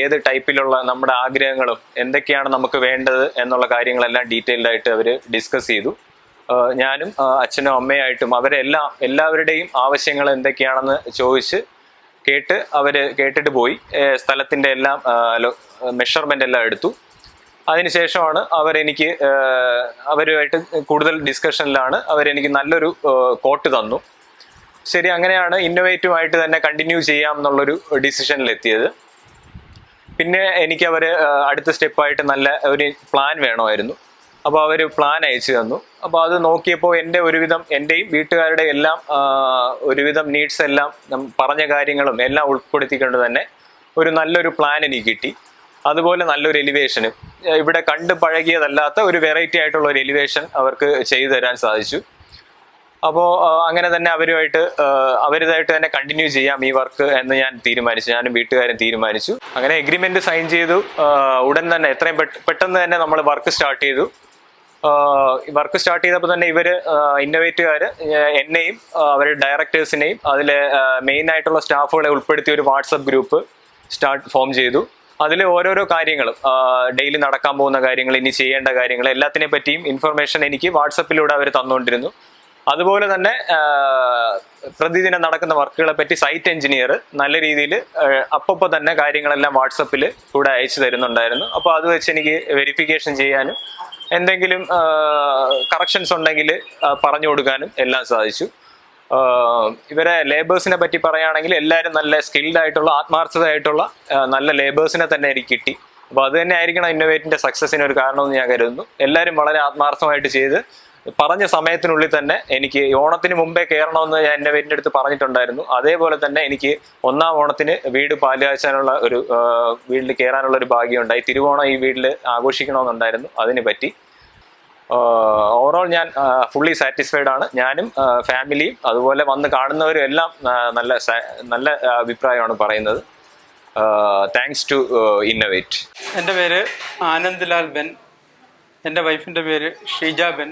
ഏത് ടൈപ്പിലുള്ള നമ്മുടെ ആഗ്രഹങ്ങളും എന്തൊക്കെയാണ് നമുക്ക് വേണ്ടത് എന്നുള്ള കാര്യങ്ങളെല്ലാം ഡീറ്റെയിൽഡ് ആയിട്ട് അവർ ഡിസ്കസ് ചെയ്തു. ഞാനും അച്ഛനും അമ്മയായിട്ടും എല്ലാവരുടെയും ആവശ്യങ്ങൾ എന്തൊക്കെയാണെന്ന് ചോദിച്ച് കേട്ടിട്ട് പോയി. സ്ഥലത്തിൻ്റെ എല്ലാം മെഷർമെൻ്റ് എല്ലാം എടുത്തു. അതിനുശേഷമാണ് അവരുമായിട്ട് കൂടുതൽ ഡിസ്കഷനിലാണ് അവരെനിക്ക് നല്ലൊരു കോട്ട് തന്നു. ശരി, അങ്ങനെയാണ് ഇന്നോവേറ്റീവായിട്ട് തന്നെ കണ്ടിന്യൂ ചെയ്യാം എന്നുള്ളൊരു ഡിസിഷനിലെത്തിയത്. പിന്നെ എനിക്ക് അടുത്ത സ്റ്റെപ്പായിട്ട് നല്ല ഒരു പ്ലാൻ വേണമായിരുന്നു. അപ്പോൾ അവർ പ്ലാൻ അയച്ചു തന്നു. അപ്പോൾ അത് നോക്കിയപ്പോൾ എൻ്റെയും വീട്ടുകാരുടെ എല്ലാം ഒരുവിധം നീഡ്സ് എല്ലാം പറഞ്ഞ കാര്യങ്ങളും എല്ലാം ഉൾപ്പെടുത്തിക്കൊണ്ട് തന്നെ ഒരു നല്ലൊരു പ്ലാൻ എനിക്ക് കിട്ടി. അതുപോലെ നല്ലൊരു എലിവേഷനും ഇവിടെ കണ്ട് പഴകിയതല്ലാത്ത ഒരു വെറൈറ്റി ആയിട്ടുള്ള ഒരു എലിവേഷൻ അവർക്ക് ചെയ്തു തരാൻ സാധിച്ചു. അപ്പോൾ അങ്ങനെ തന്നെ അവരുമായിട്ട് തന്നെ കണ്ടിന്യൂ ചെയ്യാം ഈ വർക്ക് എന്ന് ഞാൻ തീരുമാനിച്ചു. ഞാനും വീട്ടുകാരും തീരുമാനിച്ചു. അങ്ങനെ എഗ്രിമെന്റ് സൈൻ ചെയ്തു. ഉടൻ തന്നെ എത്രയും പെട്ടെന്ന് തന്നെ നമ്മൾ വർക്ക് സ്റ്റാർട്ട് ചെയ്തു. വർക്ക് സ്റ്റാർട്ട് ചെയ്തപ്പോൾ തന്നെ ഇവർ ഇന്നോവേറ്റുകാർ എന്നെയും അവരുടെ ഡയറക്ടേഴ്സിനെയും അതിലെ മെയിൻ ആയിട്ടുള്ള സ്റ്റാഫുകളെ ഉൾപ്പെടുത്തിയ ഒരു വാട്സപ്പ് ഗ്രൂപ്പ് ഫോം ചെയ്തു. അതിൽ ഓരോരോ കാര്യങ്ങളും ഡെയിലി നടക്കാൻ പോകുന്ന കാര്യങ്ങൾ, ഇനി ചെയ്യേണ്ട കാര്യങ്ങൾ എല്ലാത്തിനെ പറ്റിയും ഇൻഫർമേഷൻ എനിക്ക് വാട്സപ്പിലൂടെ അവർ തന്നുകൊണ്ടിരുന്നു. അതുപോലെ തന്നെ പ്രതിദിനം നടക്കുന്ന വർക്കുകളെ പറ്റി സൈറ്റ് എഞ്ചിനീയർ നല്ല രീതിയിൽ അപ്പോൾ തന്നെ കാര്യങ്ങളെല്ലാം വാട്സപ്പിൽ കൂടെ അയച്ചു തരുന്നുണ്ടായിരുന്നു. അപ്പോൾ അത് വെച്ച് എനിക്ക് വെരിഫിക്കേഷൻ ചെയ്യാനും എന്തെങ്കിലും കറക്ഷൻസ് ഉണ്ടെങ്കിൽ പറഞ്ഞു കൊടുക്കാനും എല്ലാം സാധിച്ചു. ഇവരെ ലേബേഴ്സിനെ പറ്റി പറയുകയാണെങ്കിൽ എല്ലാവരും നല്ല സ്കിൽഡ് ആയിട്ടുള്ള ആത്മാർത്ഥതയായിട്ടുള്ള നല്ല ലേബേഴ്സിനെ തന്നെ എനിക്ക് കിട്ടി. അപ്പോൾ അത് തന്നെ ആയിരിക്കണം ഇന്നോവേറ്റിൻ്റെ സക്സസിന് ഒരു കാരണമെന്ന് ഞാൻ കരുതുന്നു. എല്ലാവരും വളരെ ആത്മാർത്ഥമായിട്ട് ചെയ്ത് പറഞ്ഞ സമയത്തിനുള്ളിൽ തന്നെ എനിക്ക് ഓണത്തിന് മുമ്പേ കയറണമെന്ന് ഞാൻ ഇന്നോവേറ്റിൻ്റെ അടുത്ത് പറഞ്ഞിട്ടുണ്ടായിരുന്നു. അതേപോലെ തന്നെ എനിക്ക് 1-ാം ഓണത്തിന് വീട് പാലുകാച്ചാനുള്ള വീട്ടിൽ കയറാനുള്ള ഒരു ഭാഗ്യം ഉണ്ടായി. തിരുവോണം ഈ വീട്ടിൽ ആഘോഷിക്കണമെന്നുണ്ടായിരുന്നു. അതിനെ പറ്റി ഓവറോൾ ഞാൻ ഫുള്ളി സാറ്റിസ്ഫൈഡ് ആണ്. ഞാനും ഫാമിലിയും അതുപോലെ വന്ന് കാണുന്നവരും എല്ലാം നല്ല അഭിപ്രായമാണ് പറയുന്നത്. Thanks to Innovate. എൻ്റെ പേര് ആനന്ദ് ലാൽ ബെൻ. എൻ്റെ വൈഫിൻ്റെ പേര് ഷീജ ബെൻ.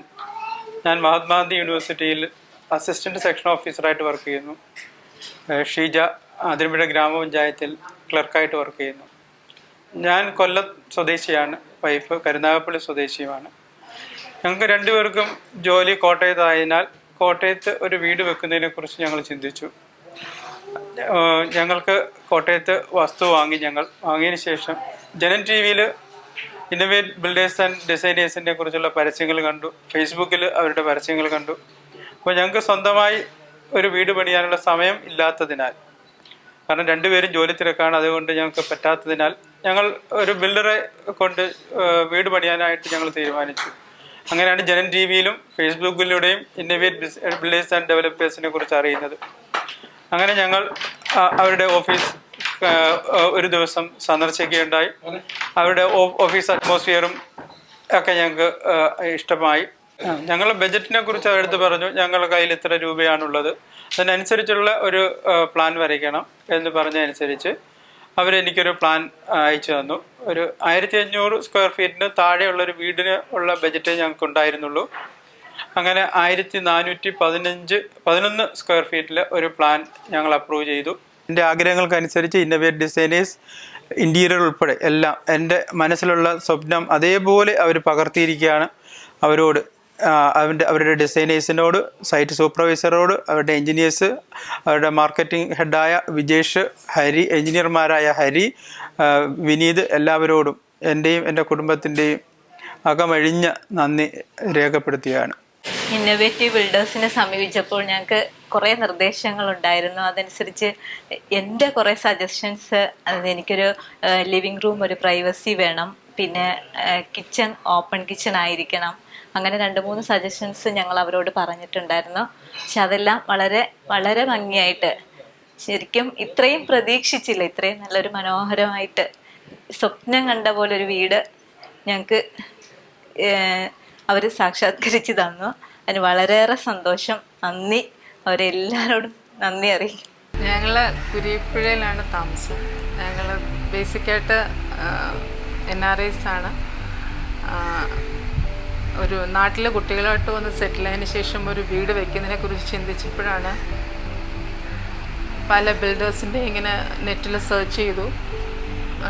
ഞാൻ മഹാത്മാഗാന്ധി യൂണിവേഴ്സിറ്റിയിൽ അസിസ്റ്റൻറ്റ് സെക്ഷൻ ഓഫീസറായിട്ട് വർക്ക് ചെയ്യുന്നു. ഷീജ അതിരമ്പുഴ ഗ്രാമപഞ്ചായത്തിൽ ക്ലർക്കായിട്ട് വർക്ക് ചെയ്യുന്നു. ഞാൻ കൊല്ലം സ്വദേശിയാണ്, വൈഫ് കരുനാഗപ്പള്ളി സ്വദേശിയുമാണ്. ഞങ്ങൾക്ക് രണ്ടുപേർക്കും ജോലി കോട്ടയത്തായതിനാൽ കോട്ടയത്ത് ഒരു വീട് വെക്കുന്നതിനെക്കുറിച്ച് ഞങ്ങൾ ചിന്തിച്ചു. ഞങ്ങൾക്ക് കോട്ടയത്ത് വസ്തു വാങ്ങിയതിന് ശേഷം ജനൻ ടി വിയിൽ ഇന്നോവേറ്റ് ബിൽഡേഴ്സ് ആൻഡ് ഡിസൈനേഴ്സിനെ കുറിച്ചുള്ള പരസ്യങ്ങൾ കണ്ടു. ഫേസ്ബുക്കിൽ അവരുടെ പരസ്യങ്ങൾ കണ്ടു. അപ്പോൾ ഞങ്ങൾക്ക് സ്വന്തമായി ഒരു വീട് പണിയാനുള്ള സമയം ഇല്ലാത്തതിനാൽ, കാരണം രണ്ടുപേരും ജോലി തിരക്കാണ്, അതുകൊണ്ട് ഞങ്ങൾക്ക് പറ്റാത്തതിനാൽ ഞങ്ങൾ ഒരു ബിൽഡറെ കൊണ്ട് വീട് പണിയാനായിട്ട് ഞങ്ങൾ തീരുമാനിച്ചു. അങ്ങനെയാണ് ജനൻ ടി വിയിലും ഫേസ്ബുക്കിലൂടെയും ഇന്നോവേറ്റ് ബിൽഡേഴ്സ് ആൻഡ് ഡെവലപ്പേഴ്സിനെ കുറിച്ച് അറിയുന്നത്. അങ്ങനെ ഞങ്ങൾ അവരുടെ ഓഫീസ് ഒരു ദിവസം സന്ദർശിക്കുകയുണ്ടായി. അവരുടെ ഓഫീസ് അറ്റ്മോസ്ഫിയറും ഒക്കെ ഞങ്ങൾക്ക് ഇഷ്ടമായി. ഞങ്ങൾ ബജറ്റിനെ കുറിച്ച് അവരെടുത്ത് പറഞ്ഞു, ഞങ്ങളുടെ കയ്യിൽ ഇത്ര രൂപയാണുള്ളത്, അതിനനുസരിച്ചുള്ള ഒരു പ്ലാൻ വരയ്ക്കണം എന്ന് പറഞ്ഞതനുസരിച്ച് അവരെനിക്കൊരു പ്ലാൻ അയച്ചു തന്നു. ഒരു 1500 സ്ക്വയർ ഫീറ്റിന് താഴെയുള്ളൊരു വീടിന് ഉള്ള ബജറ്റേ ഞങ്ങൾക്ക് ഉണ്ടായിരുന്നുള്ളൂ. അങ്ങനെ 1411 സ്ക്വയർ ഫീറ്റിൽ ഒരു പ്ലാൻ ഞങ്ങൾ അപ്രൂവ് ചെയ്തു. എൻ്റെ ആഗ്രഹങ്ങൾക്കനുസരിച്ച് ഇന്നോവേറ്റ് ഡിസൈനേഴ്സ് ഇൻറ്റീരിയർ ഉൾപ്പെടെ എല്ലാം എൻ്റെ മനസ്സിലുള്ള സ്വപ്നം അതേപോലെ അവർ പകർത്തിയിരിക്കുകയാണ്. അവരോട് അവരുടെ ഡിസൈനേഴ്സിനോട്, സൈറ്റ് സൂപ്പർവൈസറോട്, അവരുടെ എൻജിനീയേഴ്സ്, അവരുടെ മാർക്കറ്റിംഗ് ഹെഡായ വിജേഷ്, ഹരി, എൻജിനീയർമാരായ ഹരി, വിനീത്, എല്ലാവരോടും എൻ്റെയും എൻ്റെ കുടുംബത്തിൻ്റെയും അകമഴിഞ്ഞ നന്ദി രേഖപ്പെടുത്തുകയാണ്. ഇന്നോവേറ്റീവ് ബിൽഡേഴ്സിനെ സമീപിച്ചപ്പോൾ ഞങ്ങൾക്ക് കുറേ നിർദ്ദേശങ്ങളുണ്ടായിരുന്നു. അതനുസരിച്ച് എൻ്റെ കുറേ സജഷൻസ്, എനിക്കൊരു ലിവിങ് റൂം, ഒരു പ്രൈവസി വേണം, പിന്നെ കിച്ചൺ ഓപ്പൺ കിച്ചൺ ആയിരിക്കണം, അങ്ങനെ 2-3 സജഷൻസ് ഞങ്ങൾ അവരോട് പറഞ്ഞിട്ടുണ്ടായിരുന്നു. പക്ഷെ അതെല്ലാം വളരെ വളരെ ഭംഗിയായിട്ട്, ശരിക്കും ഇത്രയും പ്രതീക്ഷിച്ചില്ല, ഇത്രയും നല്ലൊരു മനോഹരമായിട്ട് സ്വപ്നം കണ്ട പോലൊരു വീട് ഞങ്ങൾക്ക് അവർ സാക്ഷാത്കരിച്ച് തന്നു. അതിന് വളരെയേറെ സന്തോഷം, നന്ദി. അവരെല്ലാവരോടും നന്ദി അറിയിക്കും. ഞങ്ങൾ കുരിപ്പുഴയിലാണ് താമസം. ഞങ്ങൾ ബേസിക്കായിട്ട് NRIs ആണ്. ഒരു നാട്ടിലെ കുട്ടികളായിട്ട് വന്ന് സെറ്റിൽ ആയതിനു ശേഷം ഒരു വീട് വയ്ക്കുന്നതിനെ കുറിച്ച് ചിന്തിച്ചപ്പോഴാണ് പല ബിൽഡേഴ്സിൻ്റെ ഇങ്ങനെ നെറ്റിൽ സെർച്ച് ചെയ്തു.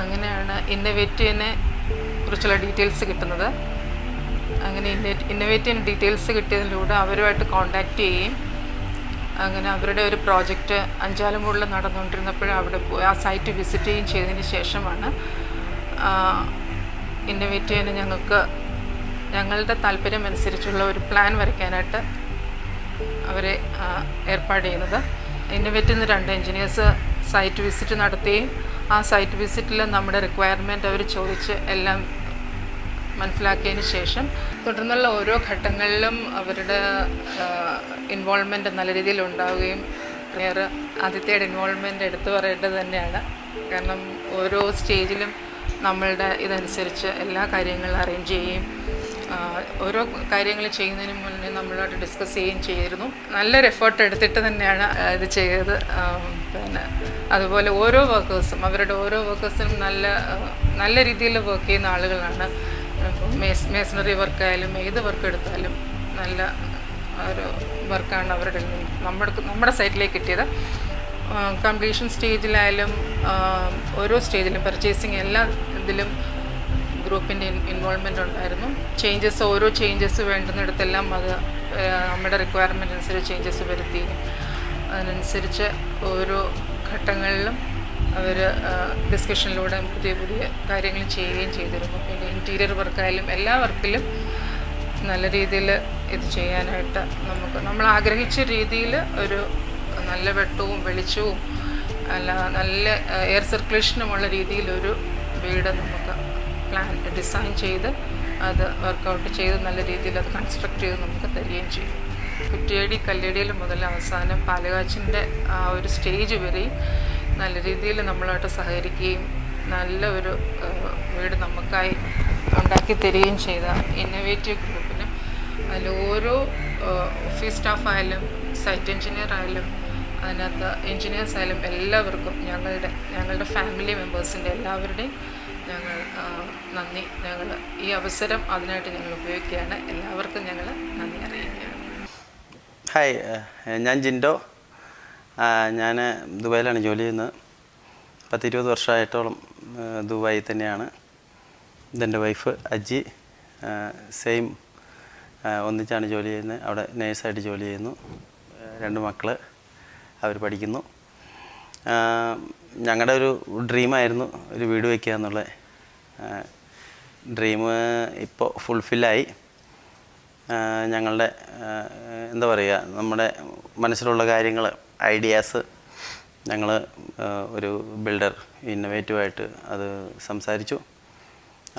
അങ്ങനെയാണ് ഇന്നോവേറ്റീവിനെ കുറിച്ചുള്ള ഡീറ്റെയിൽസ് കിട്ടുന്നത്. അങ്ങനെ ഇന്നോവേറ്റീവ് ഡീറ്റെയിൽസ് കിട്ടിയതിലൂടെ അവരുമായിട്ട് കോണ്ടാക്റ്റ് ചെയ്യുകയും അങ്ങനെ അവരുടെ ഒരു പ്രോജക്റ്റ് അഞ്ചാലുമൂടിൽ നടന്നുകൊണ്ടിരുന്നപ്പോൾ അവിടെ പോയി ആ സൈറ്റ് വിസിറ്റ് ചെയ്യുകയും ചെയ്തതിന് ശേഷമാണ് ഇന്നോവേറ്റീവിന് ഞങ്ങളുടെ താല്പര്യം അനുസരിച്ചുള്ള ഒരു പ്ലാൻ വരയ്ക്കാനായിട്ട് അവരെ ഏർപ്പാട് ചെയ്യുന്നത്. ഇന്നോവേറ്റീവിന് 2 എൻജിനീയേഴ്സ് സൈറ്റ് വിസിറ്റ് നടത്തുകയും ആ സൈറ്റ് വിസിറ്റിൽ നമ്മുടെ റിക്വയർമെൻറ്റ് അവർ ചോദിച്ച് എല്ലാം മനസ്സിലാക്കിയതിന് ശേഷം തുടർന്നുള്ള ഓരോ ഘട്ടങ്ങളിലും അവരുടെ ഇൻവോൾവ്മെൻറ്റ് നല്ല രീതിയിൽ ഉണ്ടാവുകയും ആദ്യത്തെ ഇൻവോൾവ്മെൻറ്റ് എടുത്തു പറയേണ്ടത് തന്നെയാണ്. കാരണം ഓരോ സ്റ്റേജിലും നമ്മളുടെ ഇതനുസരിച്ച് എല്ലാ കാര്യങ്ങളും അറേഞ്ച് ചെയ്യുകയും ഓരോ കാര്യങ്ങൾ ചെയ്യുന്നതിന് മുന്നേ നമ്മളോട് ഡിസ്കസ് ചെയ്യുകയും ചെയ്തിരുന്നു. നല്ലൊരു എഫേർട്ട് എടുത്തിട്ട് തന്നെയാണ് ഇത് ചെയ്തത്. പിന്നെ അതുപോലെ ഓരോ വർക്കേഴ്സും അവരുടെ ഓരോ വർക്കേഴ്സിനും നല്ല രീതിയിൽ വർക്ക് ചെയ്യുന്ന ആളുകളാണ്. മേസണറി വർക്കായാലും ഏത് വർക്ക് എടുത്താലും നല്ല ഒരു വർക്കാണ് അവരുടെ നമ്മുടെ സൈറ്റിലേക്ക് കിട്ടിയത്. കംപ്ലീഷൻ സ്റ്റേജിലായാലും ഓരോ സ്റ്റേജിലും പർച്ചേസിങ് എല്ലാ ഇതിലും ഗ്രൂപ്പിൻ്റെ ഇൻവോൾവ്മെൻ്റ് ഉണ്ടായിരുന്നു. ഓരോ ചേഞ്ചസ് വേണ്ടുന്നിടത്തെല്ലാം അത് നമ്മുടെ റിക്വയർമെൻ്റ് അനുസരിച്ച് ചേഞ്ചസ് വരുത്തുകയും അതിനനുസരിച്ച് ഓരോ ഘട്ടങ്ങളിലും അവർ ഡിസ്കഷനിലൂടെ പുതിയ പുതിയ കാര്യങ്ങൾ ചെയ്യുകയും ചെയ്തിരുന്നു. പിന്നെ ഇൻറ്റീരിയർ വർക്കായാലും എല്ലാ വർക്കിലും നല്ല രീതിയിൽ ഇത് ചെയ്യാനായിട്ട് നമ്മൾ ആഗ്രഹിച്ച രീതിയിൽ ഒരു നല്ല വെട്ടവും വെളിച്ചവും നല്ല എയർ സർക്കുലേഷനുമുള്ള രീതിയിലൊരു വീട് നമുക്ക് ഡിസൈൻ ചെയ്ത് അത് വർക്കൗട്ട് ചെയ്ത് നല്ല രീതിയിൽ അത് കൺസ്ട്രക്ട് ചെയ്ത് നമുക്ക് തരികയും ചെയ്യും. കുറ്റിയടി കല്ലേടിയിൽ മുതൽ അവസാനം പാലുകാച്ചിൻ്റെ ആ ഒരു സ്റ്റേജ് വരെയും നല്ല രീതിയിൽ നമ്മളായിട്ട് സഹകരിക്കുകയും നല്ല ഒരു വീട് നമുക്കായി ഉണ്ടാക്കി തരികയും ചെയ്ത ഇന്നോവേറ്റീവ് ഗ്രൂപ്പിന് അതിൽ ഓരോ ഓഫീസ് സ്റ്റാഫായാലും സൈറ്റ് എൻജിനീയർ ആയാലും അതിനകത്ത് എൻജിനീയേഴ്സ് ആയാലും എല്ലാവർക്കും ഞങ്ങളുടെ ഫാമിലി മെമ്പേഴ്സിൻ്റെ എല്ലാവരുടെയും ഞങ്ങൾ നന്ദി ഈ അവസരം അതിനായിട്ട് ഞങ്ങൾ ഉപയോഗിക്കുകയാണ്. എല്ലാവർക്കും ഞങ്ങൾ നന്ദി അറിയിക്കുകയാണ്. ഹായ്, ഞാൻ ജിൻഡോ. ഞാൻ ദുബായിലാണ് ജോലി ചെയ്യുന്നത്. 10-20 വർഷമായിട്ടോളം ദുബായിൽ തന്നെയാണ്. ഇതെൻ്റെ വൈഫ് അജി. സെയിം ഒന്നിച്ചാണ് ജോലി ചെയ്യുന്നത്. അവിടെ നേഴ്സായിട്ട് ജോലി ചെയ്യുന്നു. 2 മക്കൾ, അവർ പഠിക്കുന്നു. ഞങ്ങളുടെ ഒരു ഡ്രീമായിരുന്നു ഒരു വീട് വയ്ക്കുക എന്നുള്ള ഡ്രീം. ഇപ്പോൾ ഫുൾഫില്ലായി. ഞങ്ങളുടെ എന്താ പറയുക, നമ്മുടെ മനസ്സിലുള്ള കാര്യങ്ങൾ, ഐഡിയാസ് ഞങ്ങൾ ഒരു ബിൽഡർ ഇന്നോവേറ്റീവായിട്ട് അത് സംസാരിച്ചു.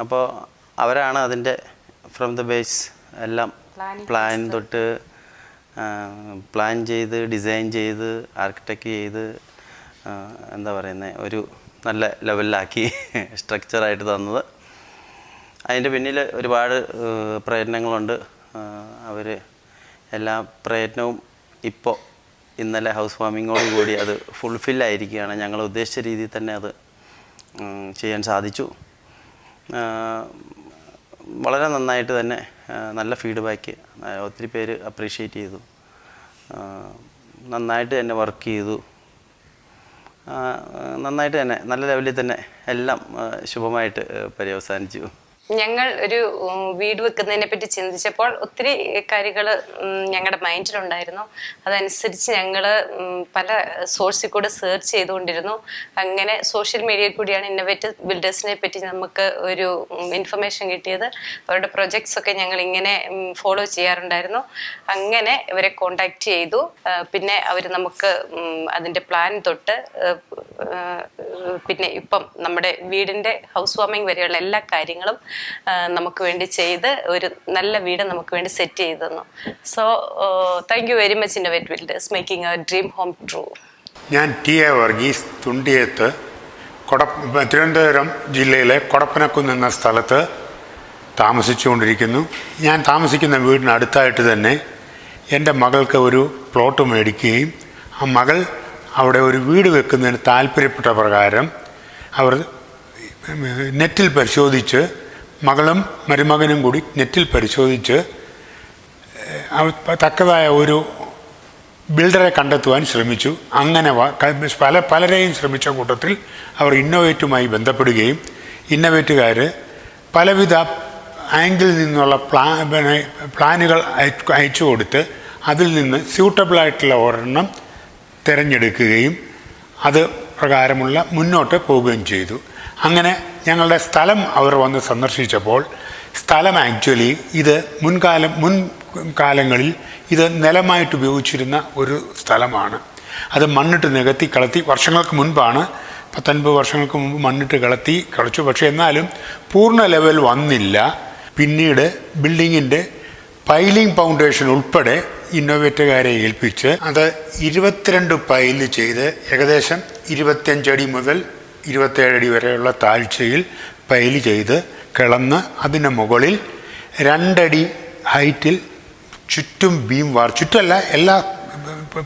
അപ്പോൾ അവരാണ് അതിൻ്റെ ഫ്രം ദ ബേസ് എല്ലാം പ്ലാൻ തൊട്ട് പ്ലാൻ ചെയ്ത് ഡിസൈൻ ചെയ്ത് ആർക്കിടെക്റ്റ് ചെയ്ത് എന്താ പറയുന്നത് ഒരു നല്ല ലെവലിലാക്കി സ്ട്രക്ചറായിട്ട് തന്നത്. അതിൻ്റെ പിന്നിൽ ഒരുപാട് പ്രയത്നങ്ങളുണ്ട്. അവർ എല്ലാ പ്രയത്നവും ഇപ്പോൾ ഇന്നലെ ഹൗസ് വാമിങ്ങോട് കൂടി അത് ഫുൾഫില്ലായിരിക്കുകയാണ്. ഞങ്ങൾ ഉദ്ദേശിച്ച രീതിയിൽ തന്നെ അത് ചെയ്യാൻ സാധിച്ചു. വളരെ നന്നായിട്ട് തന്നെ നല്ല ഫീഡ്ബാക്ക്, ഒത്തിരി പേര് അപ്രീഷിയേറ്റ് ചെയ്തു. നന്നായിട്ട് തന്നെ വർക്ക് ചെയ്തു. നന്നായിട്ട് തന്നെ നല്ല ലെവലിൽ തന്നെ എല്ലാം ശുഭമായിട്ട് പര്യവസാനിച്ചു. ഞങ്ങൾ ഒരു വീട് വെക്കുന്നതിനെ പറ്റി ചിന്തിച്ചപ്പോൾ ഒത്തിരി കാര്യങ്ങൾ ഞങ്ങളുടെ മൈൻഡിലുണ്ടായിരുന്നു. അതനുസരിച്ച് ഞങ്ങൾ പല സോഴ്സിൽ കൂടെ സെർച്ച് ചെയ്തുകൊണ്ടിരുന്നു. അങ്ങനെ സോഷ്യൽ മീഡിയയിൽ കൂടിയാണ് ഇന്നോവേറ്റീവ് ബിൽഡേഴ്സിനെ പറ്റി നമുക്ക് ഒരു ഇൻഫർമേഷൻ കിട്ടിയത്. അവരുടെ പ്രൊജക്ട്സൊക്കെ ഞങ്ങൾ ഇങ്ങനെ ഫോളോ ചെയ്യാറുണ്ടായിരുന്നു. അങ്ങനെ ഇവരെ കോണ്ടാക്ട് ചെയ്തു. പിന്നെ അവർ നമുക്ക് അതിൻ്റെ പ്ലാൻ തൊട്ട് പിന്നെ ഇപ്പം നമ്മുടെ വീടിൻ്റെ ഹൗസ് വാമിങ് വരെയുള്ള എല്ലാ കാര്യങ്ങളും നമുക്ക് വേണ്ടി ചെയ്ത് ഒരു നല്ല വീട് നമുക്ക് വേണ്ടി സെറ്റ് ചെയ്തു തന്നു. So thank you very much Innovative Builders making our dream home true. ഞാൻ ടി.എ. വർഗീസ്, തുണ്ടിയത്ത്, തിരുവനന്തപുരം ജില്ലയിലെ കൊടപ്പനക്കുന്ന് എന്ന സ്ഥലത്ത് താമസിച്ചുകൊണ്ടിരിക്കുന്നു. ഞാൻ താമസിക്കുന്ന വീടിനടുത്തായിട്ട് തന്നെ എൻ്റെ മകൾക്ക് ഒരു പ്ലോട്ട് മേടിക്കുകയും ആ മകൾ അവിടെ ഒരു വീട് വെക്കുന്നതിന് താല്പര്യപ്പെട്ട പ്രകാരം അവർ നെറ്റിൽ പരിശോധിച്ച്, മകളും മരുമകനും കൂടി നെറ്റിൽ പരിശോധിച്ച് തക്കതായ ഒരു ബിൽഡറെ കണ്ടെത്തുവാൻ ശ്രമിച്ചു. അങ്ങനെ പലരെയും ശ്രമിച്ച കൂട്ടത്തിൽ അവർ ഇന്നോവേറ്റുമായി ബന്ധപ്പെടുകയും ഇന്നോവേറ്റുകാർ പലവിധ ആംഗിളിൽ നിന്നുള്ള പ്ലാനുകൾ അയച്ചു കൊടുത്ത് അതിൽ നിന്ന് സ്യൂട്ടബിളായിട്ടുള്ള ഒരെണ്ണം തിരഞ്ഞെടുക്കുകയും അത് പ്രകാരമുള്ള മുന്നോട്ട് പോവുകയും ചെയ്തു. അങ്ങനെ ഞങ്ങളുടെ സ്ഥലം അവർ വന്ന് സന്ദർശിച്ചപ്പോൾ സ്ഥലം ആക്ച്വലി ഇത് മുൻകാലങ്ങളിൽ ഇത് നിലമായിട്ട് ഉപയോഗിച്ചിരുന്ന ഒരു സ്ഥലമാണ്. അത് മണ്ണിട്ട് നികത്തി കളത്തി വർഷങ്ങൾക്ക് മുൻപാണ്, 19 വർഷങ്ങൾക്ക് മുമ്പ് മണ്ണിട്ട് കളിച്ചു. പക്ഷേ എന്നാലും പൂർണ്ണ ലെവൽ വന്നില്ല. പിന്നീട് ബിൽഡിങ്ങിൻ്റെ പൈലിംഗ് ഫൗണ്ടേഷൻ ഉൾപ്പെടെ ഇന്നോവേറ്റുകാരെ ഏൽപ്പിച്ച് അത് 22 പൈൽ ചെയ്ത് ഏകദേശം 25 അടി മുതൽ 27 അടി വരെയുള്ള താഴ്ചയിൽ പൈൽ ചെയ്ത് കിളന്ന് അതിൻ്റെ മുകളിൽ 2 അടി ഹൈറ്റിൽ ചുറ്റും ബീം ചുറ്റല്ല എല്ലാ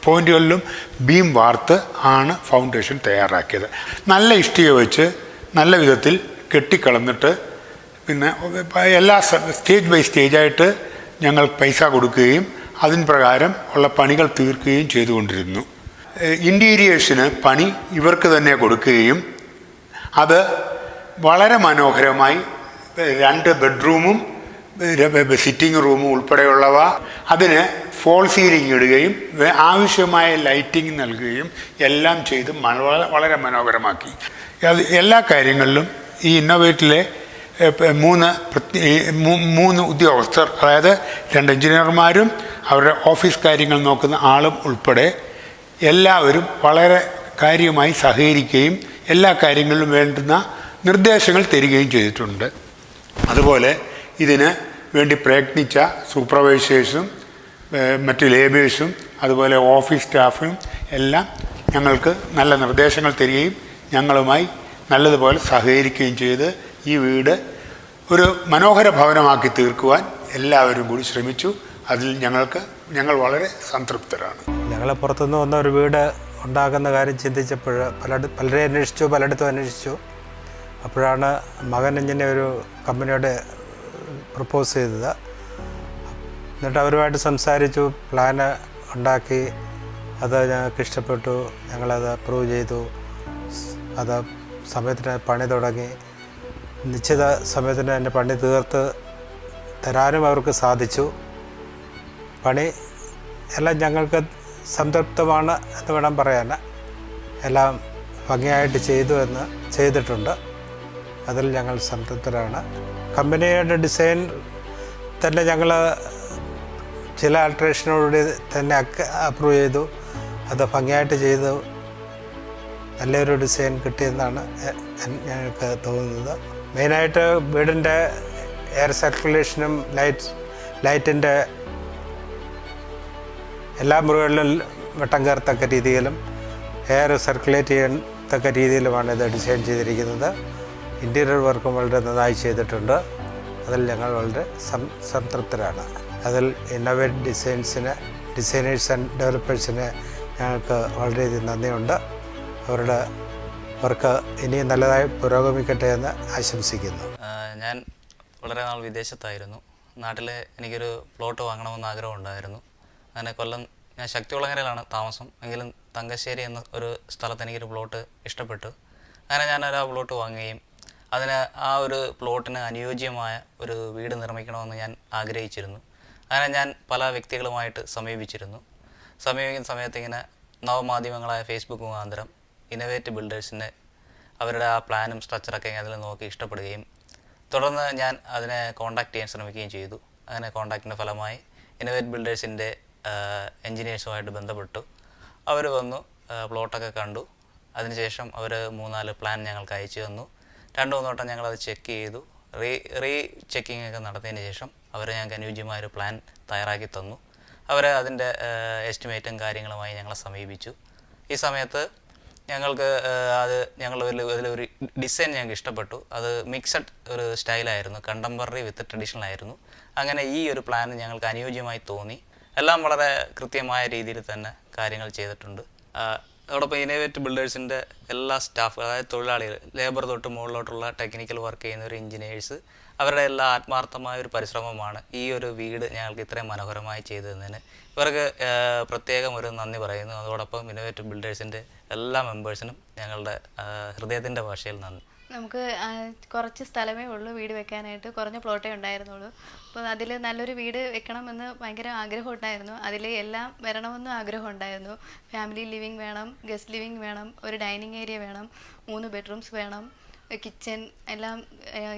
പോയിന്റുകളിലും ബീം വാർത്ത് ആണ് ഫൗണ്ടേഷൻ തയ്യാറാക്കിയത്. നല്ല ഇഷ്ടിക വെച്ച് നല്ല വിധത്തിൽ കെട്ടിക്കളന്നിട്ട് പിന്നെ എല്ലാ സ്റ്റേജ് ബൈ സ്റ്റേജായിട്ട് ഞങ്ങൾ പൈസ കൊടുക്കുകയും അതിന് പ്രകാരം ഉള്ള പണികൾ തീർക്കുകയും ചെയ്തുകൊണ്ടിരുന്നു. ഇൻറ്റീരിയേഴ്സിന് പണി ഇവർക്ക് തന്നെ കൊടുക്കുകയും അത് വളരെ മനോഹരമായി 2 ബെഡ്റൂമും സിറ്റിംഗ് റൂമും ഉൾപ്പെടെയുള്ളവ അതിന് ഫോൾ സീലിംഗ് ഇടുകയും ആവശ്യമായ ലൈറ്റിംഗ് നൽകുകയും എല്ലാം ചെയ്ത് വളരെ മനോഹരമാക്കി. എല്ലാ കാര്യങ്ങളിലും ഈ ഇന്നോവേറ്റിലെ 3 ഉദ്യോഗസ്ഥർ, അതായത് 2 എഞ്ചിനീയർമാരും അവരുടെ ഓഫീസ് കാര്യങ്ങൾ നോക്കുന്ന ആളും ഉൾപ്പെടെ എല്ലാവരും വളരെ കാര്യമായി സഹകരിക്കുകയും എല്ലാ കാര്യങ്ങളിലും വേണ്ടുന്ന നിർദ്ദേശങ്ങൾ തരികയും ചെയ്തിട്ടുണ്ട്. അതുപോലെ ഇതിന് വേണ്ടി പ്രയത്നിച്ച സൂപ്പർവൈസേഴ്സും മറ്റ് ലേബേഴ്സും അതുപോലെ ഓഫീസ് സ്റ്റാഫും എല്ലാം ഞങ്ങൾക്ക് നല്ല നിർദ്ദേശങ്ങൾ തരികയും ഞങ്ങളുമായി നല്ലതുപോലെ സഹകരിക്കുകയും ചെയ്ത് ഈ വീട് ഒരു മനോഹര ഭവനമാക്കി തീർക്കുവാൻ എല്ലാവരും കൂടി ശ്രമിച്ചു. അതിൽ ഞങ്ങൾ വളരെ സംതൃപ്തരാണ്. ഞങ്ങൾ പുറത്തുനിന്ന് വന്ന ഒരു വീട് ഉണ്ടാക്കുന്ന കാര്യം ചിന്തിച്ചപ്പോൾ പലരെ അന്വേഷിച്ചു, പലയിടത്തും അന്വേഷിച്ചു. അപ്പോഴാണ് മകൻ ഇങ്ങനെ ഒരു കമ്പനിയോട് പ്രപ്പോസ് ചെയ്തത്. എന്നിട്ട് അവരുമായിട്ട് സംസാരിച്ചു, പ്ലാന് ഉണ്ടാക്കി. അത് ഞങ്ങൾക്ക് ഇഷ്ടപ്പെട്ടു, ഞങ്ങളത് അപ്രൂവ് ചെയ്തു. അത് സമയത്തിന് പണി തുടങ്ങി. നിശ്ചിത സമയത്തിന് എൻ്റെ പണി തീർത്ത് തരാനും അവർക്ക് സാധിച്ചു. പണി എല്ലാം ഞങ്ങൾക്ക് സംതൃപ്തമാണ് എന്ന് വേണം പറയാൻ. എല്ലാം ഭംഗിയായിട്ട് ചെയ്തിട്ടുണ്ട്. അതിൽ ഞങ്ങൾ സംതൃപ്തരാണ്. കമ്പനിയുടെ ഡിസൈൻ തന്നെ ഞങ്ങൾ ചില ആൾട്രേഷനോടുകൂടി തന്നെ അപ്രൂവ് ചെയ്തു. അത് ഭംഗിയായിട്ട് ചെയ്തു. നല്ലൊരു ഡിസൈൻ കിട്ടിയെന്നാണ് ഞങ്ങൾക്ക് തോന്നുന്നത്. മെയിനായിട്ട് വീടിൻ്റെ എയർ സർക്കുലേഷനും ലൈറ്റിൻ്റെ എല്ലാ മുറികളിലും വെട്ടം കയറത്തക്ക രീതിയിലും എയർ സർക്കുലേറ്റ് ചെയ്യത്തക്ക രീതിയിലുമാണ് ഇത് ഡിസൈൻ ചെയ്തിരിക്കുന്നത്. ഇൻറ്റീരിയർ വർക്കും വളരെ നന്നായി ചെയ്തിട്ടുണ്ട്. അതിൽ ഞങ്ങൾ വളരെ സംതൃപ്തരാണ്. അതിൽ ഇന്നോവേറ്റ് ഡിസൈനേഴ്സ് ആൻഡ് ഡെവലപ്പേഴ്സിന് ഞങ്ങൾക്ക് വളരെയധികം നന്ദിയുണ്ട്. അവരുടെ വർക്ക് ഇനിയും നല്ലതായി പുരോഗമിക്കട്ടെ എന്ന് ആശംസിക്കുന്നു. ഞാൻ വളരെ നാൾ വിദേശത്തായിരുന്നു. നാട്ടിൽ എനിക്കൊരു പ്ലോട്ട് വാങ്ങണമെന്ന് ആഗ്രഹമുണ്ടായിരുന്നു. അങ്ങനെ കൊല്ലം, ഞാൻ ശക്തികുളങ്ങരയിലാണ് താമസം, എങ്കിലും തങ്കശ്ശേരി എന്ന ഒരു സ്ഥലത്ത് എനിക്കൊരു പ്ലോട്ട് ഇഷ്ടപ്പെട്ടു. അങ്ങനെ ഞാനൊരു പ്ലോട്ട് വാങ്ങുകയും അതിന് ആ ഒരു പ്ലോട്ടിന് അനുയോജ്യമായ ഒരു വീട് നിർമ്മിക്കണമെന്ന് ഞാൻ ആഗ്രഹിച്ചിരുന്നു. അങ്ങനെ ഞാൻ പല വ്യക്തികളുമായിട്ട് സമീപിക്കുന്ന സമയത്ത് ഇങ്ങനെ നവമാധ്യമങ്ങളായ ഫേസ്ബുക്ക് മുഖാന്തരം ഇന്നോവേറ്റ് ബിൽഡേഴ്സിൻ്റെ അവരുടെ ആ പ്ലാനും സ്ട്രക്ചറൊക്കെ അതിൽ നോക്കി ഇഷ്ടപ്പെടുകയും തുടർന്ന് ഞാൻ അതിനെ കോൺടാക്റ്റ് ചെയ്യാൻ ശ്രമിക്കുകയും ചെയ്തു. അങ്ങനെ കോൺടാക്റ്റിൻ്റെ ഫലമായി ഇന്നോവേറ്റ് ബിൽഡേഴ്സിൻ്റെ എൻജിനീയേഴ്സുമായിട്ട് ബന്ധപ്പെട്ടു. അവർ വന്നു, പ്ലോട്ടൊക്കെ കണ്ടു. അതിനുശേഷം അവർ 3-4 പ്ലാൻ ഞങ്ങൾക്ക് അയച്ചു തന്നു. 2-3 വട്ടം ഞങ്ങളത് ചെക്ക് ചെയ്തു. റീ ചെക്കിംഗ് ഒക്കെ നടത്തിയതിന് ശേഷം അവർ ഞങ്ങൾക്ക് അനുയോജ്യമായൊരു പ്ലാൻ തയ്യാറാക്കി തന്നു. അവർ അതിൻ്റെ എസ്റ്റിമേറ്റും കാര്യങ്ങളുമായി ഞങ്ങളെ സമീപിച്ചു. ഈ സമയത്ത് ഞങ്ങൾക്ക് അതിലൊരു ഡിസൈൻ ഞങ്ങൾക്ക് ഇഷ്ടപ്പെട്ടു. അത് മിക്സഡ് ഒരു സ്റ്റൈലായിരുന്നു, കണ്ടംപററി വിത്ത് ട്രഡീഷണൽ ആയിരുന്നു. അങ്ങനെ ഈ ഒരു പ്ലാൻ ഞങ്ങൾക്ക് അനുയോജ്യമായി തോന്നി. എല്ലാം വളരെ കൃത്യമായ രീതിയിൽ തന്നെ കാര്യങ്ങൾ ചെയ്തിട്ടുണ്ട്. അതോടൊപ്പം ഇന്നോവേറ്റ് ബിൽഡേഴ്സിൻ്റെ എല്ലാ സ്റ്റാഫ്, അതായത് തൊഴിലാളികൾ, ലേബർ തൊട്ട് മുകളിലോട്ടുള്ള ടെക്നിക്കൽ വർക്ക് ചെയ്യുന്നവർ, എഞ്ചിനീയേഴ്സ്, അവരുടെ എല്ലാ ആത്മാർത്ഥമായ ഒരു പരിശ്രമമാണ് ഈ ഒരു വീട് ഞങ്ങൾക്ക് ഇത്രയും മനോഹരമായി ചെയ്തു തന്നതിന്. ഇവർക്ക് പ്രത്യേകം ഒരു നന്ദി പറയുന്നു. അതോടൊപ്പം ഇന്നോവേറ്റ് ബിൽഡേഴ്സിൻ്റെ എല്ലാ മെമ്പേഴ്സിനും ഞങ്ങളുടെ ഹൃദയത്തിൻ്റെ ഭാഷയിൽ നന്ദി. നമുക്ക് കുറച്ച് സ്ഥലമേ ഉള്ളൂ വീട് വെക്കാനായിട്ട്, കുറഞ്ഞ പ്ലോട്ടേ ഉണ്ടായിരുന്നുള്ളൂ. അപ്പോൾ അതിൽ നല്ലൊരു വീട് വെക്കണമെന്ന് ഭയങ്കര ആഗ്രഹം ഉണ്ടായിരുന്നു. അതിൽ എല്ലാം വരണമെന്നും ആഗ്രഹം ഉണ്ടായിരുന്നു. ഫാമിലി ലിവിങ് വേണം, ഗസ്റ്റ് ലിവിങ് വേണം, ഒരു ഡൈനിങ് ഏരിയ വേണം, 3 ബെഡ്റൂംസ് വേണം, കിച്ചൺ എല്ലാം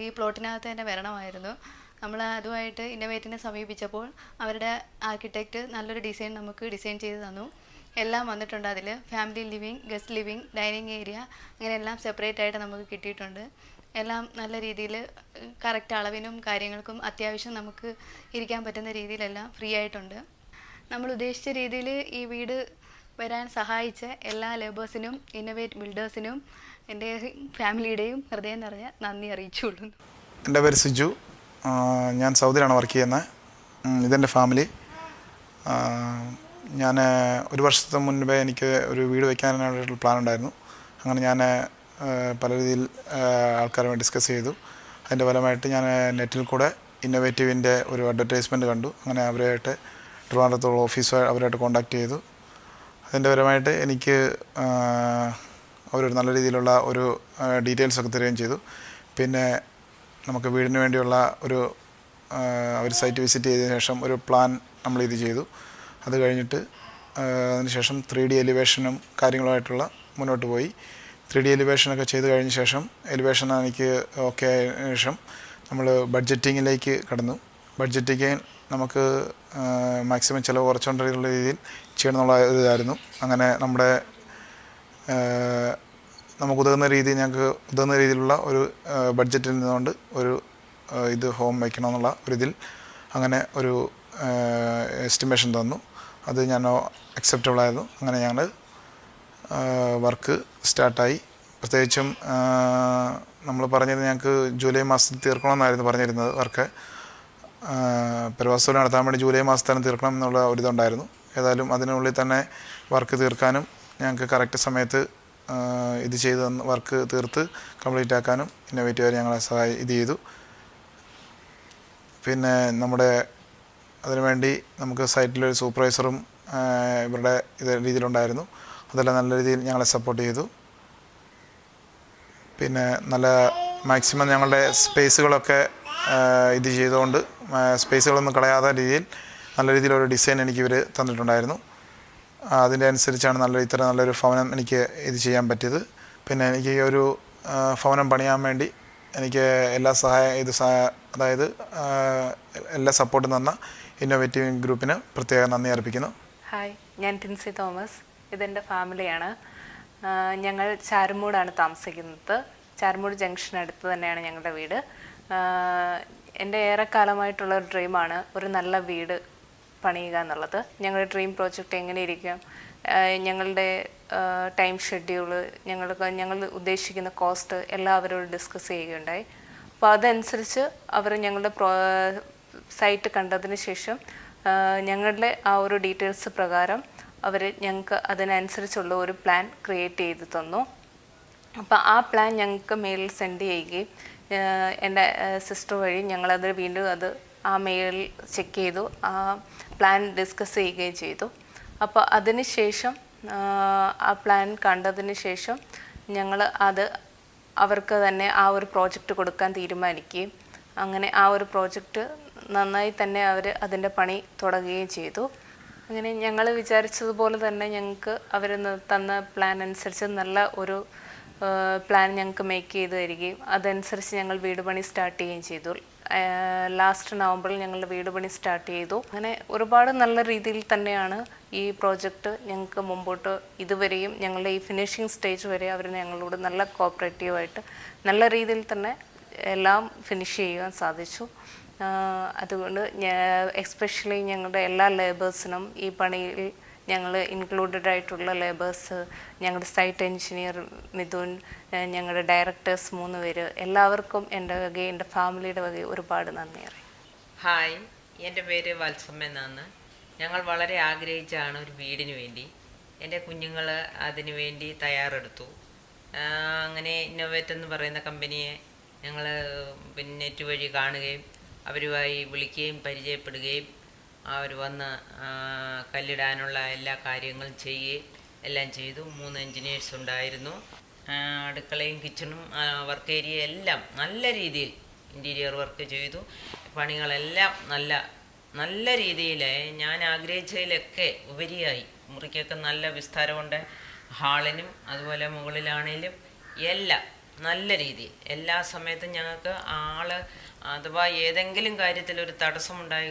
ഈ പ്ലോട്ടിനകത്ത് തന്നെ വരണമായിരുന്നു. നമ്മൾ അതുമായിട്ട് ഇന്നോവേറ്റിനെ സമീപിച്ചപ്പോൾ അവരുടെ ആർക്കിടെക്റ്റ് നല്ലൊരു ഡിസൈൻ നമുക്ക് ഡിസൈൻ ചെയ്ത് തന്നു. എല്ലാം വന്നിട്ടുണ്ട്. അതിൽ family living, guest living, dining area, അങ്ങനെ എല്ലാം സെപ്പറേറ്റ് ആയിട്ട് നമുക്ക് കിട്ടിയിട്ടുണ്ട്. എല്ലാം നല്ല രീതിയിൽ കറക്റ്റ് അളവിനും കാര്യങ്ങൾക്കും അത്യാവശ്യം നമുക്ക് ഇരിക്കാൻ പറ്റുന്ന രീതിയിലെല്ലാം ഫ്രീ ആയിട്ടുണ്ട്. നമ്മൾ ഉദ്ദേശിച്ച രീതിയിൽ ഈ വീട് വരാൻ സഹായിച്ച എല്ലാ ലേബേഴ്സിനും ഇന്നോവേറ്റ് ബിൽഡേഴ്സിനും എൻ്റെ ഫാമിലിയുടെയും ഹൃദയം നിറഞ്ഞ നന്ദി അറിയിച്ചുകൊള്ളുന്നു. എൻ്റെ പേര് സിജു. ഞാൻ സൗദിയിലാണ് വർക്ക് ചെയ്യുന്നത്. ഇതെൻ്റെ ഫാമിലി. ഞാൻ ഒരു വർഷത്തെ മുൻപേ എനിക്ക് ഒരു വീട് വയ്ക്കാനായിട്ടുള്ള പ്ലാൻ ഉണ്ടായിരുന്നു. അങ്ങനെ ഞാൻ പല രീതിയിൽ ആൾക്കാരുമായി ഡിസ്കസ് ചെയ്തു. അതിൻ്റെ ഫലമായിട്ട് ഞാൻ നെറ്റിൽ കൂടെ ഇന്നോവേറ്റീവിൻ്റെ ഒരു അഡ്വർടൈസ്മെൻറ്റ് കണ്ടു. അങ്ങനെ അവരായിട്ട് ട്രിവാൻഡ്രത്തുള്ള ഓഫീസുമായി അവരായിട്ട് കോൺടാക്റ്റ് ചെയ്തു. അതിൻ്റെ പരമായിട്ട് എനിക്ക് അവരൊരു നല്ല രീതിയിലുള്ള ഒരു ഡീറ്റെയിൽസ് ഒക്കെ തരികയും ചെയ്തു. പിന്നെ നമുക്ക് വീടിന് വേണ്ടിയുള്ള ഒരു സൈറ്റ് വിസിറ്റ് ചെയ്തതിന് ശേഷം ഒരു പ്ലാൻ നമ്മളിത് ചെയ്തു. അത് കഴിഞ്ഞിട്ട് അതിനുശേഷം 3D എലിവേഷനും കാര്യങ്ങളുമായിട്ടുള്ള മുന്നോട്ട് പോയി. 3D എലിവേഷനൊക്കെ ചെയ്ത് കഴിഞ്ഞ ശേഷം എലിവേഷൻ എനിക്ക് ഓക്കെ ആയതിനു ശേഷം നമ്മൾ ബഡ്ജറ്റിങ്ങിലേക്ക് കടന്നു. ബഡ്ജറ്റിങ് നമുക്ക് മാക്സിമം ചിലവ് കുറച്ചുകൊണ്ടുള്ള രീതിയിൽ ചെയ്യണമെന്നുള്ള ഇതായിരുന്നു. അങ്ങനെ നമ്മുടെ നമുക്ക് ഉതകുന്ന രീതിയിലുള്ള ഒരു ബഡ്ജറ്റിൽ നിന്നുകൊണ്ട് ഒരു ഇത് ഹോം വയ്ക്കണമെന്നുള്ള ഒരിതിൽ അങ്ങനെ ഒരു എസ്റ്റിമേഷൻ തന്നു. അത് ഞാൻ അക്സെപ്റ്റബിൾ ആയിരുന്നു. അങ്ങനെ ഞങ്ങൾ വർക്ക് സ്റ്റാർട്ടായി. പ്രത്യേകിച്ചും നമ്മൾ പറഞ്ഞത് ഞങ്ങൾക്ക് ജൂലൈ മാസത്തിൽ തീർക്കണമെന്നായിരുന്നു പറഞ്ഞിരുന്നത്. വർക്ക് പെരവാസൂല് നടത്താൻ വേണ്ടി ജൂലൈ മാസത്തിൽ തീർക്കണം എന്നുള്ള ഒരിതുണ്ടായിരുന്നു. ഏതായാലും അതിനുള്ളിൽ തന്നെ വർക്ക് തീർക്കാനും ഞങ്ങൾക്ക് കറക്റ്റ് സമയത്ത് ഇത് ചെയ്ത് വർക്ക് തീർത്ത് കംപ്ലീറ്റ് ആക്കാനും ഇന്നോവേറ്റീവ് ഞങ്ങളെ ഇത് ചെയ്തു. പിന്നെ നമ്മുടെ അതിനുവേണ്ടി നമുക്ക് സൈറ്റിലൊരു സൂപ്പർവൈസറും ഇവരുടെ രീതിയിലുണ്ടായിരുന്നു. അതെല്ലാം നല്ല രീതിയിൽ ഞങ്ങളെ സപ്പോർട്ട് ചെയ്തു. പിന്നെ നല്ല മാക്സിമം ഞങ്ങളുടെ സ്പേസുകളൊക്കെ ഇത് ചെയ്തുകൊണ്ട് സ്പേസുകളൊന്നും കളയാത്ത രീതിയിൽ നല്ല രീതിയിലൊരു ഡിസൈൻ എനിക്ക് ഇവർ തന്നിട്ടുണ്ടായിരുന്നു. അതിൻ്റെ അനുസരിച്ചാണ് ഇത്ര നല്ലൊരു ഭവനം എനിക്ക് ഇത് ചെയ്യാൻ പറ്റിയത്. പിന്നെ എനിക്ക് ഈ ഒരു ഭവനം പണിയാൻ വേണ്ടി എനിക്ക് എല്ലാ അതായത് എല്ലാ സപ്പോർട്ടും തന്ന ഇന്നോവേറ്റീവ് ഗ്രൂപ്പിന് പ്രത്യേകം നന്ദി അർപ്പിക്കുന്നു. ഹായ്, ഞാൻ ടിൻസി തോമസ്. ഇതെൻ്റെ ഫാമിലിയാണ്. ഞങ്ങൾ ചാരുമൂടാണ് താമസിക്കുന്നത്. ചാരുമൂട് ജംഗ്ഷൻ അടുത്ത് തന്നെയാണ് ഞങ്ങളുടെ വീട്. എൻ്റെ ഏറെക്കാലമായിട്ടുള്ള ഒരു ഡ്രീമാണ് ഒരു നല്ല വീട് പണിയുക എന്നുള്ളത്. ഞങ്ങളുടെ ഡ്രീം പ്രോജക്റ്റ് എങ്ങനെ ഇരിക്കും, ഞങ്ങളുടെ ടൈം ഷെഡ്യൂള്, ഞങ്ങൾ ഉദ്ദേശിക്കുന്ന കോസ്റ്റ് എല്ലാം അവരോട് ഡിസ്കസ് ചെയ്യുകയുണ്ടായി. അപ്പോൾ അതനുസരിച്ച് അവർ ഞങ്ങളുടെ സൈറ്റ് കണ്ടതിന് ശേഷം ഞങ്ങളുടെ ആ ഒരു ഡീറ്റെയിൽസ് പ്രകാരം അവർ ഞങ്ങൾക്ക് അതിനനുസരിച്ചുള്ള ഒരു പ്ലാൻ ക്രിയേറ്റ് ചെയ്ത് തന്നു. അപ്പോൾ ആ പ്ലാൻ ഞങ്ങൾക്ക് മെയിലിൽ സെൻഡ് ചെയ്യുകയും എൻ്റെ സിസ്റ്റർ വഴി ഞങ്ങളത് വീണ്ടും ആ മെയിൽ ചെക്ക് ചെയ്തു, ആ പ്ലാൻ ഡിസ്കസ് ചെയ്യുകയും ചെയ്തു. അപ്പോൾ അതിന് ശേഷം ആ പ്ലാൻ കണ്ടതിന് ശേഷം ഞങ്ങൾ അവർക്ക് തന്നെ ആ ഒരു പ്രോജക്റ്റ് കൊടുക്കാൻ തീരുമാനിക്കുകയും അങ്ങനെ ആ ഒരു പ്രോജക്റ്റ് നന്നായി തന്നെ അവർ അതിൻ്റെ പണി തുടങ്ങുകയും ചെയ്തു. അങ്ങനെ ഞങ്ങൾ വിചാരിച്ചതുപോലെ തന്നെ ഞങ്ങൾക്ക് അവർ തന്ന പ്ലാൻ അനുസരിച്ച് നല്ല ഒരു പ്ലാൻ ഞങ്ങൾക്ക് മേക്ക് ചെയ്ത് തരികയും അതനുസരിച്ച് ഞങ്ങൾ വീട് പണി സ്റ്റാർട്ട് ചെയ്യുകയും ചെയ്തു. ലാസ്റ്റ് നവംബറിൽ ഞങ്ങൾ വീട് പണി സ്റ്റാർട്ട് ചെയ്തു. അങ്ങനെ ഒരുപാട് നല്ല രീതിയിൽ തന്നെയാണ് ഈ പ്രോജക്റ്റ് ഞങ്ങൾക്ക് മുമ്പോട്ട് ഇതുവരെയും ഞങ്ങളുടെ ഈ ഫിനിഷിംഗ് സ്റ്റേജ് വരെ അവർ ഞങ്ങളോട് നല്ല കോപ്പറേറ്റീവായിട്ട് നല്ല രീതിയിൽ തന്നെ എല്ലാം ഫിനിഷ് ചെയ്യുവാൻ സാധിച്ചു. അതുകൊണ്ട് എസ്പെഷ്യലി ഞങ്ങളുടെ എല്ലാ ലേബേഴ്സിനും ഈ പണിയിൽ ഞങ്ങൾ ഇൻക്ലൂഡഡ് ആയിട്ടുള്ള ലേബേഴ്സ്, ഞങ്ങളുടെ സൈറ്റ് എൻജിനീയർ മിഥുൻ, ഞങ്ങളുടെ ഡയറക്ടേഴ്സ് 3 പേര്, എല്ലാവർക്കും എൻ്റെ വകയും എൻ്റെ ഫാമിലിയുടെ വകയും ഒരുപാട് നന്ദി അറിയാം. ഹായ്, എൻ്റെ പേര് വത്സമ്മ എന്നാണ്. ഞങ്ങൾ വളരെ ആഗ്രഹിച്ചാണ് ഒരു വീടിന് വേണ്ടി. എൻ്റെ കുഞ്ഞുങ്ങൾ അതിനു വേണ്ടി തയ്യാറെടുത്തു. അങ്ങനെ ഇന്നോവേറ്റ് എന്ന് പറയുന്ന കമ്പനിയെ ഞങ്ങൾ നെറ്റ് വഴി കാണുകയും അവരുമായി വിളിക്കുകയും പരിചയപ്പെടുകയും അവർ വന്ന് കല്ലിടാനുള്ള എല്ലാ കാര്യങ്ങളും ചെയ്യുകയും എല്ലാം ചെയ്തു. 3 എൻജിനീയേഴ്സ് ഉണ്ടായിരുന്നു. അടുക്കളയും കിച്ചണും വർക്ക് ഏരിയ എല്ലാം നല്ല രീതിയിൽ ഇൻറ്റീരിയർ വർക്ക് ചെയ്തു. പണികളെല്ലാം നല്ല രീതിയിൽ ഞാൻ ആഗ്രഹിച്ചതിലൊക്കെ ഉപരിയായി. മുറിക്കൊക്കെ നല്ല വിസ്താരമുണ്ട്. ഹാളിനും അതുപോലെ മുകളിലാണേലും എല്ലാം നല്ല രീതിയിൽ എല്ലാ സമയത്തും ഞങ്ങൾക്ക് അഥവാ ഏതെങ്കിലും കാര്യത്തിലൊരു തടസ്സമുണ്ടായി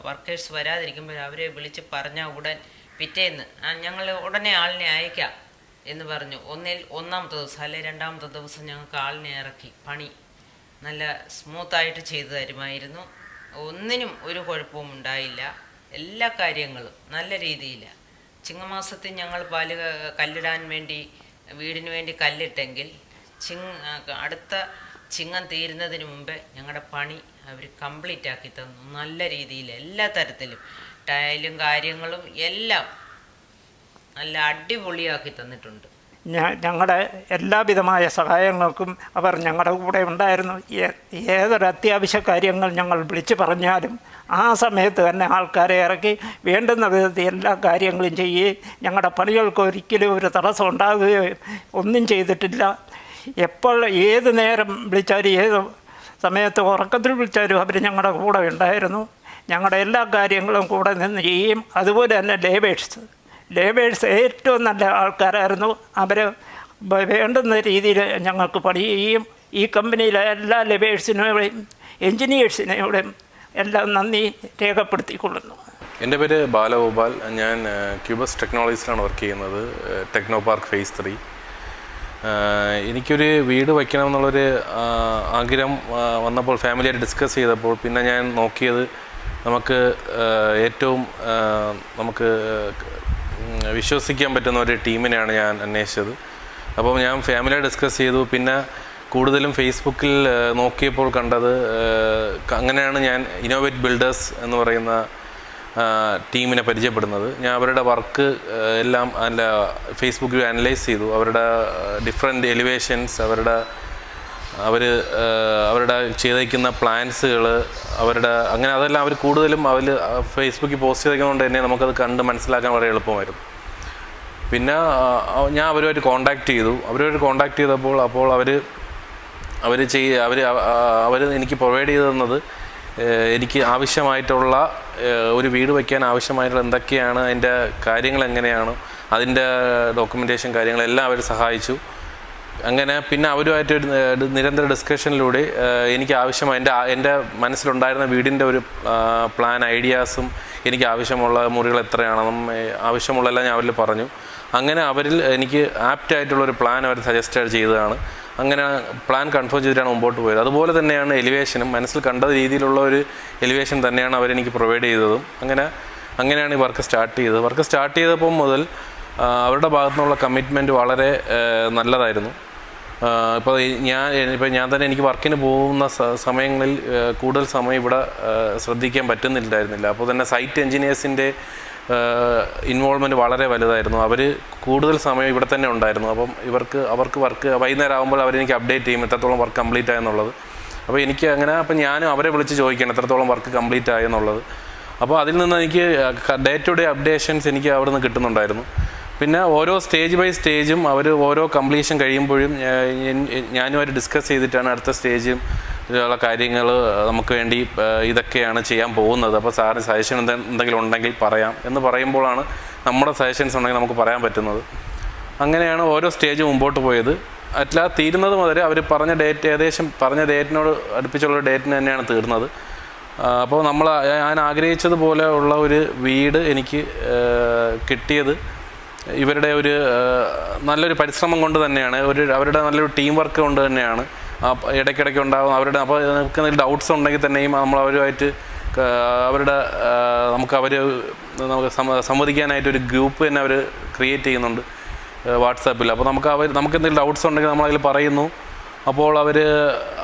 വർക്കേഴ്സ് വരാതിരിക്കുമ്പോൾ അവരെ വിളിച്ച് പറഞ്ഞാൽ ഉടൻ പിറ്റേന്ന് ഞങ്ങൾ ഉടനെ ആളിനെ അയക്കാം എന്ന് പറഞ്ഞു. ഒന്നാമത്തെ ദിവസം അല്ലെങ്കിൽ 2ാമത്തെ ദിവസം ഞങ്ങൾക്ക് ആളിനെ ഇറക്കി പണി നല്ല സ്മൂത്തായിട്ട് ചെയ്തു തരുമായിരുന്നു. ഒന്നിനും ഒരു കുഴപ്പവും ഉണ്ടായില്ല. എല്ലാ കാര്യങ്ങളും നല്ല രീതിയിൽ ചിങ്ങമാസത്തിൽ ഞങ്ങൾ കല്ലിടാൻ വേണ്ടി വീടിന് വേണ്ടി കല്ലിട്ടെങ്കിൽ അടുത്ത ചിങ്ങം തീരുന്നതിന് മുമ്പേ ഞങ്ങളുടെ പണി അവർ കംപ്ലീറ്റ് ആക്കി തന്നു. നല്ല രീതിയിൽ എല്ലാ തരത്തിലും ടൈലും കാര്യങ്ങളും എല്ലാം നല്ല അടിപൊളിയാക്കി തന്നിട്ടുണ്ട്. ഞങ്ങളുടെ എല്ലാവിധമായ സഹായങ്ങൾക്കും അവർ ഞങ്ങളുടെ കൂടെ ഉണ്ടായിരുന്നു. ഏതൊരു അത്യാവശ്യ കാര്യങ്ങൾ ഞങ്ങൾ വിളിച്ചു പറഞ്ഞാലും ആ സമയത്ത് തന്നെ ആൾക്കാരെ ഇറക്കി വേണ്ടുന്ന വിധത്തിൽ എല്ലാ കാര്യങ്ങളും ചെയ്യുകയും ഞങ്ങളുടെ പണികൾക്ക് ഒരിക്കലും ഒരു തടസ്സം ഉണ്ടാകുകയോ ഒന്നും ചെയ്തിട്ടില്ല. എപ്പോൾ ഏത് നേരം വിളിച്ചാലും ഏത് സമയത്ത് ഉറക്കത്തിൽ വിളിച്ചാലും അവർ ഞങ്ങളുടെ കൂടെ ഉണ്ടായിരുന്നു. ഞങ്ങളുടെ എല്ലാ കാര്യങ്ങളും കൂടെ നിന്ന് ചെയ്യും. അതുപോലെ തന്നെ ലേബേഴ്സ് ഏറ്റവും നല്ല ആൾക്കാരായിരുന്നു. അവർ വേണ്ടുന്ന രീതിയിൽ ഞങ്ങൾക്ക് പണി ചെയ്യും. ഈ കമ്പനിയിലെ എല്ലാ ലേബേഴ്സിനോടെയും എൻജിനീയേഴ്സിനോടെയും എല്ലാം നന്ദി രേഖപ്പെടുത്തിക്കൊള്ളുന്നു. എൻ്റെ പേര് ബാലഗോപാൽ. ഞാൻ ക്യൂബസ് ടെക്നോളജീസിലാണ് വർക്ക് ചെയ്യുന്നത്, ടെക്നോ പാർക്ക് ഫേസ് 3. എനിക്കൊരു വീട് വയ്ക്കണം എന്നുള്ളൊരു ആഗ്രഹം വന്നപ്പോൾ ഫാമിലിയായിട്ട് ഡിസ്കസ് ചെയ്തപ്പോൾ പിന്നെ ഞാൻ നോക്കിയത് നമുക്ക് ഏറ്റവും നമുക്ക് വിശ്വസിക്കാൻ പറ്റുന്ന ഒരു ടീമിനെയാണ് ഞാൻ അന്വേഷിച്ചത്. അപ്പോൾ ഞാൻ ഫാമിലിയായിട്ട് ഡിസ്കസ് ചെയ്തു. പിന്നെ കൂടുതലും ഫേസ്ബുക്കിൽ നോക്കിയപ്പോൾ കണ്ടത് അങ്ങനെയാണ് ഞാൻ ഇന്നോവേറ്റ് ബിൽഡേഴ്സ് എന്ന് പറയുന്ന ടീമിനെ പരിചയപ്പെടുന്നത്. ഞാൻ അവരുടെ വർക്ക് എല്ലാം ഫേസ്ബുക്കിൽ അനലൈസ് ചെയ്തു. അവരുടെ ഡിഫറെൻറ്റ് എലിവേഷൻസ്, അവരുടെ ചെയ്തേക്കുന്ന പ്ലാൻസുകൾ, അങ്ങനെ അതെല്ലാം അവർ കൂടുതലും ഫേസ്ബുക്കിൽ പോസ്റ്റ് ചെയ്തേക്കുന്നതുകൊണ്ട് തന്നെ നമുക്കത് കണ്ട് മനസ്സിലാക്കാൻ വളരെ എളുപ്പമായിരുന്നു. പിന്നെ ഞാൻ അവരുമായിട്ട് കോൺടാക്റ്റ് ചെയ്തപ്പോൾ അപ്പോൾ അവർ എനിക്ക് പ്രൊവൈഡ് ചെയ്ത് തന്നത് എനിക്ക് ആവശ്യമായിട്ടുള്ള ഒരു വീട് വയ്ക്കാൻ ആവശ്യമായിട്ടുള്ള എന്തൊക്കെയാണ്, അതിൻ്റെ കാര്യങ്ങൾ എങ്ങനെയാണ്, അതിൻ്റെ ഡോക്യുമെൻറ്റേഷൻ കാര്യങ്ങളെല്ലാം അവർ സഹായിച്ചു. അങ്ങനെ പിന്നെ അവരുമായിട്ട് നിരന്തര ഡിസ്കഷനിലൂടെ എനിക്ക് എൻ്റെ മനസ്സിലുണ്ടായിരുന്ന വീടിൻ്റെ ഒരു പ്ലാൻ ഐഡിയാസും എനിക്ക് ആവശ്യമുള്ള മുറികൾ എത്രയാണെന്നും ആവശ്യമുള്ളതെല്ലാം ഞാൻ അവരിൽ പറഞ്ഞു. അങ്ങനെ അവരിൽ എനിക്ക് ആപ്റ്റായിട്ടുള്ളൊരു പ്ലാൻ അവർ സജസ്റ്റ് ചെയ്തതാണ്. അങ്ങനെ പ്ലാൻ കൺഫേം ചെയ്തിട്ടാണ് മുമ്പോട്ട് പോയത്. അതുപോലെ തന്നെയാണ് എലിവേഷനും മനസ്സിൽ കണ്ട രീതിയിലുള്ള ഒരു എലിവേഷൻ തന്നെയാണ് അവരെനിക്ക് പ്രൊവൈഡ് ചെയ്തതും. അങ്ങനെയാണ് ഈ വർക്ക് സ്റ്റാർട്ട് ചെയ്തപ്പോൾ മുതൽ അവരുടെ ഭാഗത്തുനിന്നുള്ള കമ്മിറ്റ്മെൻറ്റ് വളരെ നല്ലതായിരുന്നു. ഇപ്പോൾ ഞാൻ തന്നെ എനിക്ക് വർക്കിന് പോകുന്ന സമയങ്ങളിൽ കൂടുതൽ സമയം ഇവിടെ ശ്രദ്ധിക്കാൻ പറ്റുന്നില്ലായിരുന്നില്ല. അപ്പോൾ തന്നെ സൈറ്റ് എൻജിനീയേഴ്സിൻ്റെ ഇൻവോൾവ്മെൻറ്റ് വളരെ വലുതായിരുന്നു. അവർ കൂടുതൽ സമയം ഇവിടെ തന്നെ ഉണ്ടായിരുന്നു. അപ്പം അവർക്ക് വർക്ക് വൈകുന്നേരം ആകുമ്പോൾ അവരെനിക്ക് അപ്ഡേറ്റ് ചെയ്യും എത്രത്തോളം വർക്ക് കംപ്ലീറ്റ് ആയെന്നുള്ളത്. അപ്പോൾ എനിക്ക് അപ്പം ഞാനും അവരെ വിളിച്ച് ചോദിക്കണം എത്രത്തോളം വർക്ക് കംപ്ലീറ്റ് ആയെന്നുള്ളത്. അപ്പോൾ അതിൽ നിന്ന് എനിക്ക് ഡേ ടു ഡേ അപ്ഡേഷൻസ് എനിക്ക് അവിടെ നിന്ന് കിട്ടുന്നുണ്ടായിരുന്നു. പിന്നെ ഓരോ സ്റ്റേജ് ബൈ സ്റ്റേജും അവർ ഓരോ കംപ്ലീഷൻ കഴിയുമ്പോഴും ഞാനുമായിട്ട് ഡിസ്കസ് ചെയ്തിട്ടാണ് അടുത്ത സ്റ്റേജും ഉള്ള കാര്യങ്ങൾ നമുക്ക് വേണ്ടി ഇതൊക്കെയാണ് ചെയ്യാൻ പോകുന്നത്. അപ്പോൾ സാറിന് സജഷൻ എന്തെങ്കിലും ഉണ്ടെങ്കിൽ പറയാം എന്ന് പറയുമ്പോഴാണ് നമ്മുടെ സജഷൻസ് ഉണ്ടെങ്കിൽ നമുക്ക് പറയാൻ പറ്റുന്നത്. അങ്ങനെയാണ് ഓരോ സ്റ്റേജും മുമ്പോട്ട് പോയത്. തീരുന്നത് മുതൽ അവർ പറഞ്ഞ ഡേറ്റ് ഏകദേശം പറഞ്ഞ ഡേറ്റിനോട് അടുപ്പിച്ചുള്ള ഡേറ്റിന് തന്നെയാണ് തീർന്നത്. അപ്പോൾ ഞാൻ ആഗ്രഹിച്ചതുപോലെ ഉള്ള ഒരു വീട് എനിക്ക് കിട്ടിയത് ഇവരുടെ ഒരു നല്ലൊരു പരിശ്രമം കൊണ്ട് തന്നെയാണ്, അവരുടെ നല്ലൊരു ടീം വർക്ക് കൊണ്ട് തന്നെയാണ്. ഇടയ്ക്കിടയ്ക്ക് ഉണ്ടാകും അപ്പോൾ നമുക്ക് എന്തെങ്കിലും ഡൗട്ട്സ് ഉണ്ടെങ്കിൽ തന്നെയും നമ്മൾ അവരുമായിട്ട് നമുക്ക് സംവദിക്കാനായിട്ടൊരു ഗ്രൂപ്പ് തന്നെ അവർ ക്രിയേറ്റ് ചെയ്യുന്നുണ്ട് വാട്സാപ്പിൽ. അപ്പോൾ നമുക്ക് എന്തെങ്കിലും ഡൗട്ട്സ് ഉണ്ടെങ്കിൽ നമ്മളതിൽ പറയുന്നു. അപ്പോൾ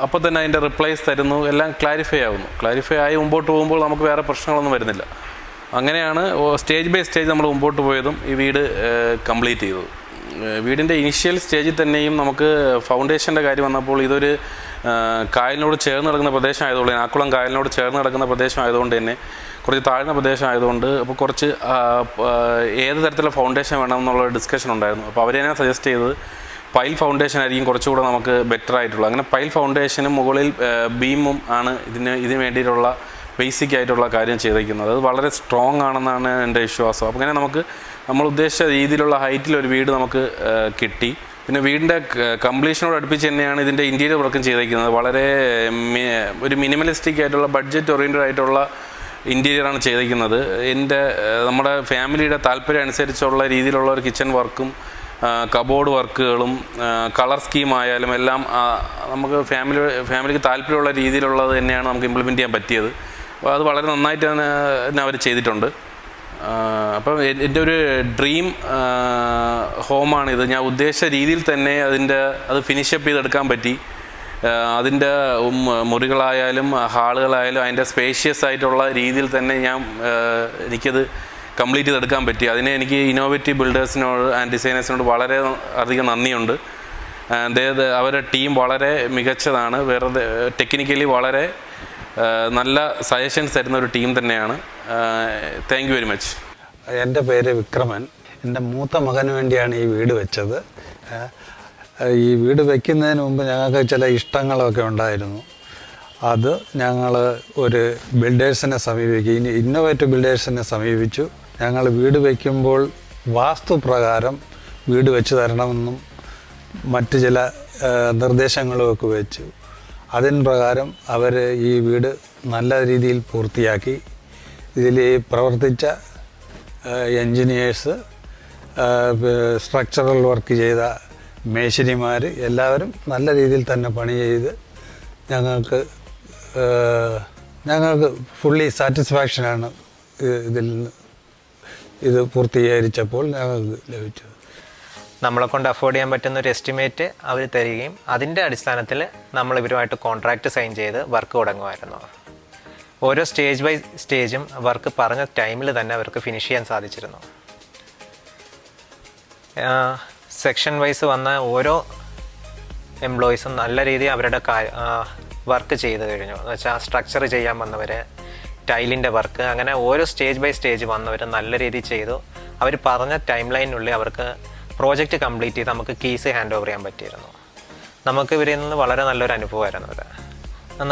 അപ്പോൾ തന്നെ അതിൻ്റെ റിപ്ലൈസ് തരുന്നു. എല്ലാം ക്ലാരിഫൈ ആയി മുമ്പോട്ട് പോകുമ്പോൾ നമുക്ക് വേറെ പ്രശ്നങ്ങളൊന്നും വരുന്നില്ല. അങ്ങനെയാണ് സ്റ്റേജ് ബൈ സ്റ്റേജ് നമ്മൾ മുമ്പോട്ട് പോയതും ഈ വീട് കംപ്ലീറ്റ് ചെയ്തത്. വീടിൻ്റെ ഇനിഷ്യൽ സ്റ്റേജിൽ തന്നെയും നമുക്ക് ഫൗണ്ടേഷൻ്റെ കാര്യം വന്നപ്പോൾ ഇതൊരു കായലിനോട് ചേർന്ന് കിടക്കുന്ന പ്രദേശം ആയതുകൊണ്ട്, ആക്കുളം കായലിനോട് ചേർന്ന് കിടക്കുന്ന പ്രദേശം ആയതുകൊണ്ട് തന്നെ കുറച്ച് താഴ്ന്ന പ്രദേശം ആയതുകൊണ്ട് അപ്പോൾ കുറച്ച് ഏത് തരത്തിലുള്ള ഫൗണ്ടേഷൻ വേണം എന്നുള്ള ഡിസ്കഷൻ ഉണ്ടായിരുന്നു. അപ്പോൾ അവർ തന്നെ സജസ്റ്റ് ചെയ്തത് പൈൽ ഫൗണ്ടേഷൻ ആയിരിക്കും കുറച്ചുകൂടെ നമുക്ക് ബെറ്റർ ആയിട്ടുള്ളത്. അങ്ങനെ പൈൽ ഫൗണ്ടേഷനും മുകളിൽ ബീമും ആണ് ഇതിന് വേണ്ടിയിട്ടുള്ള ബേസിക് ആയിട്ടുള്ള കാര്യം ചെയ്തിരിക്കുന്നത്. അത് വളരെ സ്ട്രോങ് ആണെന്നാണ് എൻ്റെ വിശ്വാസം. അപ്പോൾ അങ്ങനെ നമ്മൾ ഉദ്ദേശിച്ച രീതിയിലുള്ള ഹൈറ്റിലൊരു വീട് നമുക്ക് കിട്ടി. പിന്നെ വീടിൻ്റെ കംപ്ലീഷനോട് അടുപ്പിച്ച് തന്നെയാണ് ഇതിൻ്റെ ഇൻറ്റീരിയർ വർക്കും ചെയ്തിരിക്കുന്നത്. വളരെ ഒരു മിനിമലിസ്റ്റിക് ആയിട്ടുള്ള ബഡ്ജറ്റ് ഓറിയൻറ്റഡ് ആയിട്ടുള്ള ഇൻറ്റീരിയറാണ് ചെയ്തിരിക്കുന്നത്. നമ്മുടെ ഫാമിലിയുടെ താല്പര്യം അനുസരിച്ചുള്ള രീതിയിലുള്ള ഒരു കിച്ചൺ വർക്കും കബോർഡ് വർക്കുകളും കളർ സ്കീമായാലും എല്ലാം നമുക്ക് ഫാമിലിക്ക് താല്പര്യമുള്ള രീതിയിലുള്ളത് തന്നെയാണ് നമുക്ക് ഇംപ്ലിമെൻറ്റ് ചെയ്യാൻ പറ്റിയത്. അപ്പോൾ അത് വളരെ നന്നായിട്ട് തന്നെ അവർ ചെയ്തിട്ടുണ്ട്. അപ്പം എൻ്റെ ഒരു ഡ്രീം ഹോമാണിത്. ഞാൻ ഉദ്ദേശിച്ച രീതിയിൽ തന്നെ അത് ഫിനിഷപ്പ് ചെയ്തെടുക്കാൻ പറ്റി. അതിൻ്റെ മുറികളായാലും ഹാളുകളായാലും അതിൻ്റെ സ്പേഷ്യസ് ആയിട്ടുള്ള രീതിയിൽ തന്നെ എനിക്കത് കംപ്ലീറ്റ് ചെയ്തെടുക്കാൻ പറ്റി. അതിന് എനിക്ക് ഇന്നോവേറ്റീവ് ബിൽഡേഴ്സിനോട് ആൻഡ് ഡിസൈനേഴ്സിനോട് വളരെ അധികം നന്ദിയുണ്ട്. അവരുടെ ടീം വളരെ മികച്ചതാണ്. ടെക്നിക്കലി വളരെ നല്ല സജഷൻസ് തരുന്ന ഒരു ടീം തന്നെയാണ്. Thank you very much. എൻ്റെ പേര് വിക്രമൻ. എൻ്റെ മൂത്ത മകന് വേണ്ടിയാണ് ഈ വീട് വെച്ചത്. ഈ വീട് വയ്ക്കുന്നതിന് മുമ്പ് ഞങ്ങൾക്ക് ചില ഇഷ്ടങ്ങളൊക്കെ ഉണ്ടായിരുന്നു. അത് ഞങ്ങൾ ഒരു ബിൽഡേഴ്സിനെ ഇന്നോവേറ്റീവ് ബിൽഡേഴ്സിനെ സമീപിച്ചു. ഞങ്ങൾ വീട് വയ്ക്കുമ്പോൾ വാസ്തുപ്രകാരം വീട് വെച്ച് തരണമെന്നും മറ്റ് ചില നിർദ്ദേശങ്ങളുമൊക്കെ വെച്ചു. അതിന് പ്രകാരം അവർ ഈ വീട് നല്ല രീതിയിൽ പൂർത്തിയാക്കി. ഇതിൽ പ്രവർത്തിച്ച എൻജിനീയേഴ്സ്, സ്ട്രക്ചറൽ വർക്ക് ചെയ്ത മേശരിമാർ എല്ലാവരും നല്ല രീതിയിൽ തന്നെ പണി ചെയ്ത് ഞങ്ങൾക്ക് ഫുള്ളി സാറ്റിസ്ഫാക്ഷനാണ് ഇത് പൂർത്തീകരിച്ചപ്പോൾ ഞങ്ങൾക്ക് ലഭിച്ചത്. നമ്മളെ കൊണ്ട് അഫോർഡ് ചെയ്യാൻ പറ്റുന്ന ഒരു എസ്റ്റിമേറ്റ് അവർ തരികയും അതിൻ്റെ അടിസ്ഥാനത്തിൽ നമ്മൾ ഇവരുമായിട്ട് കോൺട്രാക്റ്റ് സൈൻ ചെയ്ത് വർക്ക് തുടങ്ങുമായിരുന്നു. ഓരോ സ്റ്റേജ് ബൈ സ്റ്റേജും വർക്ക് പറഞ്ഞ ടൈമിൽ തന്നെ അവർക്ക് ഫിനിഷ് ചെയ്യാൻ സാധിച്ചിരുന്നു. സെക്ഷൻ വൈസ് വന്ന ഓരോ എംപ്ലോയീസും നല്ല രീതിയിൽ അവരുടെ വർക്ക് ചെയ്ത് കഴിഞ്ഞു. എന്ന് വെച്ചാൽ സ്ട്രക്ചർ ചെയ്യാൻ വന്നവർ, ടൈലിൻ്റെ വർക്ക്, അങ്ങനെ ഓരോ സ്റ്റേജ് ബൈ സ്റ്റേജ് വന്നവർ നല്ല രീതിയിൽ ചെയ്തു. അവർ പറഞ്ഞ ടൈം ലൈനിനുള്ളിൽ അവർക്ക് പ്രോജക്റ്റ് കംപ്ലീറ്റ് ചെയ്ത് നമുക്ക് കീസ് ഹാൻഡ് ഓവർ ചെയ്യാൻ പറ്റിയിരുന്നു. നമുക്ക് ഇവരിൽ നിന്ന് വളരെ നല്ലൊരു അനുഭവമായിരുന്നു അത്.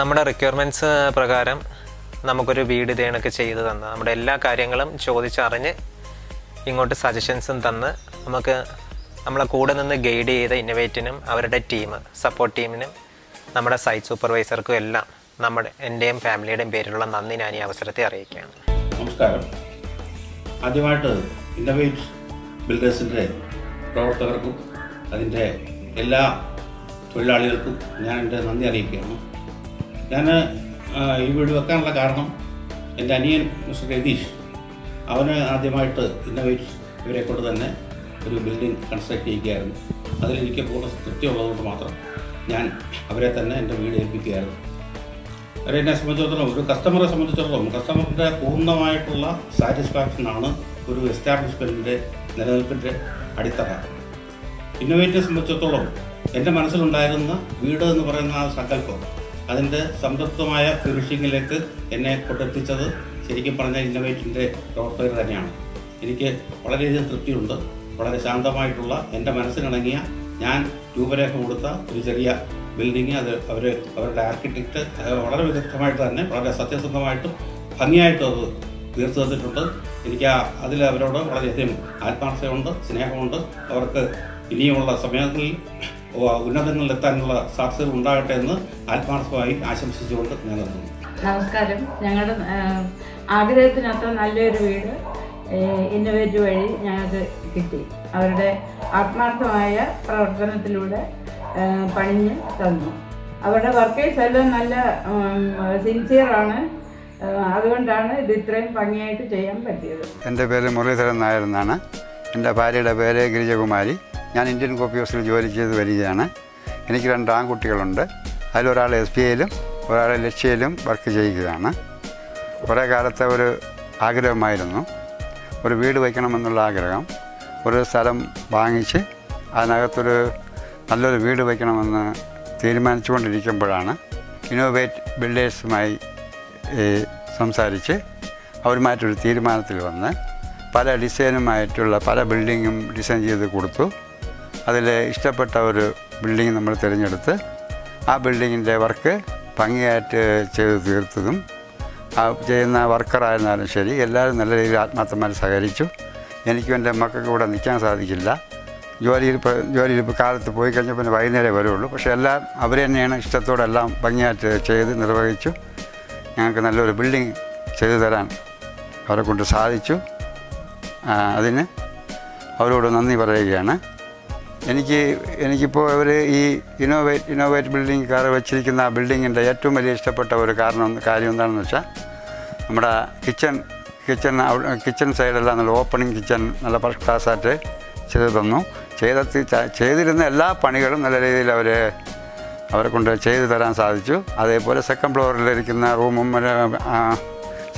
നമ്മുടെ റിക്വയർമെൻറ്റ്സ് പ്രകാരം നമുക്കൊരു വീട് ഇതേണൊക്കെ ചെയ്തു തന്ന് നമ്മുടെ എല്ലാ കാര്യങ്ങളും ചോദിച്ചറിഞ്ഞ് ഇങ്ങോട്ട് സജഷൻസും തന്ന് നമ്മളെ കൂടെ നിന്ന് ഗൈഡ് ചെയ്ത ഇന്നോവേറ്റിനും അവരുടെ സപ്പോർട്ട് ടീമിനും നമ്മുടെ സൈറ്റ് സൂപ്പർവൈസർക്കും എല്ലാം എൻ്റെയും ഫാമിലിയുടെയും പേരിലുള്ള നന്ദി ഞാൻ ഈ അവസരത്തെ അറിയിക്കുകയാണ്. നമസ്കാരം. ആദ്യമായിട്ട് ഇന്നോവേറ്റ് ബിൽഡേഴ്സിൻ്റെ പ്രവർത്തകർക്കും അതിൻ്റെ എല്ലാ തൊഴിലാളികൾക്കും ഞാൻ എൻ്റെ നന്ദി അറിയിക്കുകയാണ്. ഞാൻ ഈ വീട് വെക്കാനുള്ള കാരണം എൻ്റെ അനിയൻ മിസ്റ്റർ രതീഷ്, അവന് ആദ്യമായിട്ട് ഇന്നോവേറ്റ് ഇവരെ കൊണ്ട് തന്നെ ഒരു ബിൽഡിംഗ് കൺസ്ട്രക്ട് ചെയ്യുകയായിരുന്നു. അതിലെനിക്ക് പൂർണ്ണ തൃപ്തിയുള്ളതുകൊണ്ട് മാത്രം ഞാൻ അവരെ തന്നെ എൻ്റെ വീട് ഏൽപ്പിക്കുകയായിരുന്നു. എന്നെ സംബന്ധിച്ചിടത്തോളം ഒരു കസ്റ്റമറെ സംബന്ധിച്ചിടത്തോളം കസ്റ്റമറിൻ്റെ പൂർണ്ണമായിട്ടുള്ള സാറ്റിസ്ഫാക്ഷനാണ് ഒരു എസ്റ്റാബ്ലിഷ്മെൻറ്റിൻ്റെ നിലനിൽപ്പിൻ്റെ അടിത്തറ. ഇന്നോവേറ്റിനെ സംബന്ധിച്ചിടത്തോളം എൻ്റെ മനസ്സിലുണ്ടായിരുന്ന വീട് എന്ന് പറയുന്ന ആ സങ്കല്പം അതിൻ്റെ സംതൃപ്തമായ ഫിനിഷിങ്ങിലേക്ക് എന്നെ കൊണ്ടെത്തിച്ചത് ശരിക്കും പറഞ്ഞാൽ ഇന്നോവേറ്റിൻ്റെ പ്രവർത്തകർ തന്നെയാണ്. എനിക്ക് വളരെയധികം തൃപ്തിയുണ്ട്. വളരെ ശാന്തമായിട്ടുള്ള എൻ്റെ മനസ്സിനിണങ്ങിയ ഞാൻ രൂപരേഖ കൊടുത്ത ഒരു ചെറിയ ബിൽഡിങ് അവരുടെ ആർക്കിടെക്റ്റ് വളരെ വിദഗ്ധമായിട്ട് തന്നെ വളരെ സത്യസന്ധമായിട്ടും ഭംഗിയായിട്ടും അത് തീർത്തു തന്നിട്ടുണ്ട്. എനിക്ക് അതിൽ അവരോട് വളരെയധികം ആത്മാർത്ഥതയുണ്ട്, സ്നേഹമുണ്ട്. അവർക്ക് ഇനിയുമുള്ള സമയങ്ങളിൽ ഉന്നതങ്ങളിലെത്താനുള്ള സാധ്യതകൾ ഉണ്ടാകട്ടെ എന്ന് ആത്മാർത്ഥമായി ആശംസിച്ചുകൊണ്ട് ഞാൻ നിർത്തുന്നു. നമസ്കാരം. ഞങ്ങളുടെ ആഗ്രഹത്തിനത്ര നല്ലൊരു വീട് ഇന്നോവേറ്റീവ് വഴി ഞങ്ങൾക്ക് കിട്ടി. അവരുടെ ആത്മാർത്ഥമായ പ്രവർത്തനത്തിലൂടെ പണിഞ്ഞ് തന്നു. അവരുടെ വർക്കേഴ്സ് എല്ലാം നല്ല സിൻസിയറാണ്. അതുകൊണ്ടാണ് ഇത് ഇത്രയും ഭംഗിയായിട്ട് ചെയ്യാൻ പറ്റിയത്. എൻ്റെ പേര് മുരളീധരൻ നായർ എന്നാണ്. എൻ്റെ ഭാര്യയുടെ പേര് ഗിരിജകുമാരി. ഞാൻ ഇന്ത്യൻ കോപ്പി ഹൗസിൽ ജോലി ചെയ്ത് വരികയാണ്. എനിക്ക് 2 ആൺകുട്ടികളുണ്ട്. അതിലൊരാൾ SBIയിലും ഒരാൾ ലക്ഷ്യയിലും വർക്ക് ചെയ്യുകയാണ്. കുറേ കാലത്തെ ഒരു ആഗ്രഹമായിരുന്നു ഒരു വീട് വയ്ക്കണമെന്നുള്ള ആഗ്രഹം. ഒരു സ്ഥലം വാങ്ങിച്ച് അതിനകത്തൊരു നല്ലൊരു വീട് വയ്ക്കണമെന്ന് തീരുമാനിച്ചുകൊണ്ടിരിക്കുമ്പോഴാണ് ഇന്നോവേറ്റ് ബിൽഡേഴ്സുമായി സംസാരിച്ച് അവരുമായിട്ടൊരു തീരുമാനത്തിൽ വന്ന് പല ഡിസൈനുമായിട്ടുള്ള പല ബിൽഡിങ്ങും ഡിസൈൻ ചെയ്ത് കൊടുത്തു. അതിൽ ഇഷ്ടപ്പെട്ട ഒരു ബിൽഡിങ് നമ്മൾ തിരഞ്ഞെടുത്ത് ആ ബിൽഡിങ്ങിൻ്റെ വർക്ക് ഭംഗിയായിട്ട് ചെയ്ത് തീർത്തതും ആ ചെയ്യുന്ന വർക്കറായിരുന്നാലും ശരി എല്ലാവരും നല്ല രീതിയിൽ ആത്മാർത്ഥമായി സഹകരിച്ചു. എനിക്കും എൻ്റെ മക്കൾക്ക് കൂടെ നിൽക്കാൻ സാധിക്കില്ല. ജോലിയിൽ ഇപ്പോൾ കാലത്ത് പോയി കഴിഞ്ഞാൽ പിന്നെ വൈകുന്നേരം വരുള്ളൂ. പക്ഷേ എല്ലാം അവർ തന്നെയാണ് ഇഷ്ടത്തോടെ എല്ലാം ഭംഗിയായിട്ട് ചെയ്ത് നിർവഹിച്ചു. ഞങ്ങൾക്ക് നല്ലൊരു ബിൽഡിംഗ് ചെയ്തു തരാൻ അവരെ കൊണ്ട് സാധിച്ചു. അതിന് അവരോട് നന്ദി പറയുകയാണ്. എനിക്കിപ്പോൾ അവർ ഈ ഇന്നോവേറ്റ് ബിൽഡിംഗ് കാർ വെച്ചിരിക്കുന്ന ആ ബിൽഡിങ്ങിൻ്റെ ഏറ്റവും വലിയ ഇഷ്ടപ്പെട്ട ഒരു കാര്യം എന്താണെന്ന് വെച്ചാൽ നമ്മുടെ കിച്ചൺ സൈഡെല്ലാം നല്ല ഓപ്പണിങ് കിച്ചൺ നല്ല ഫസ്റ്റ് ക്ലാസ്സായിട്ട് ചെയ്തു തന്നു. ചെയ്തിരുന്ന എല്ലാ പണികളും നല്ല രീതിയിൽ അവരെ കൊണ്ട് ചെയ്തു തരാൻ സാധിച്ചു. അതേപോലെ സെക്കൻഡ് ഫ്ലോറിലിരിക്കുന്ന റൂമും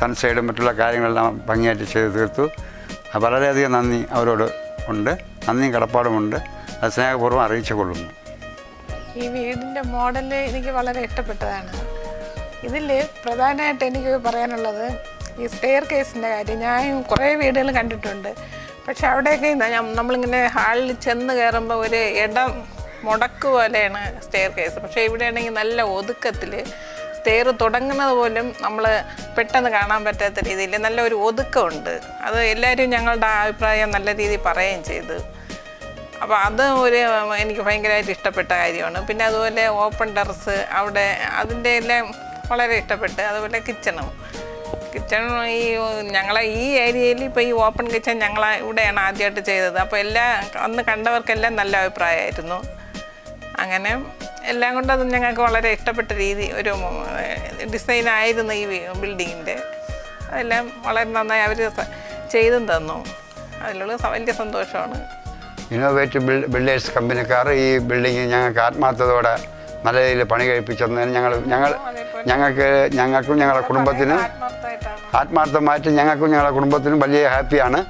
സൺസൈഡും മറ്റുള്ള കാര്യങ്ങളെല്ലാം ഭംഗിയായിട്ട് ചെയ്തു തീർത്തു. വളരെയധികം നന്ദി അവരോട് ഉണ്ട്, നന്ദിയും കടപ്പാടുമുണ്ട്. അത് സ്നേഹപൂർവ്വം അറിയിച്ചു കൊള്ളുന്നു. ഈ വീടിൻ്റെ മോഡൽ എനിക്ക് വളരെ ഇഷ്ടപ്പെട്ടതാണ്. ഇതിൽ പ്രധാനമായിട്ട് എനിക്ക് പറയാനുള്ളത് ഈ സ്റ്റെയർ കേസിൻ്റെ കാര്യം. ഞാൻ കുറേ വീടുകൾ കണ്ടിട്ടുണ്ട്, പക്ഷെ അവിടെയൊക്കെ നമ്മളിങ്ങനെ ഹാളിൽ ചെന്ന് കയറുമ്പോൾ ഒരു ഇടം മുടക്ക് പോലെയാണ് സ്റ്റെയർ കേസ്. പക്ഷേ ഇവിടെയാണെങ്കിൽ നല്ല ഒതുക്കത്തിൽ സ്റ്റെയർ തുടങ്ങുന്നത് പോലും നമ്മൾ പെട്ടെന്ന് കാണാൻ പറ്റാത്ത രീതിയിൽ നല്ല ഒരു ഒതുക്കമുണ്ട്. അത് എല്ലാവരും ഞങ്ങളുടെ അഭിപ്രായം നല്ല രീതിയിൽ പറയുകയും ചെയ്തു. അപ്പോൾ അത് എനിക്ക് ഭയങ്കരമായിട്ട് ഇഷ്ടപ്പെട്ട കാര്യമാണ്. പിന്നെ അതുപോലെ ഓപ്പൺ ടെറസ് അവിടെ അതിൻ്റെ എല്ലാം വളരെ ഇഷ്ടപ്പെട്ട്. അതുപോലെ കിച്ചണും ഈ ഞങ്ങളെ ഈ ഏരിയയിൽ ഇപ്പോൾ ഈ ഓപ്പൺ കിച്ചൺ ഇവിടെയാണ് ആദ്യമായിട്ട് ചെയ്തത്. അപ്പോൾ അന്ന് കണ്ടവർക്കെല്ലാം നല്ല അഭിപ്രായമായിരുന്നു. അങ്ങനെ എല്ലാം കൊണ്ട് അത് ഞങ്ങൾക്ക് വളരെ ഇഷ്ടപ്പെട്ട രീതി ഒരു ഡിസൈനായിരുന്നു ഈ ബിൽഡിങ്ങിൻ്റെ. അതെല്ലാം വളരെ നന്നായി അവർ ചെയ്തും തന്നു. അതിലുള്ള വലിയ സന്തോഷമാണ്. ഇന്നോവേറ്റീവ് ബിൽഡേഴ്സ് കമ്പനിക്കാർ ഈ ബിൽഡിങ് ഞങ്ങൾക്ക് ആത്മാർത്ഥതയോടെ നല്ല രീതിയിൽ പണി കഴിപ്പിച്ചതിന് ഞങ്ങൾക്കും ഞങ്ങളുടെ കുടുംബത്തിനും ആത്മാർത്ഥമായിട്ട് ഞങ്ങൾക്കും ഞങ്ങളുടെ കുടുംബത്തിനും വലിയ ഹാപ്പിയാണ്.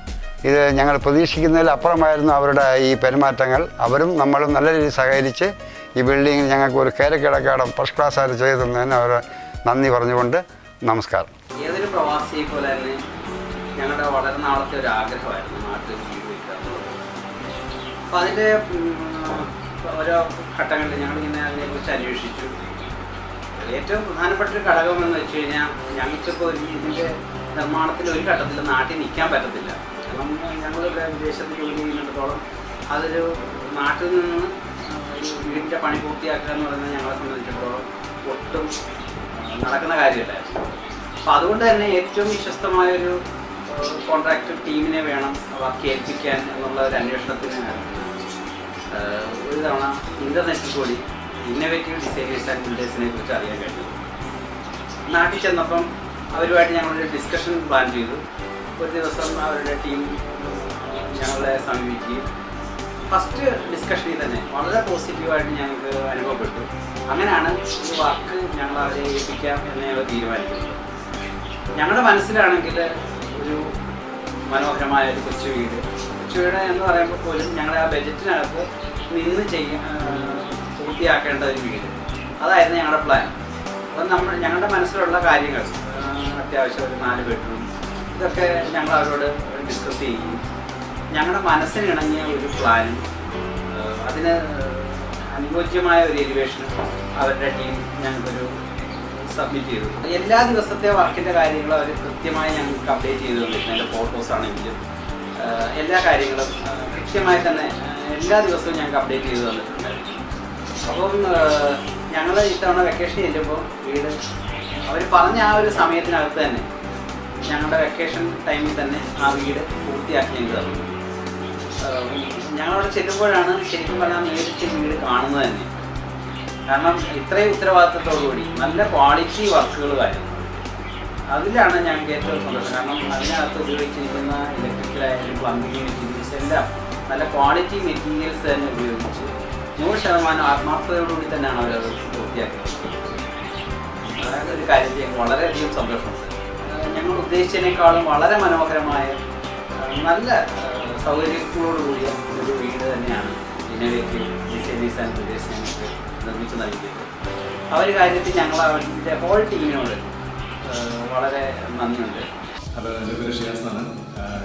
ഇത് ഞങ്ങൾ പ്രതീക്ഷിക്കുന്നതിൽ അപ്പുറമായിരുന്നു അവരുടെ ഈ പെരുമാറ്റങ്ങൾ. അവരും നമ്മളും നല്ല രീതിയിൽ സഹകരിച്ച് ഈ ബിൽഡിങ്ങിൽ ഞങ്ങൾക്ക് ഒരു കയറിക്കിടക്കാടം ഫസ്റ്റ് ക്ലാസ്സായിട്ട് ചെയ്തു തന്നതിന് അവർ നന്ദി പറഞ്ഞുകൊണ്ട് നമസ്കാരം. ഏതൊരു പ്രവാസിയെ പോലെ തന്നെ ഞങ്ങളുടെ വളരെ നാളത്തെ ഒരു ആഗ്രഹമായിരുന്നു നാട്ടിൽ വീട് വയ്ക്കുക. അപ്പോൾ അതിൻ്റെ ഓരോ ഘട്ടങ്ങളിൽ ഞങ്ങളിങ്ങനെ അതിനെക്കുറിച്ച് അന്വേഷിച്ചു. ഏറ്റവും പ്രധാനപ്പെട്ട ഒരു ഘടകം എന്ന് വെച്ച് കഴിഞ്ഞാൽ ഞങ്ങൾക്കിപ്പോൾ ഇതിൻ്റെ നിർമ്മാണത്തിൽ ഒരു ഘട്ടത്തിൽ നാട്ടിൽ നിൽക്കാൻ പറ്റത്തില്ല. കാരണം ഞങ്ങളിവിടെ വിദേശത്ത് ജോലി ചെയ്യുന്നിടത്തോളം അതൊരു നാട്ടിൽ നിന്ന് ഒരു വീടിൻ്റെ പണി പൂർത്തിയാക്കുക എന്ന് പറയുന്നത് ഞങ്ങളെ സംബന്ധിച്ചിടത്തോളം ഒട്ടും നടക്കുന്ന കാര്യമല്ലായിരുന്നു. അപ്പോൾ അതുകൊണ്ട് തന്നെ ഏറ്റവും വിശ്വസ്തമായൊരു കോൺട്രാക്ട് ടീമിനെ വേണം വർക്ക് ഏൽപ്പിക്കാൻ എന്നുള്ള ഒരു അന്വേഷണത്തിന് ഒരു തവണ ഇൻ്റർനെറ്റിൽ കൂടി ഇന്നോവേറ്റീവ് ഡിസൈനേഴ്സ് ആൻഡ് ബിൽഡേഴ്സിനെ കുറിച്ച് അറിയാൻ കഴിഞ്ഞു. നാട്ടിൽ ചെന്നപ്പം അവരുമായിട്ട് ഞങ്ങളൊരു ഡിസ്കഷൻ പ്ലാൻ ചെയ്തു. ഒരു ദിവസം അവരുടെ ടീം ഞങ്ങളെ സമീപിക്കുകയും ഫസ്റ്റ് ഡിസ്കഷനിൽ തന്നെ വളരെ പോസിറ്റീവായിട്ട് ഞങ്ങൾക്ക് അനുഭവപ്പെട്ടു. അങ്ങനെയാണ് ഈ വർക്ക് ഞങ്ങൾ അവരെ ഏൽപ്പിക്കാം എന്ന് ഞങ്ങൾ തീരുമാനിക്കുന്നത്. ഞങ്ങളുടെ മനസ്സിലാണെങ്കിൽ ഒരു മനോഹരമായ ഒരു കൊച്ചു വീട് എന്ന് പറയുമ്പോൾ പോലും ഞങ്ങളുടെ ആ ബജറ്റിനകത്ത് നിന്ന് പൂർത്തിയാക്കേണ്ട ഒരു വീട്, അതായിരുന്നു ഞങ്ങളുടെ പ്ലാൻ. അപ്പം ഞങ്ങളുടെ മനസ്സിലുള്ള കാര്യങ്ങൾ അത്യാവശ്യം ഒരു 4 ബെഡ്റൂം ഇതൊക്കെ ഞങ്ങൾ അവരോട് ഡിസ്കസ് ചെയ്യുകയും ഞങ്ങളുടെ മനസ്സിനിണങ്ങിയ ഒരു പ്ലാനും അതിന് അനുയോജ്യമായ ഒരു എലിവേഷനും അവരുടെ ടീം ഞങ്ങൾക്കൊരു സബ്മിറ്റ് ചെയ്തു. എല്ലാ ദിവസത്തെ വർക്കിൻ്റെ കാര്യങ്ങളും അവർ കൃത്യമായി ഞങ്ങൾക്ക് അപ്ഡേറ്റ് ചെയ്തു തന്നിരുന്നു. എൻ്റെ ഫോട്ടോസ് ആണെങ്കിലും എല്ലാ കാര്യങ്ങളും കൃത്യമായി തന്നെ എല്ലാ ദിവസവും ഞങ്ങൾക്ക് അപ്ഡേറ്റ് ചെയ്തു തന്നിട്ടുണ്ടായിരുന്നു. അപ്പം ഞങ്ങൾ ഇത്തവണ വെക്കേഷൻ ചെല്ലുമ്പോൾ വീട് അവർ പറഞ്ഞ ആ ഒരു സമയത്തിനകത്ത് തന്നെ ഞങ്ങളുടെ വെക്കേഷൻ ടൈമിൽ തന്നെ ആ വീട് പൂർത്തിയാക്കി ഞങ്ങൾക്ക് തന്നു. ഞങ്ങളവിടെ ചെല്ലുമ്പോഴാണ് ശരിക്കും പറഞ്ഞാൽ നേരിട്ട് വീട് കാണുന്നത് തന്നെ. കാരണം ഇത്രയും ഉത്തരവാദിത്തത്തോടുകൂടി നല്ല ക്വാളിറ്റി വർക്കുകളുമായിരുന്നു. അതിലാണ് ഞങ്ങൾക്ക് ഏറ്റവും സന്തോഷം. കാരണം അതിനകത്ത് ഉപയോഗിച്ചിരിക്കുന്ന ഇലക്ട്രിക്കലായാലും പ്ലംബിംഗ് മെറ്റീരിയൽസ് എല്ലാം നല്ല ക്വാളിറ്റി മെറ്റീരിയൽസ് തന്നെ ഉപയോഗിച്ച് 100% ആത്മാർത്ഥതയോടുകൂടി തന്നെയാണ് അവരത് പൂർത്തിയാക്കുന്നത്. അതായത് ഒരു കാര്യത്തിൽ വളരെയധികം സന്തോഷമുണ്ട്. ഞങ്ങൾ ഉദ്ദേശിച്ചതിനേക്കാളും വളരെ മനോഹരമായ നല്ല സൗകര്യങ്ങളോടുകൂടിയ ഒരു വീട് തന്നെയാണ് ഇന്നോവേറ്റീവ് ഡിസൈനേഴ്സ് ആൻഡ് ബിൽഡേഴ്സ് ഞങ്ങൾക്ക് നിർമ്മിച്ച് നൽകിയത്. ആ ഒരു കാര്യത്തിൽ ഞങ്ങൾ അവരുടെ ഹോൾ ടീമിനോട് വളരെ നന്ദിയുണ്ട്. ഹലോ, എൻ്റെ പേര് ഷിയാസ് എന്നാണ്.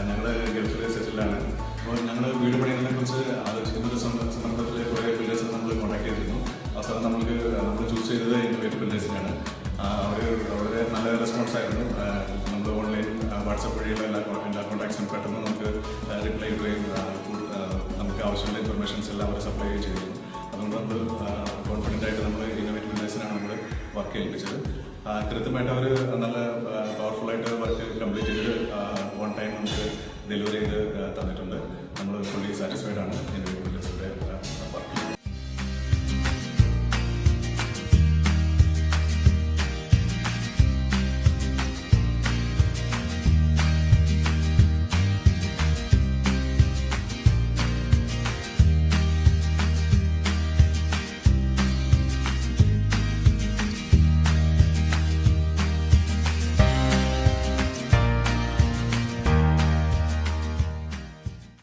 ഞങ്ങൾ ഗൾഫിൽ സെറ്റിലാണ്. അപ്പോൾ ഞങ്ങൾ വീട് പണിയുന്നതിനെ കുറിച്ച് ആലോചിക്കുന്ന ഒരു സന്ദർഭത്തിൽ കുറേ ബിൽഡേഴ്സ് നമ്മൾ കോൺടാക്ട് ചെയ്തിരുന്നു. അവസാനം നമ്മൾ ചൂസ് ചെയ്തത് ഇന്നോവേറ്റീവ് ബിൽഡേഴ്സിനാണ്. അവർ വളരെ നല്ല റെസ്പോൺസ് ആയിരുന്നു. നമ്മൾ ഓൺലൈൻ വാട്സപ്പ് വഴിയുള്ള എല്ലാ കോൺടാക്ട്സും പെട്ടെന്ന് നമുക്ക് റിപ്ലൈ ഇടുകയും നമുക്ക് ആവശ്യമുള്ള ഇൻഫർമേഷൻസ് എല്ലാം അവർ സപ്ലൈ ചെയ്തിരുന്നു. അതുകൊണ്ട് നമ്മൾ കോൺഫിഡൻ്റ് ആയിട്ട് നമ്മൾ ഇന്നോവേറ്റീവ് ബിൽഡേഴ്സിനാണ് നമ്മൾ വർക്ക് ഏൽപ്പിച്ചത്. കൃത്യമായിട്ട് അവർ നല്ല പവർഫുള്ളായിട്ട് വർക്ക് കംപ്ലീറ്റ് ചെയ്ത് ഓൺ ടൈം നമുക്ക് ഡെലിവറി ചെയ്ത് തന്നിട്ടുണ്ട്. നമ്മൾ ഫുള്ളി സാറ്റിസ്ഫൈഡ് ആണ്.